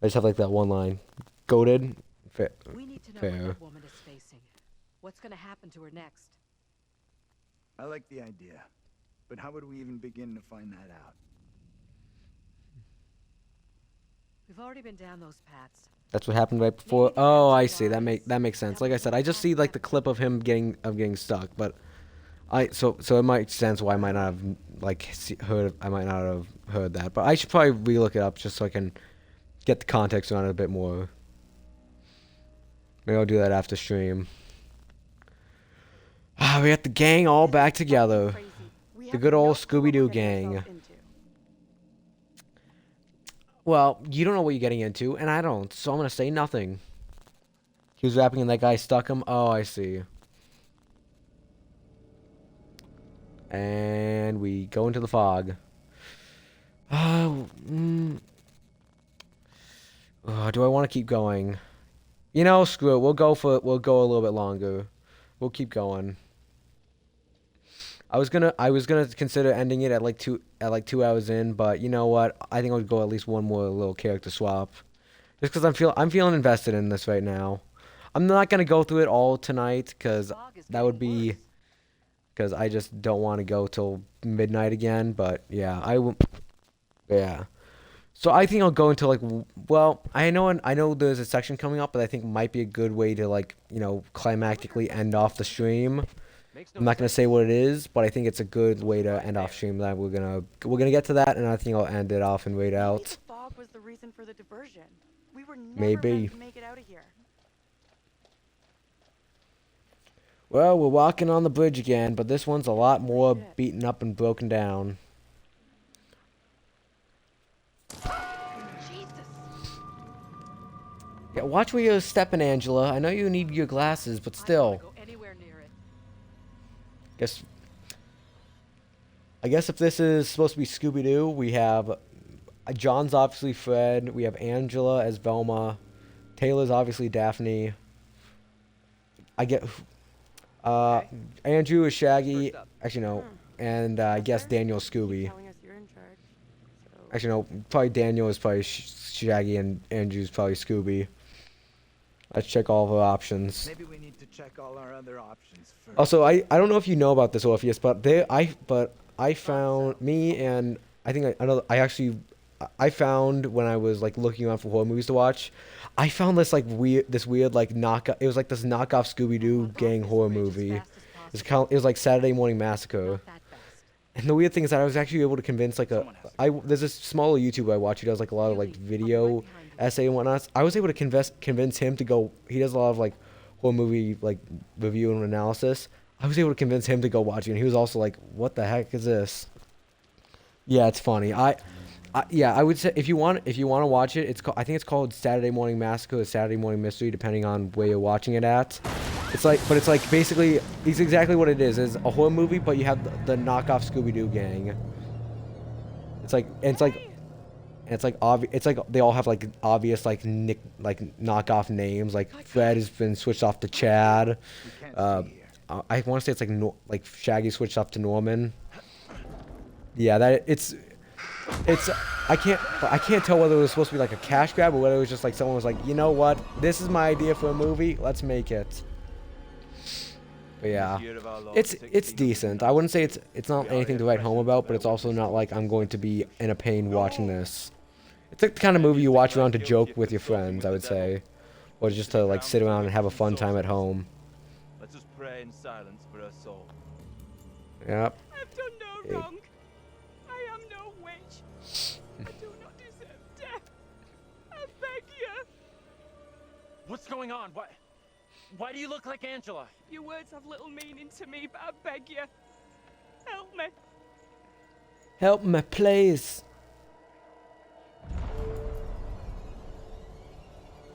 I just have like that one line. Goated. Fair. We need to know Fair. what that woman is facing. What's going to happen to her next? I like the idea, but how would we even begin to find that out? We've already been down those paths. That's what happened right before. Oh, I see. That makes sense. Like I said, I just see like the clip of him getting stuck, but so it might sense why I might not have like I might not have heard that, but I should probably relook it up just so I can get the context around it a bit more. Maybe I'll do that after stream. We got the gang all back together. The good old Scooby-Doo gang. Well, you don't know what you're getting into, and I don't, so I'm gonna say nothing. He was rapping and that guy stuck him? Oh, I see. And we go into the fog. Do I want to keep going? You know, screw it. We'll go a little bit longer. We'll keep going. I was gonna consider ending it at like 2 hours in, but you know what? I think I'll go at least one more little character swap. Just because I'm feeling invested in this right now. I'm not gonna go through it all tonight because that would be because I just don't want to go till midnight again. But yeah, yeah. So I think I'll go into like, well, I know there's a section coming up, but I think might be a good way to like, you know, climactically end off the stream. I'm not gonna say what it is, but I think it's a good way to end off stream. That we're gonna get to that, and I think I'll end it off and wait out. The fog was the reason for the diversion. We were never Maybe. meant to make it out of here. Well, we're walking on the bridge again, but this one's a lot more beaten up and broken down. Yeah, watch where you're stepping, Angela. I know you need your glasses, but still. I guess if this is supposed to be Scooby-Doo, we have John's obviously Fred. We have Angela as Velma. Taylor's obviously Daphne. Andrew is Shaggy. Actually, no. And I guess Daniel's Scooby. Actually, no. Probably Daniel is probably Shaggy and Andrew's probably Scooby. Let's check all of our options. Maybe we need to check all our other options first. Also, I don't know if you know about this, Orpheus, but I found me and I think I found when I was like looking around for horror movies to watch, I found this weird like knockoff. It was like this knockoff Scooby-Doo gang horror movie. It was like Saturday Morning Massacre. And the weird thing is that I was actually able to convince there's this smaller YouTuber I watch who does like a lot of like video essay and whatnot. I was able to convince him to go. He does a lot of like horror movie like review and analysis. I was able to convince him to go watch it, and he was also like, "What the heck is this?" Yeah, it's funny. I would say if you want to watch it, I think it's called Saturday Morning Massacre or Saturday Morning Mystery, depending on where you're watching it at. It's like basically it's exactly what it is. It's a horror movie, but you have the knockoff Scooby-Doo gang. It's like obvious. It's like they all have like obvious like knockoff names. Like Fred has been switched off to Chad. I want to say it's like Shaggy switched off to Norman. Yeah, it's I can't tell whether it was supposed to be like a cash grab or whether it was just like someone was like, you know what, this is my idea for a movie, let's make it. But yeah, it's decent. I wouldn't say it's not anything to write home about, but it's also not like I'm going to be in a pain watching this. It's like the kind of movie you watch around to joke with your friends, I would say, or just to like sit around and have a fun time at home. Let's just pray in silence for her soul. Yep. I've done no wrong. I am no witch. I do not deserve death. I beg you. What's going on? Why do you look like Angela? Your words have little meaning to me, but I beg you. Help me. Help me, please.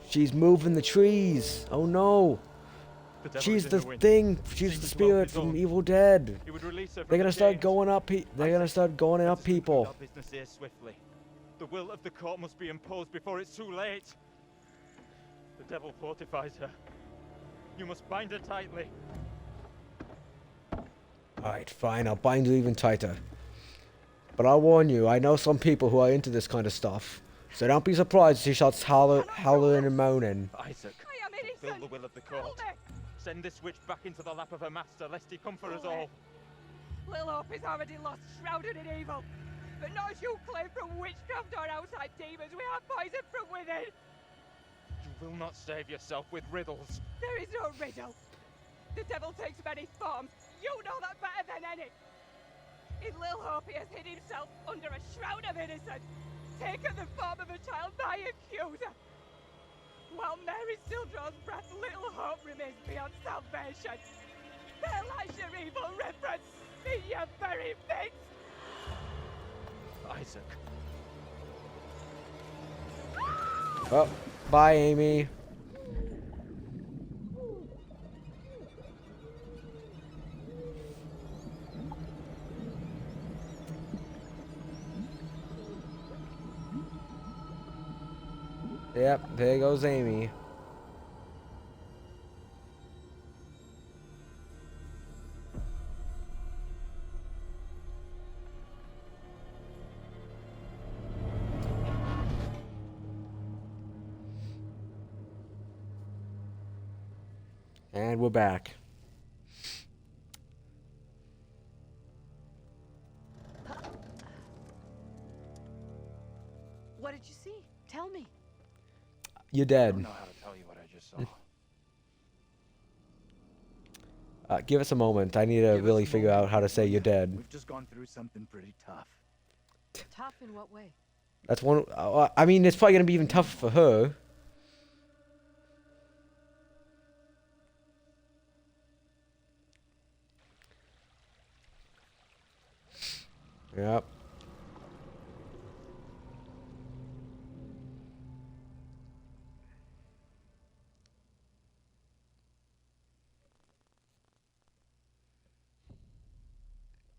She's moving the trees. Oh no. She's the thing. She's the spirit from Evil Dead. They're gonna start going up. They're gonna start going up people. Business here swiftly. The will of the court must be imposed before it's too late. The devil fortifies her. You must bind her tightly. Alright, fine. I'll bind her even tighter. But I'll warn you, I know some people who are into this kind of stuff. So don't be surprised if she starts howling and moaning. Isaac, fulfill the will of the court. Send this witch back into the lap of her master, lest he come for us all. Little Hope is already lost, shrouded in evil. But not as you claim from witchcraft or outside demons. We have poison from within. You will not save yourself with riddles. There is no riddle. The devil takes many forms. You know that better than any. In Little Hope, he has hid himself under a shroud of innocence, taken the form of a child by accuser. While Mary still draws breath, Little Hope remains beyond salvation. Paralyze your evil reverence in your very midst. Isaac. Oh, bye, Amy. Yep, there goes Amy. And we're back. What did you see? Tell me. You're I dead. don't know how to tell you what I just saw. Give us a moment. I need to really figure out how to say you're dead. We've just gone through something pretty tough. Tough in what way? That's one. I mean, it's probably gonna be even tougher for her. Yep.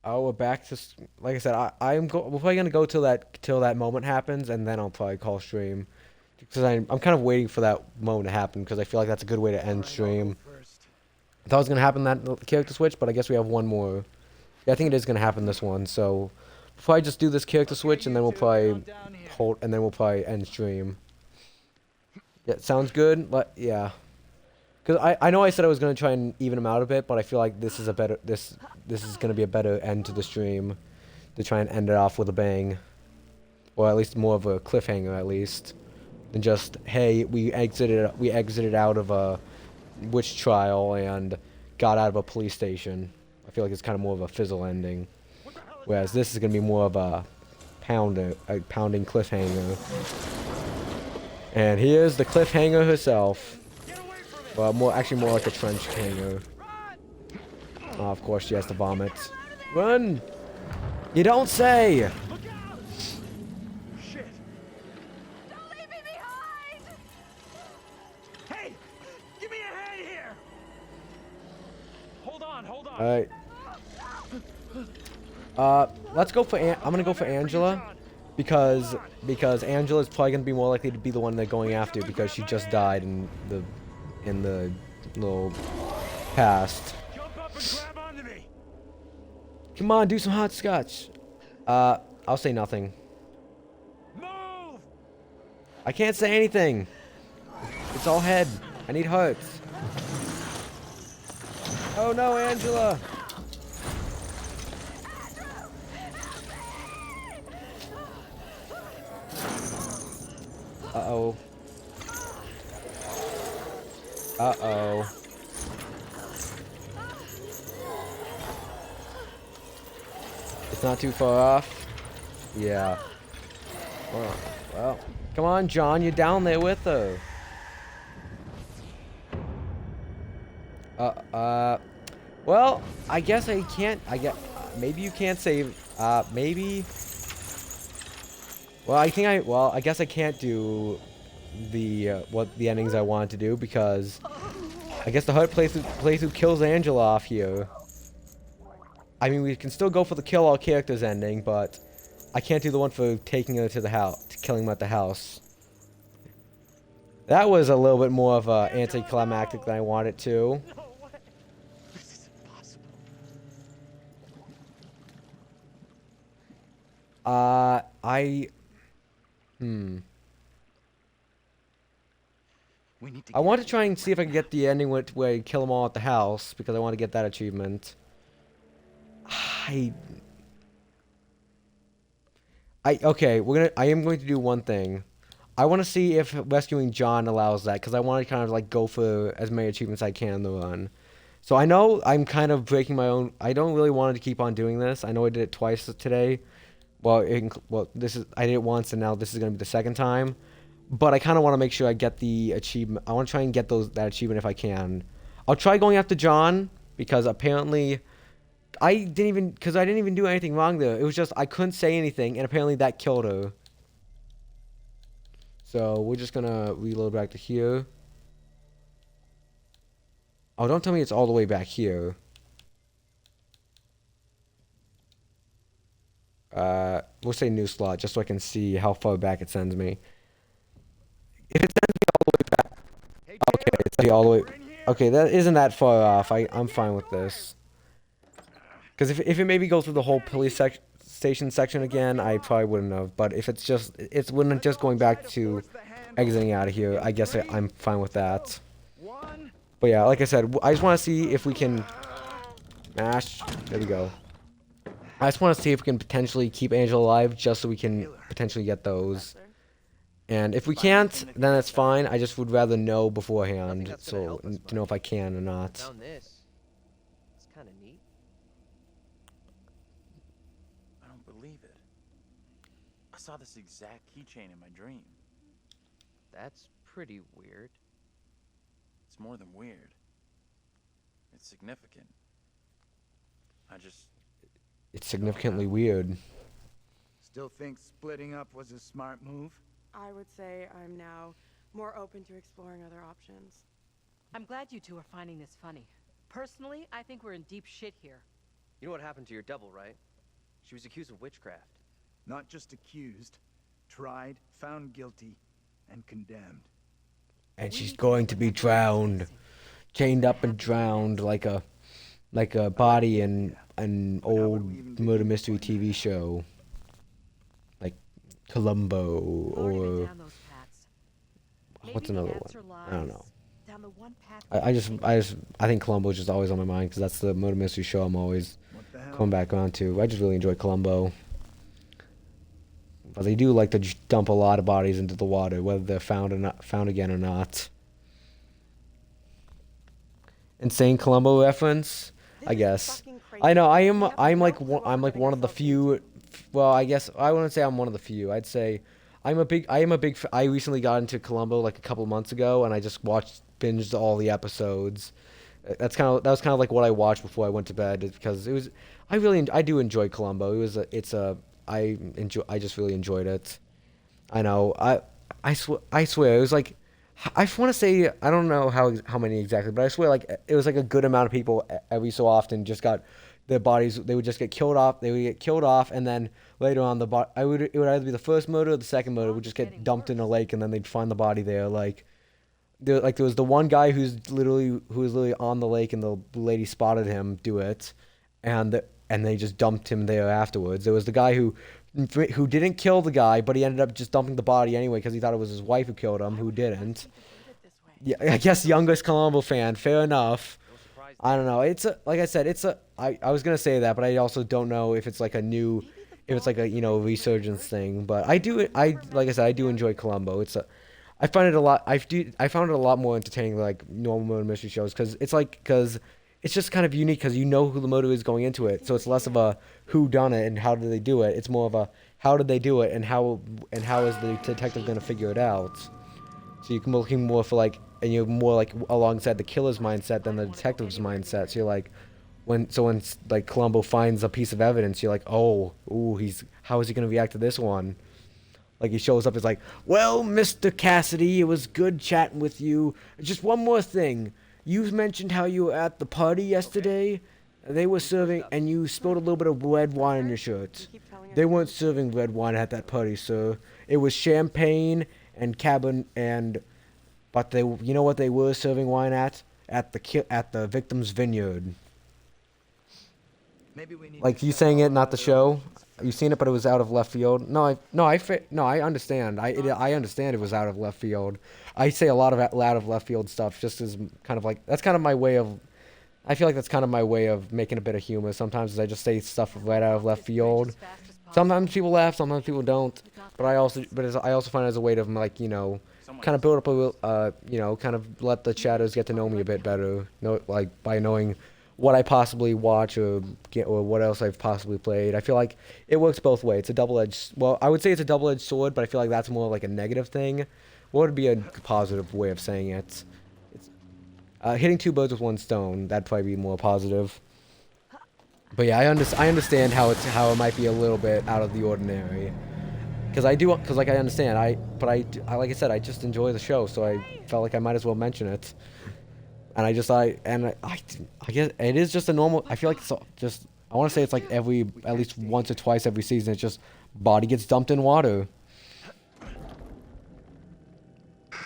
Oh, we're back to like I said. We're probably gonna go till that moment happens, and then I'll probably call stream, because I'm kind of waiting for that moment to happen because I feel like that's a good way to end stream. I thought it was gonna happen that character switch, but I guess we have one more. Yeah, I think it is gonna happen this one. So we'll probably just do this character switch, and then we'll probably end stream. Yeah, sounds good. Yeah. Because I know I said I was going to try and even them out a bit, but I feel like this is going to be a better end to the stream, to try and end it off with a bang, or at least more of a cliffhanger at least, than just, hey, we exited out of a witch trial and got out of a police station. I feel like it's kind of more of a fizzle ending, whereas this is going to be more of a pounding cliffhanger. And here's the cliffhanger herself. Well, actually more like a trench hanger. Oh, of course she has to vomit. Run! You don't say! Shit! Don't leave me behind! Hey! Give me a hand here! Hold on. Alright. Let's go for I'm gonna go for Angela. Because Angela's probably gonna be more likely to be the one they're going after, because she just died in the little past. Come on, do some hopscotch. I'll say nothing. Move! I can't say anything. It's all head. I need hearts. Oh no, Angela! Uh-oh. Uh-oh. It's not too far off. Yeah. Well, come on, John, you're down there with her. Well, I guess I can't, maybe you can't save, maybe. Well, I guess I can't do the endings I wanted to do, because I guess the Hut plays who kills Angela off here. I mean, we can still go for the kill all characters ending, but I can't do the one for taking her to the house, killing him at the house. That was a little bit more of a anticlimactic than I wanted to. This is impossible. I want to try and see if I can get the ending where you kill them all at the house, because I want to get that achievement. Okay, I am going to do one thing. I want to see if rescuing John allows that, because I want to kind of like go for as many achievements as I can in the run. So I know I'm kind of breaking my own. I don't really want to keep on doing this. I know I did it twice today. I did it once, and now this is going to be the second time. But I kind of want to make sure I get the achievement. I want to try and get that achievement if I can. I'll try going after John, because apparently I didn't even do anything wrong there. It was just I couldn't say anything, and apparently that killed her. So we're just gonna reload back to here. Oh, don't tell me it's all the way back here. We'll say new slot, just so I can see how far back it sends me. If all the way. Okay, that isn't that far off. I'm fine with this. Because if it maybe goes through the whole police station section again, I probably wouldn't have. But if it's just wouldn't just going back to exiting out of here, I guess I'm fine with that. But yeah, like I said, I just want to see if we can mash. There we go. I just want to see if we can potentially keep Angela alive, just so we can potentially get those. And if we can't, then that's fine. I just would rather know beforehand, so to know if I can or not. Found this. It's kind of neat. I don't believe it. I saw this exact keychain in my dream. That's pretty weird. It's more than weird. It's significant. It's significantly weird. Still think splitting up was a smart move? I would say I'm now more open to exploring other options. I'm glad you two are finding this funny. Personally, I think we're in deep shit here. You know what happened to your double, right? She was accused of witchcraft. Not just accused, tried, found guilty, and condemned. And she's going to be drowned, chained up and drowned like a body in an old murder mystery TV show, like Columbo or what's another one? I don't know. I think Columbo is just always on my mind because that's the murder mystery show I'm always coming back on to. I just really enjoy Columbo. But they do like to dump a lot of bodies into the water, whether they're found again or not. Insane Columbo reference, I guess. I know I'm like one of the few. Well, I guess I wouldn't say I'm one of the few. I'd say I recently got into Columbo like a couple months ago, and I just binged all the episodes. That was kind of like what I watched before I went to bed, because I do enjoy Columbo. I just really enjoyed it. I know. I swear it was like, I want to say, I don't know how many exactly, but I swear like it was like a good amount of people every so often just got their bodies. They would just get killed off. They would get killed off, and then later on it would either be the first murder or the second murder would just get dumped in a lake, and then they'd find the body there. There was the one guy who was literally on the lake, and the lady spotted him do it, and they just dumped him there afterwards. There was the guy who didn't kill the guy, but he ended up just dumping the body anyway because he thought it was his wife who killed him, who didn't. Yeah, I guess youngest Columbo fan. Fair enough. I don't know. Like I said, I was gonna say that, but I also don't know if it's like if it's like a resurgence thing. But like I said, I do enjoy Columbo. I found it a lot more entertaining than like normal murder mystery shows because it's just kind of unique because you know who the murderer is going into it. So it's less of a who done it and how did they do it. It's more of a how did they do it and how is the detective going to figure it out. So you're looking more for and you're more like alongside the killer's mindset than the detective's mindset. So you're like, when like Columbo finds a piece of evidence, you're like, how is he going to react to this one? Like he shows up, it's like, well, Mr. Cassidy, it was good chatting with you. Just one more thing. You mentioned how you were at the party yesterday. They were serving, and you spilled a little bit of red wine on your shirt. They weren't serving red wine at that party, sir. It was champagne and but you know what they were serving wine at? At the victim's vineyard. Maybe we need like you saying it, not the show. You seen it, but it was out of left field. No, I understand. I understand it was out of left field. I say a lot of out of left field stuff just as kind of like, that's kind of my way of, I feel like that's kind of my way of making a bit of humor. Sometimes I just say stuff right out of left field. Sometimes people laugh, sometimes people don't. But I also find it as a way to kind of build up kind of let the chatters get to know me a bit better. By knowing what I possibly watch or what else I've possibly played. I feel like it works both ways. It's a double-edged. Well, I would say it's a double-edged sword, but I feel like that's more like a negative thing. What would be a positive way of saying it? It's hitting two birds with one stone. That'd probably be more positive. But yeah, I understand how it might be a little bit out of the ordinary. Because like I understand. Like I said, I just enjoy the show, so I felt like I might as well mention it. And I guess it is just a normal. I feel like it's just. I want to say it's like at least once or twice every season. It's just body gets dumped in water.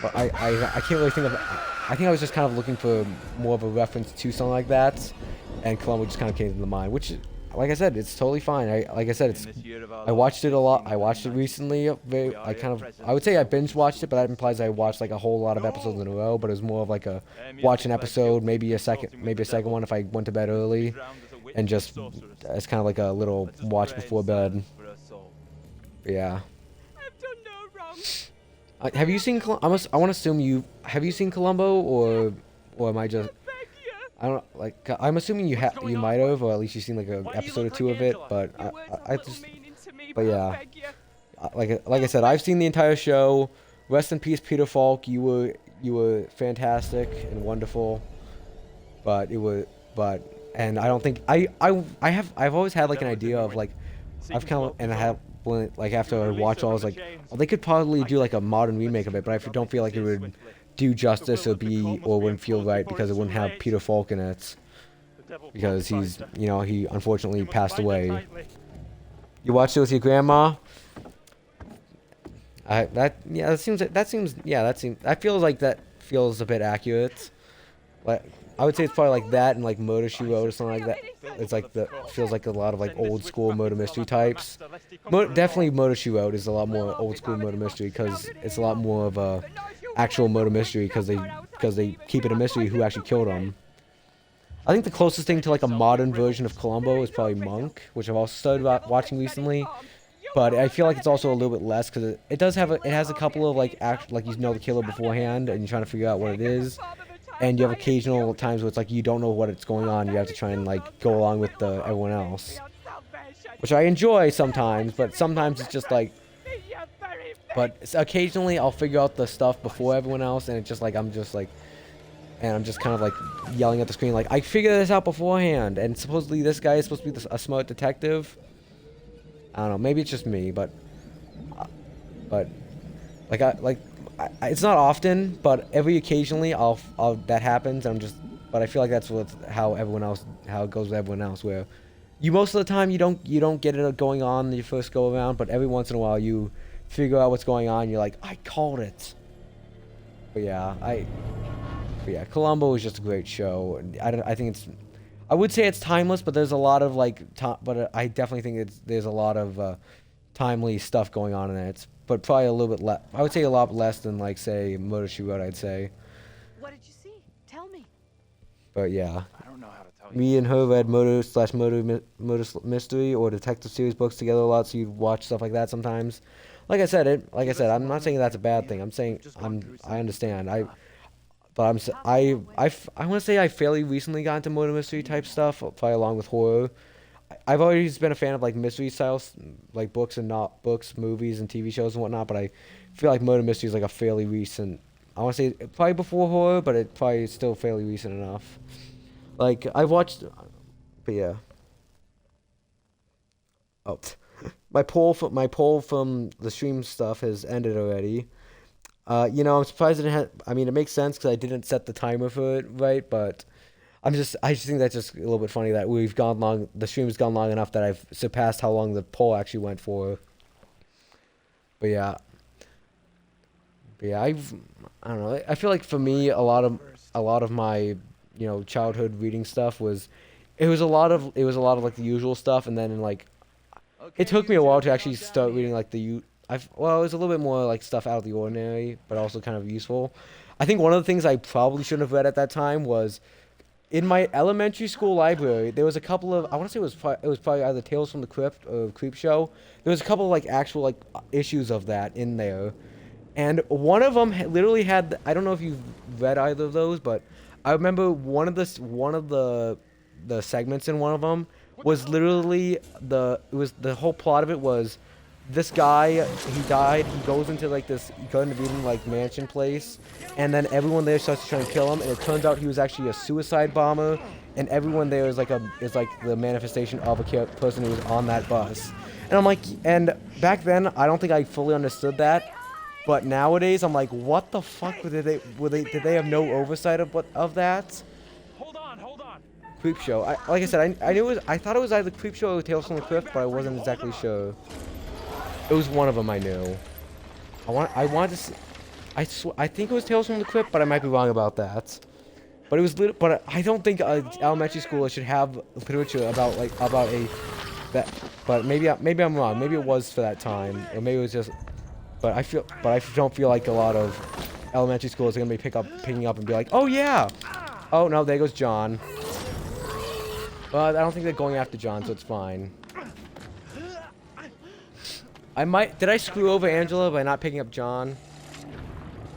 But I can't really think of. I think I was just kind of looking for more of a reference to something like that, and Columbo just kind of came to the mind. Which, like I said, it's totally fine. Like I said, I watched it a lot. I watched it recently. I would say I binge watched it, but that implies I watched like a whole lot of episodes in a row. But it was more of like a watch an episode, maybe a second one if I went to bed early, and just it's kind of like a little watch before bed. But yeah. I've done no wrong. Have you seen? I want to assume you have you seen Columbo, or am I just? I don't like. I'm assuming you might have, or at least you've seen like an episode or two of it. But I just. But yeah, like I said, I've seen the entire show. Rest in peace, Peter Falk. You were fantastic and wonderful. But and I don't think I've always had like an idea of like I've kind of and I have. Like after I watched all, I was like, well, they could probably do like a modern remake of it, but I don't feel like it would do justice or wouldn't feel right because it wouldn't have Peter Falk in it, because he's he unfortunately passed away. You watched it with your grandma? That feels like that feels a bit accurate. Like I would say it's probably like that and like Murder She Wrote or something like that. It's like feels like a lot of like old school murder mystery types. Definitely Murder She Wrote is a lot more old school murder mystery because it's a lot more of a actual murder mystery because they keep it a mystery who actually killed him. I think the closest thing to like a modern version of Columbo is probably Monk, which I've also started watching recently. But I feel like it's also a little bit less because it has a couple of like the killer beforehand and you're trying to figure out what it is. And you have occasional times where it's like you don't know what it's going on. You have to try and like go along with everyone else, which I enjoy sometimes. But sometimes it's just like, but occasionally I'll figure out the stuff before everyone else, and it's just like I'm just kind of like yelling at the screen like I figured this out beforehand. And supposedly this guy is supposed to be a smart detective. I don't know. Maybe it's just me, but it's not often, but every occasionally that happens. But I feel like that's how it goes with everyone else. Where you most of the time you don't get it going on your first go around, but every once in a while you figure out what's going on. You're like, I called it. But yeah, Columbo is just a great show. I think I would say it's timeless, but there's a lot of but I definitely think there's a lot of timely stuff going on in it. But probably a little bit less. I would say a lot less than like say Murder She Wrote. I'd say. What did you see? Tell me. But yeah. I don't know how to tell you. Me and her read murder mystery or detective series books together a lot, so you'd watch stuff like that sometimes. Like I said, I'm not saying that's a bad thing. I'm saying I understand. I want to say I fairly recently got into murder mystery type stuff, probably along with horror. I've always been a fan of like mystery styles, like books, movies, and TV shows and whatnot. But I feel like murder mystery is like a fairly recent. I want to say probably before horror, but it probably is still fairly recent enough. Like I've watched, but yeah. Oh, my poll from the stream stuff has ended already. I'm surprised it makes sense because I didn't set the timer for it right, but. I just think that's just a little bit funny that the stream has gone long enough that I've surpassed how long the poll actually went for. But yeah, I don't know. I feel like for me, a lot of my childhood reading stuff was a lot of like the usual stuff, and then like it took me a while to actually start reading like it was a little bit more like stuff out of the ordinary, but also kind of useful. I think one of the things I probably shouldn't have read at that time was. In my elementary school library, there was a couple of, I want to say it was probably either Tales from the Crypt or Creepshow. There was a couple of like actual like issues of that in there. And one of them literally had, I don't know if you've read either of those, but I remember one of the segments in one of them was literally the whole plot of it was this guy, he died, he goes into like this Garden of Eden like mansion place, and then everyone there starts to try and kill him, and it turns out he was actually a suicide bomber, and everyone there is like the manifestation of a person who was on that bus. And I'm like, and back then I don't think I fully understood that, but nowadays I'm like, what the fuck did they have no oversight of that? Hold on. Creepshow. Like I said, I thought it was either Creepshow or Tales from the Crypt, but I wasn't exactly sure. It was one of them I knew. I wanted to see. I think it was Tales from the Crypt, but I might be wrong about that. But it was but I don't think elementary school should have literature about but maybe I'm wrong. Maybe it was for that time, or maybe it was just. But I don't feel like a lot of elementary schools are gonna be picking up and be like, oh yeah, oh no, there goes John. But I don't think they're going after John, so it's fine. Did I screw over Angela by not picking up John?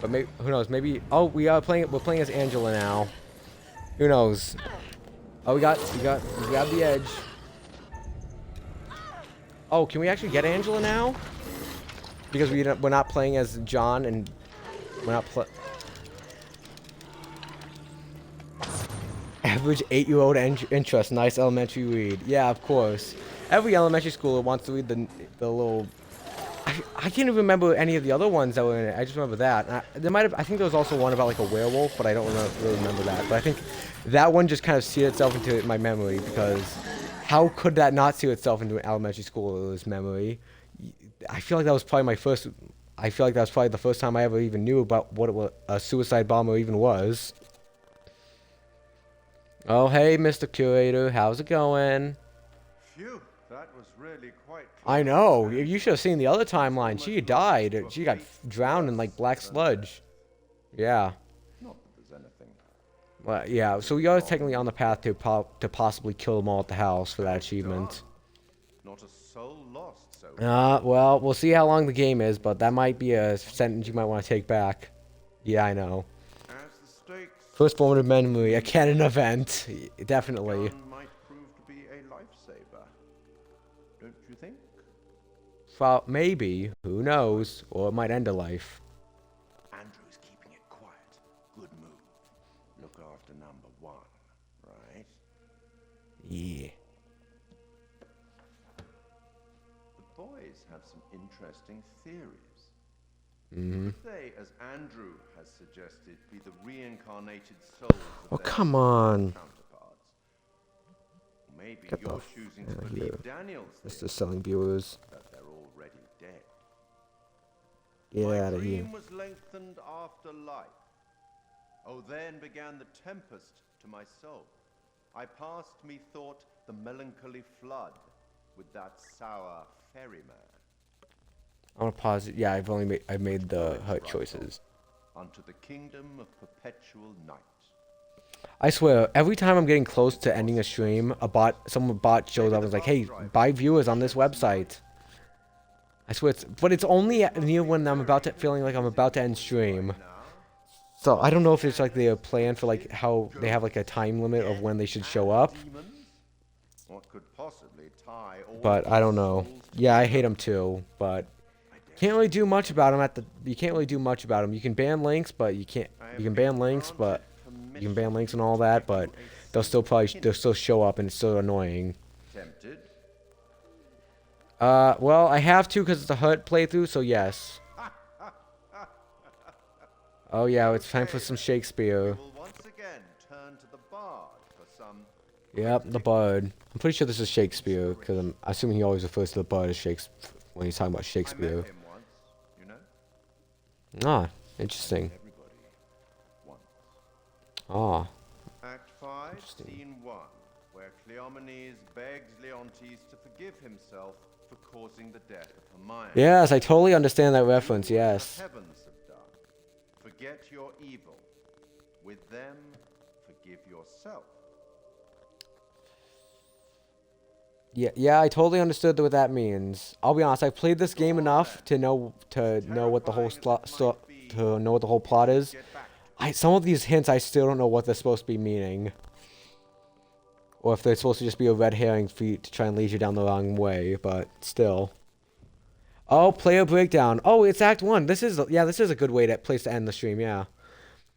But maybe, who knows? Maybe. Oh, we're playing as Angela now. Who knows? Oh, we grabbed the edge. Oh, can we actually get Angela now? Because we're not playing as John and we're not Average 8-year-old interest. Nice elementary read. Yeah, of course. Every elementary schooler wants to read the little. I can't even remember any of the other ones that were in it. I just remember that. I think there was also one about like a werewolf, but I don't really remember that. But I think that one just kind of seared itself into my memory because how could that not sear itself into an elementary school's memory? I feel like that was probably my first. I feel like that was probably the first time I ever even knew about what a suicide bomber even was. Oh, hey, Mr. Curator, how's it going? Phew, that was really quite. I know. You should have seen the other timeline. She died. She got drowned in like black sludge. Yeah. Not that there's anything. Well, yeah. So we are technically on the path to possibly kill them all at the house for that achievement. Not a soul lost. So. Well, we'll see how long the game is, but that might be a sentence you might want to take back. Yeah, I know. First formative memory, a canon event. Definitely. Might prove to be a lifesaver. Don't you think? Well, maybe. Who knows? Or it might end a life. Andrew's keeping it quiet. Good move. Look after number one, right? Yeah. The boys have some interesting theories. Mm-hmm. Could they, as Andrew has suggested, be the reincarnated souls of their come on. counterparts? Maybe Get you're the choosing to out of believe here. Daniel's This theory is selling viewers. that they're already dead. Get My out of here. dream was lengthened after life. Oh, then began the tempest to my soul. I passed, methought, the melancholy flood with that sour ferryman. I want to pause it. Yeah, I've made the hurt choices. Unto the kingdom of perpetual night. I swear, every time I'm getting close to ending a stream, some bot shows up and is like, "Hey, buy viewers on this website." I swear, but it's only near when feeling like I'm about to end stream. So I don't know if it's like their plan for like how they have like a time limit of when they should show up. What could possibly tie all But I don't know. Yeah, I hate them too, but can't really do much about them you can't really do much about them. You can ban links, but you can ban links and all that, but they'll still show up and it's so annoying. Tempted? Well, I have to because it's a HUD playthrough, so yes. Oh yeah, it's time for some Shakespeare. Once again turn to the bard for some. Yep, the bard. I'm pretty sure this is Shakespeare because I'm assuming he always refers to the bard as Shakespeare when he's talking about Shakespeare. You know? Ah, interesting. Ah. Act 5, Scene 1, where Cleomenes begs Leontes to forgive himself for causing the death of Hermione. Yes, I totally understand that reference, yes. The heavens have done. Forget your evil. With them, forgive yourself. Yeah, I totally understood what that means. I'll be honest, I've played this game enough to know what the whole plot is. Some of these hints I still don't know what they're supposed to be meaning. Or if they're supposed to just be a red herring for you to try and lead you down the wrong way, but still. Oh, player breakdown. Oh, it's Act 1. This is a good place to end the stream, yeah.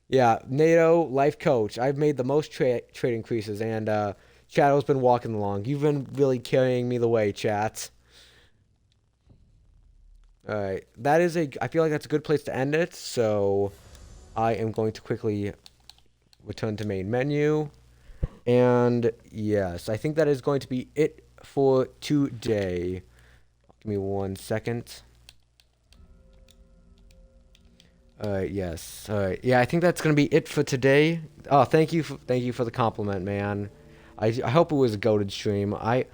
Yeah, NATO, life coach. I've made the most trade increases, and Shadow's been walking along. You've been really carrying me the way, chat. Alright, I feel like that's a good place to end it, so I am going to quickly return to main menu. And yes, I think that is going to be it for today. Give me 1 second. Yes. Yeah, I think that's gonna be it for today. Oh, thank you for the compliment, man. I hope it was a goated stream. I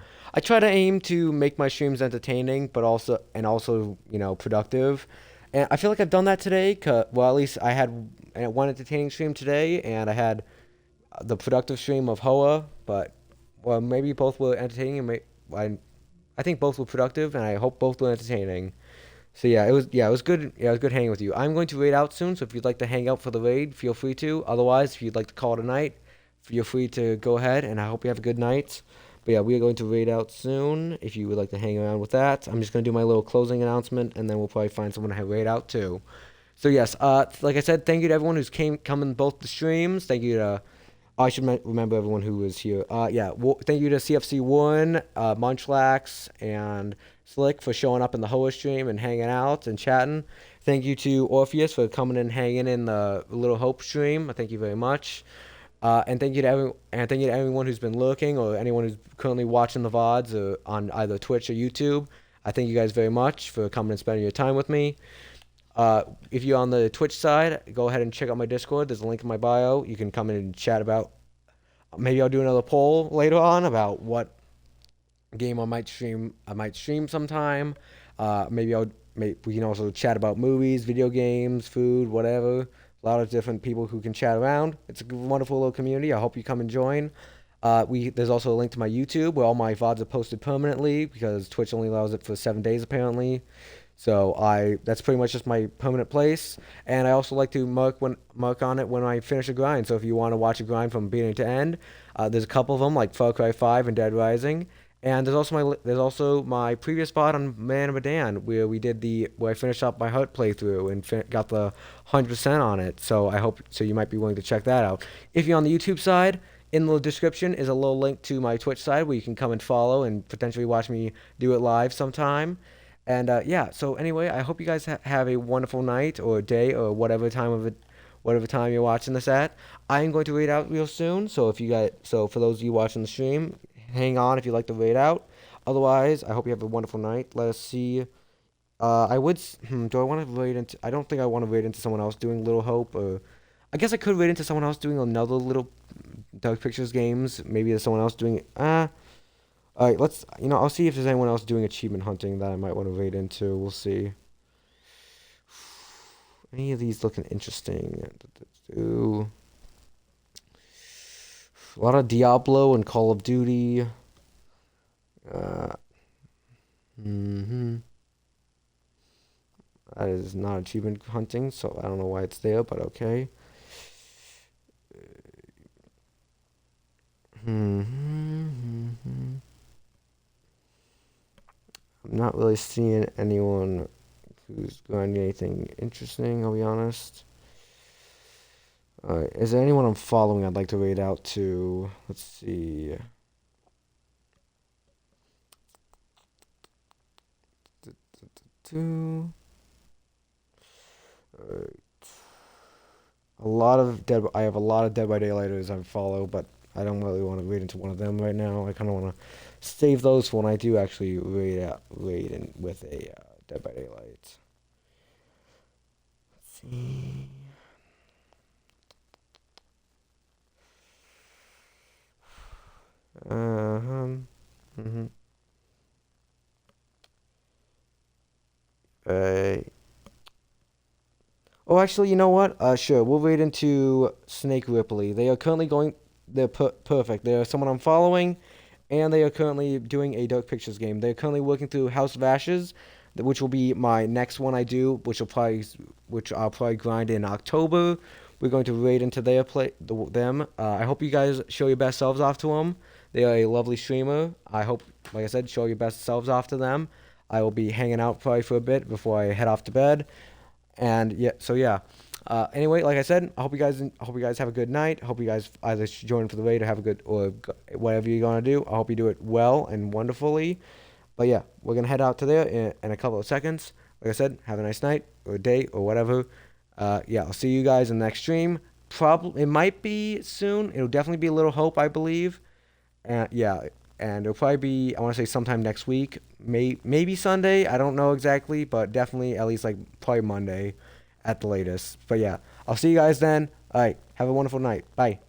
try to aim to make my streams entertaining, but also productive. And I feel like I've done that today. Well, at least I had one entertaining stream today, and I had the productive stream of Hoa. But well, maybe both were entertaining. I think both were productive, and I hope both were entertaining. So it was good. Yeah, it was good hanging with you. I'm going to raid out soon, so if you'd like to hang out for the raid, feel free to. Otherwise, if you'd like to call it a night, feel free to go ahead, and I hope you have a good night. But yeah, we are going to raid out soon. If you would like to hang around with that, I'm just going to do my little closing announcement, and then we'll probably find someone to raid out too. So yes, like I said, thank you to everyone who's come in both the streams. Thank you to I should remember everyone who was here. Thank you to CFC1, Munchlax, and Slick for showing up in the Hoa stream and hanging out and chatting. Thank you to Orpheus for coming and hanging in the Little Hope stream. Thank you very much. And thank you to everyone who's been lurking or anyone who's currently watching the VODs or on either Twitch or YouTube. I thank you guys very much for coming and spending your time with me. If you're on the Twitch side, go ahead and check out my Discord. There's a link in my bio. You can come in and chat about. Maybe I'll do another poll later on about what game I might stream. I might stream sometime. We can also chat about movies, video games, food, whatever. A lot of different people who can chat around. It's a wonderful little community. I hope you come and join. There's also a link to my YouTube where all my VODs are posted permanently because Twitch only allows it for 7 days apparently. So that's pretty much just my permanent place. And I also like to mark on it when I finish a grind. So if you want to watch a grind from beginning to end, there's a couple of them like Far Cry 5 and Dead Rising. And there's also my previous VOD on Man of Medan where I finished up my Hut playthrough and got the 100% on it. So you might be willing to check that out. If you're on the YouTube side, in the description is a little link to my Twitch side where you can come and follow and potentially watch me do it live sometime. And so anyway, I hope you guys have a wonderful night or day or whatever time you're watching this at. I am going to raid out real soon, so for those of you watching the stream, hang on if you'd like to raid out. Otherwise, I hope you have a wonderful night. Let us see. Do I want to raid into? I don't think I want to raid into someone else doing Little Hope, or I guess I could raid into someone else doing another Little Dark Pictures games. Maybe there's someone else doing. All right, I'll see if there's anyone else doing achievement hunting that I might want to raid into. We'll see. Any of these looking interesting? A lot of Diablo and Call of Duty. That is not achievement hunting, so I don't know why it's there, but okay. I'm not really seeing anyone who's going to do anything interesting, I'll be honest. Alright, is there anyone I'm following I'd like to raid out to? Let's see. Alright. I have a lot of Dead by Daylighters I follow, but I don't really want to raid into one of them right now. I kind of want to save those for when I do actually raid in with a Dead by Daylight. Let's see. Oh, actually, you know what? Sure, we'll raid into Snake Ripley. They are currently going. They're perfect. They're someone I'm following, and they are currently doing a Dark Pictures game. They're currently working through House of Ashes, which will be my next one I do, which I'll probably grind in October. We're going to raid into them. I hope you guys show your best selves off to them. They are a lovely streamer. I hope, like I said, show your best selves off to them. I will be hanging out probably for a bit before I head off to bed. And anyway, like I said, I hope you guys have a good night. I hope you guys either join for the raid or whatever you're gonna do. I hope you do it well and wonderfully. But yeah, we're gonna head out to there in a couple of seconds. Like I said, have a nice night or day or whatever. I'll see you guys in the next stream. It might be soon. It'll definitely be a Little Hope, I believe. And it'll probably be, I want to say sometime next week, maybe Sunday. I don't know exactly, but definitely at least probably Monday. at the latest. But yeah, I'll see you guys then. All right, have a wonderful night. Bye.